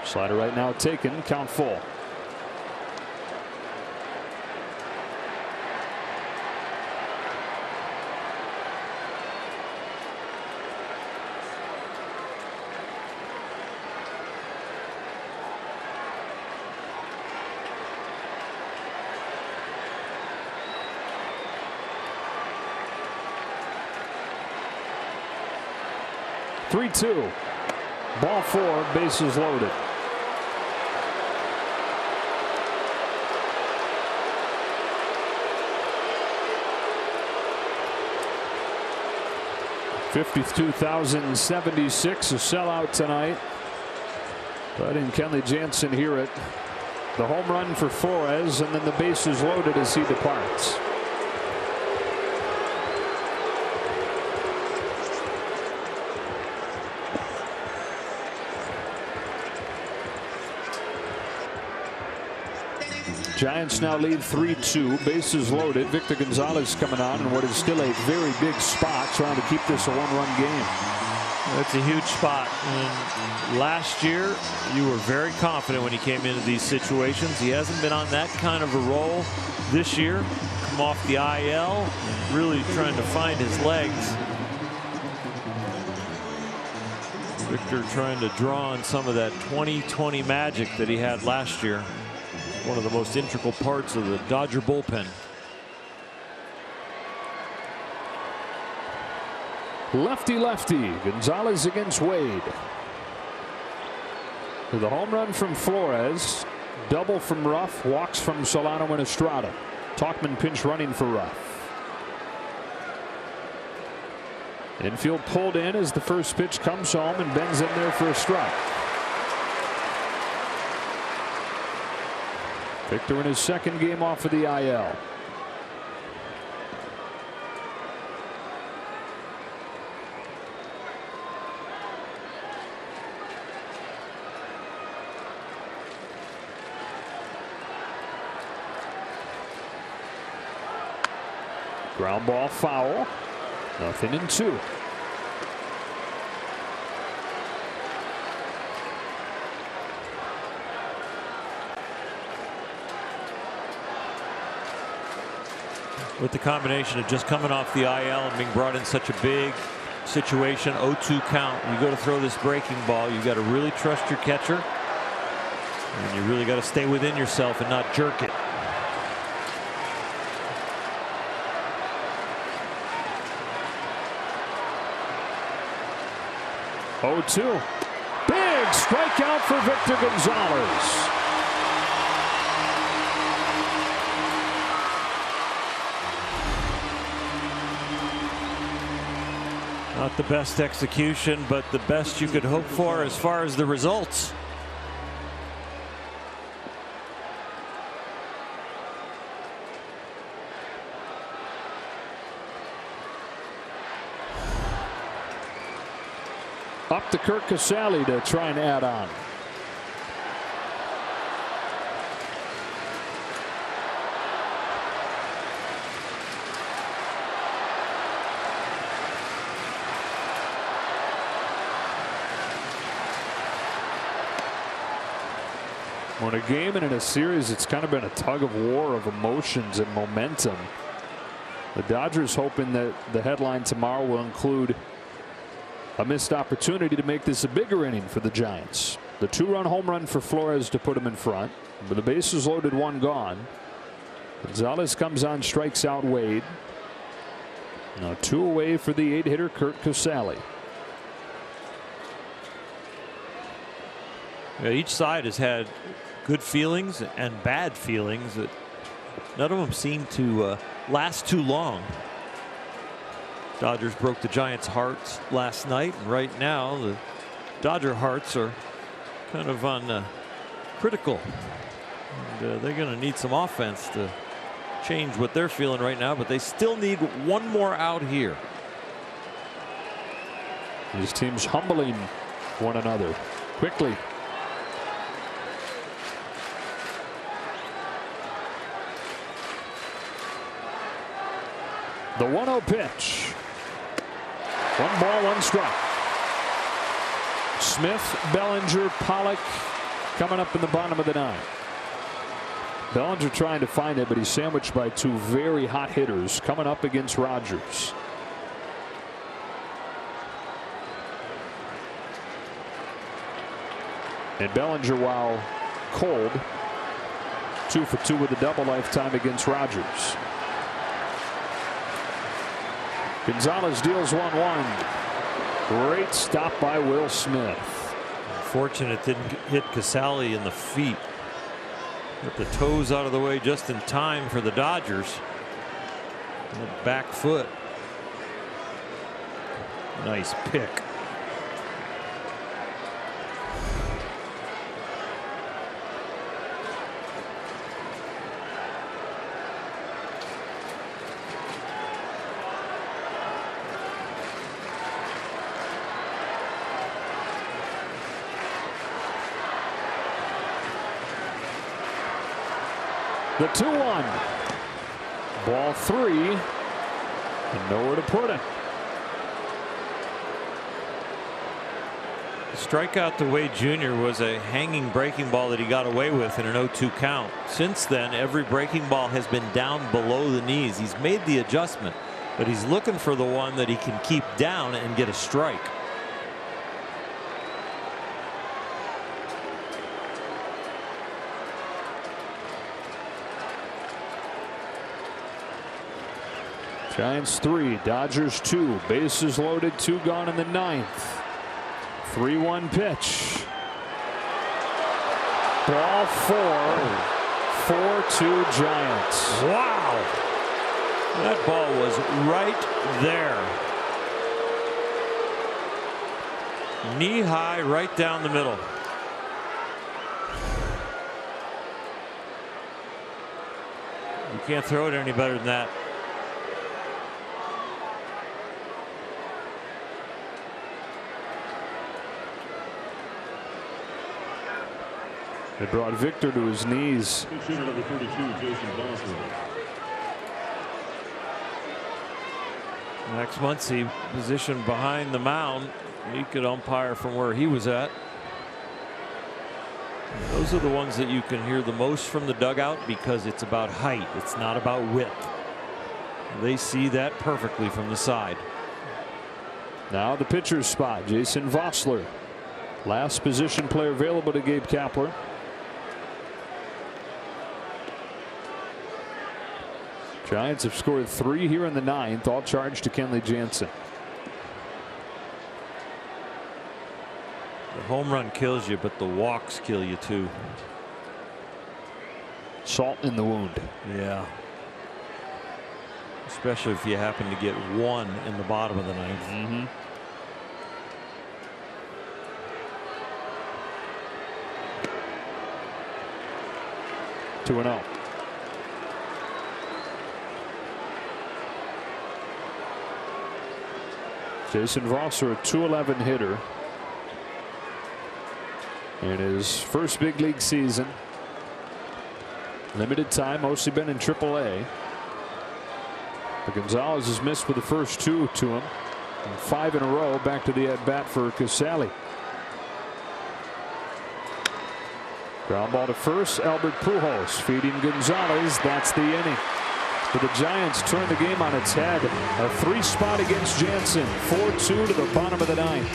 Slider right now taken. Count full. Two. Ball 4, bases loaded. $52,076, a sellout tonight. But in Kenley Jansen hear it. The home run for Flores, and then the bases loaded as he departs. Giants now lead 3-2. Bases loaded. Victor Gonzalez coming on in what is still a very big spot, trying to keep this a one-run game. That's a huge spot. And last year, you were very confident when he came into these situations. He hasn't been on that kind of a roll this year. Come off the IL, really trying to find his legs. Victor trying to draw on some of that 2020 magic that he had last year. One of the most integral parts of the Dodger bullpen. Lefty. Gonzalez against Wade. With a home run from Flores, double from Ruff, walks from Solano and Estrada. Tauchman pinch running for Ruff. Infield pulled in as the first pitch comes home, and Ben's in there for a strike. Victor in his second game off of the IL. Ground ball foul. 0-2. With the combination of just coming off the IL and being brought in such a big situation, 0-2 count, you go to throw this breaking ball, you got to really trust your catcher, and you really got to stay within yourself and not jerk it. Big strikeout for Victor Gonzalez. Not the best execution, but the best you could hope for as far as the results. Up to Curt Casali to try and add on. When a game and in a series, it's kind of been a tug of war of emotions and momentum. The Dodgers hoping that the headline tomorrow will include a missed opportunity to make this a bigger inning for the Giants. The two-run home run for Flores to put him in front. With the bases loaded, one gone. Gonzalez comes on, strikes out Wade. Now 2 away for the 8-hitter Curt Casali. Yeah, each side has had good feelings and bad feelings that none of them seem to last too long. Dodgers broke the Giants' hearts last night, and right now the Dodger hearts are kind of on critical. And they're going to need some offense to change what they're feeling right now, but they still need one more out here. These teams humbling one another quickly. The 1-0 pitch. 1 ball, 1 strike. Smith, Bellinger, Pollock coming up in the bottom of the 9th. Bellinger trying to find it, but he's sandwiched by 2 very hot hitters coming up against Rogers. And Bellinger, while cold, 2 for 2 with a double lifetime against Rogers. Gonzalez deals 1-1. Great stop by Will Smith. Unfortunate didn't hit Casali in the feet. Get the toes out of the way just in time for the Dodgers. And the back foot. Nice pick. The 2-1. Ball 3. And nowhere to put it. Strikeout to Wade Jr. was a hanging breaking ball that he got away with in an 0-2 count. Since then, every breaking ball has been down below the knees. He's made the adjustment, but he's looking for the one that he can keep down and get a strike. Giants 3, Dodgers 2. Bases loaded, 2 gone in the 9th. 3-1 pitch. Ball 4. 4-2 Giants. Wow. That ball was right there. Knee high, right down the middle. You can't throw it any better than that. It brought Victor to his knees. Pitcher number 32, Jason Boswell. Max Muncy positioned behind the mound. He could umpire from where he was at. Those are the ones that you can hear the most from the dugout because it's about height. It's not about width. They see that perfectly from the side. Now the pitcher's spot. Jason Vossler. Last position player available to Gabe Kapler. Giants have scored 3 here in the 9th, all charged to Kenley Jansen. The home run kills you, but the walks kill you too. Salt in the wound. Yeah. Especially if you happen to get one in the bottom of the 9th. 2-0. Jason Vossler, a .211 hitter in his first big league season. Limited time, mostly been in AAA. But Gonzalez has missed with the first 2 to him. And 5 in a row back to the at bat for Casale. Ground ball to first. Albert Pujols feeding Gonzalez. That's the inning. But the Giants turn the game on its head. A 3 spot against Jansen. 4-2 to the bottom of the 9th.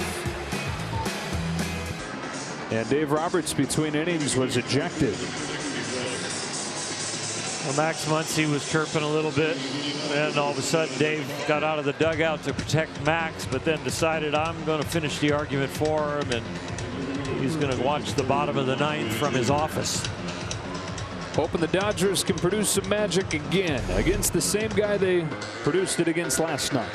And Dave Roberts between innings was ejected. Well, Max Muncy was chirping a little bit, and all of a sudden Dave got out of the dugout to protect Max, but then decided I'm going to finish the argument for him, and he's going to watch the bottom of the 9th from his office. Hoping the Dodgers can produce some magic again against the same guy they produced it against last night.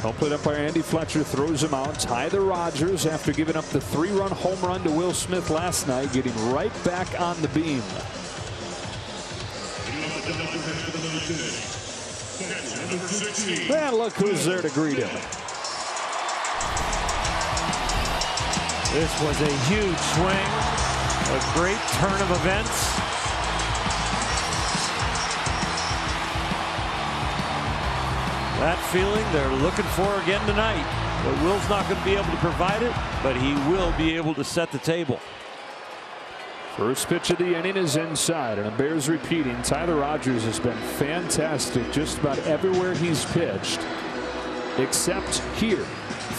Home plate umpire Andy Fletcher throws him out. Tyler Rogers, after giving up the 3-run home run to Will Smith last night, getting right back on the beam. And look who's there to greet him. This was a huge swing, a great turn of events. That feeling they're looking for again tonight. But Will's not going to be able to provide it, but he will be able to set the table. First pitch of the inning is inside, and it bears repeating. Tyler Rogers has been fantastic just about everywhere he's pitched, except here.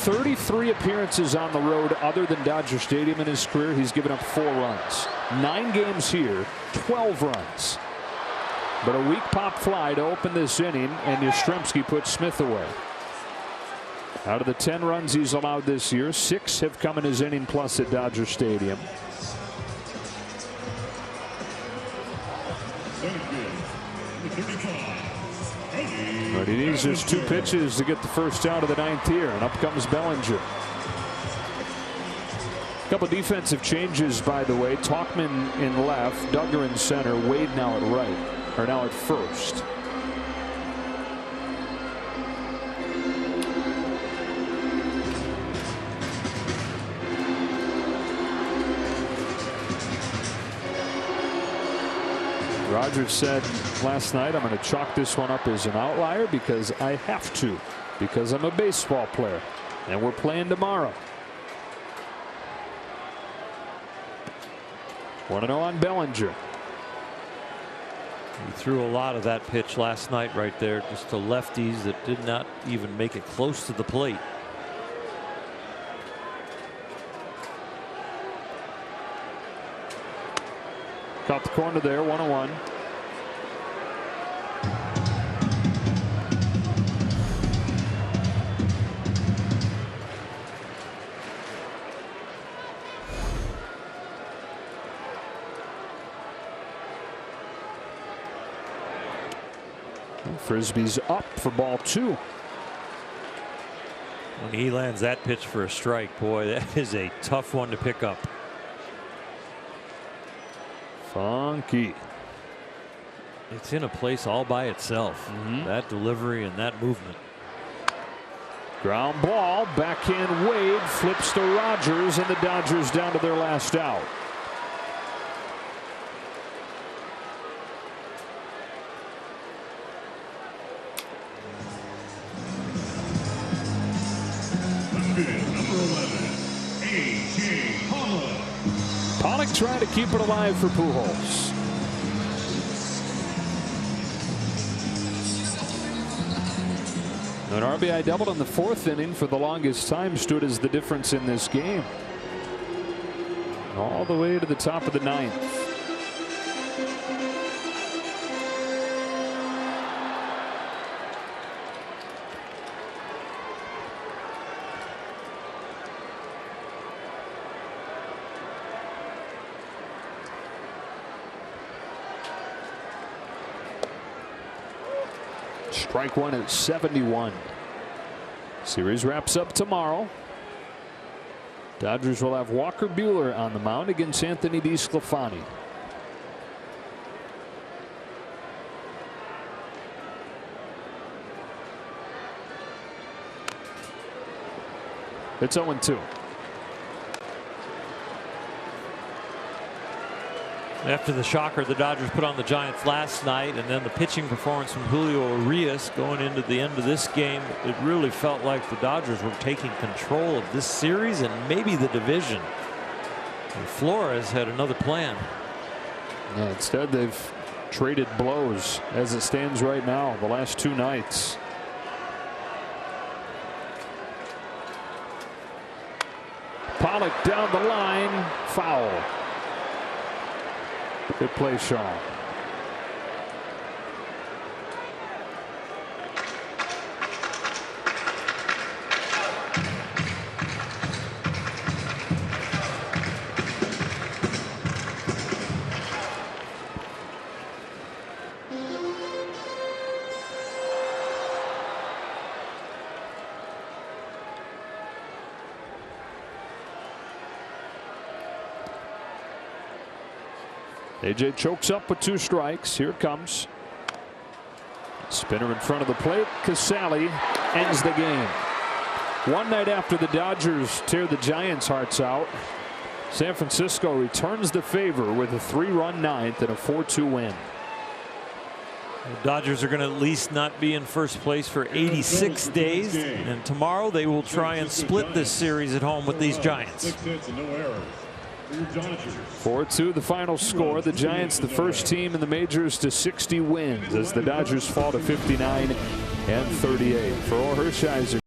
33 appearances on the road other than Dodger Stadium in his career. He's given up 4 runs. 9 games here, 12 runs. But a weak pop fly to open this inning, and Yastrzemski puts Smith away. Out of the 10 runs he's allowed this year, 6 have come in his inning plus at Dodger Stadium. But he needs just 2 pitches to get the first out of the 9th here, and up comes Bellinger. A couple defensive changes, by the way. Tauchman in left, Duggar in center, Wade now at right. Are now at first. Rogers said last night, I'm going to chalk this one up as an outlier because I have to, because I'm a baseball player and we're playing tomorrow. 1-0 on Bellinger. He threw a lot of that pitch last night right there, just to lefties that did not even make it close to the plate. Caught the corner there, 1-1. Frisbee's up for ball 2. When he lands that pitch for a strike, boy, that is a tough one to pick up. Funky. It's in a place all by itself. That delivery and that movement. Ground ball, backhand Wade, flips to Rogers, and the Dodgers down to their last out. Pollock trying to keep it alive for Pujols. An RBI double in the 4th inning for the longest time stood as the difference in this game. All the way to the top of the 9th. Strike one at 71. Series wraps up tomorrow. Dodgers will have Walker Buehler on the mound against Anthony DeSclafani. It's 0-2. After the shocker the Dodgers put on the Giants last night, and then the pitching performance from Julio Urias going into the end of this game, it really felt like the Dodgers were taking control of this series and maybe the division. And Flores had another plan. Yeah, instead they've traded blows as it stands right now the last 2 nights. Pollock down the line, foul. Good play, Shaw. AJ chokes up with 2 strikes. Here it comes. Spinner in front of the plate. Casali ends the game. One night after the Dodgers tear the Giants' hearts out, San Francisco returns the favor with a 3-run 9th and a 4-2 win. The Dodgers are going to at least not be in first place for 86 days, and tomorrow they will try and split this series at home with these Giants. 4-2 the final score. The Giants the first team in the majors to 60 wins as the Dodgers fall to 59 and 38. For Orr Hershiser.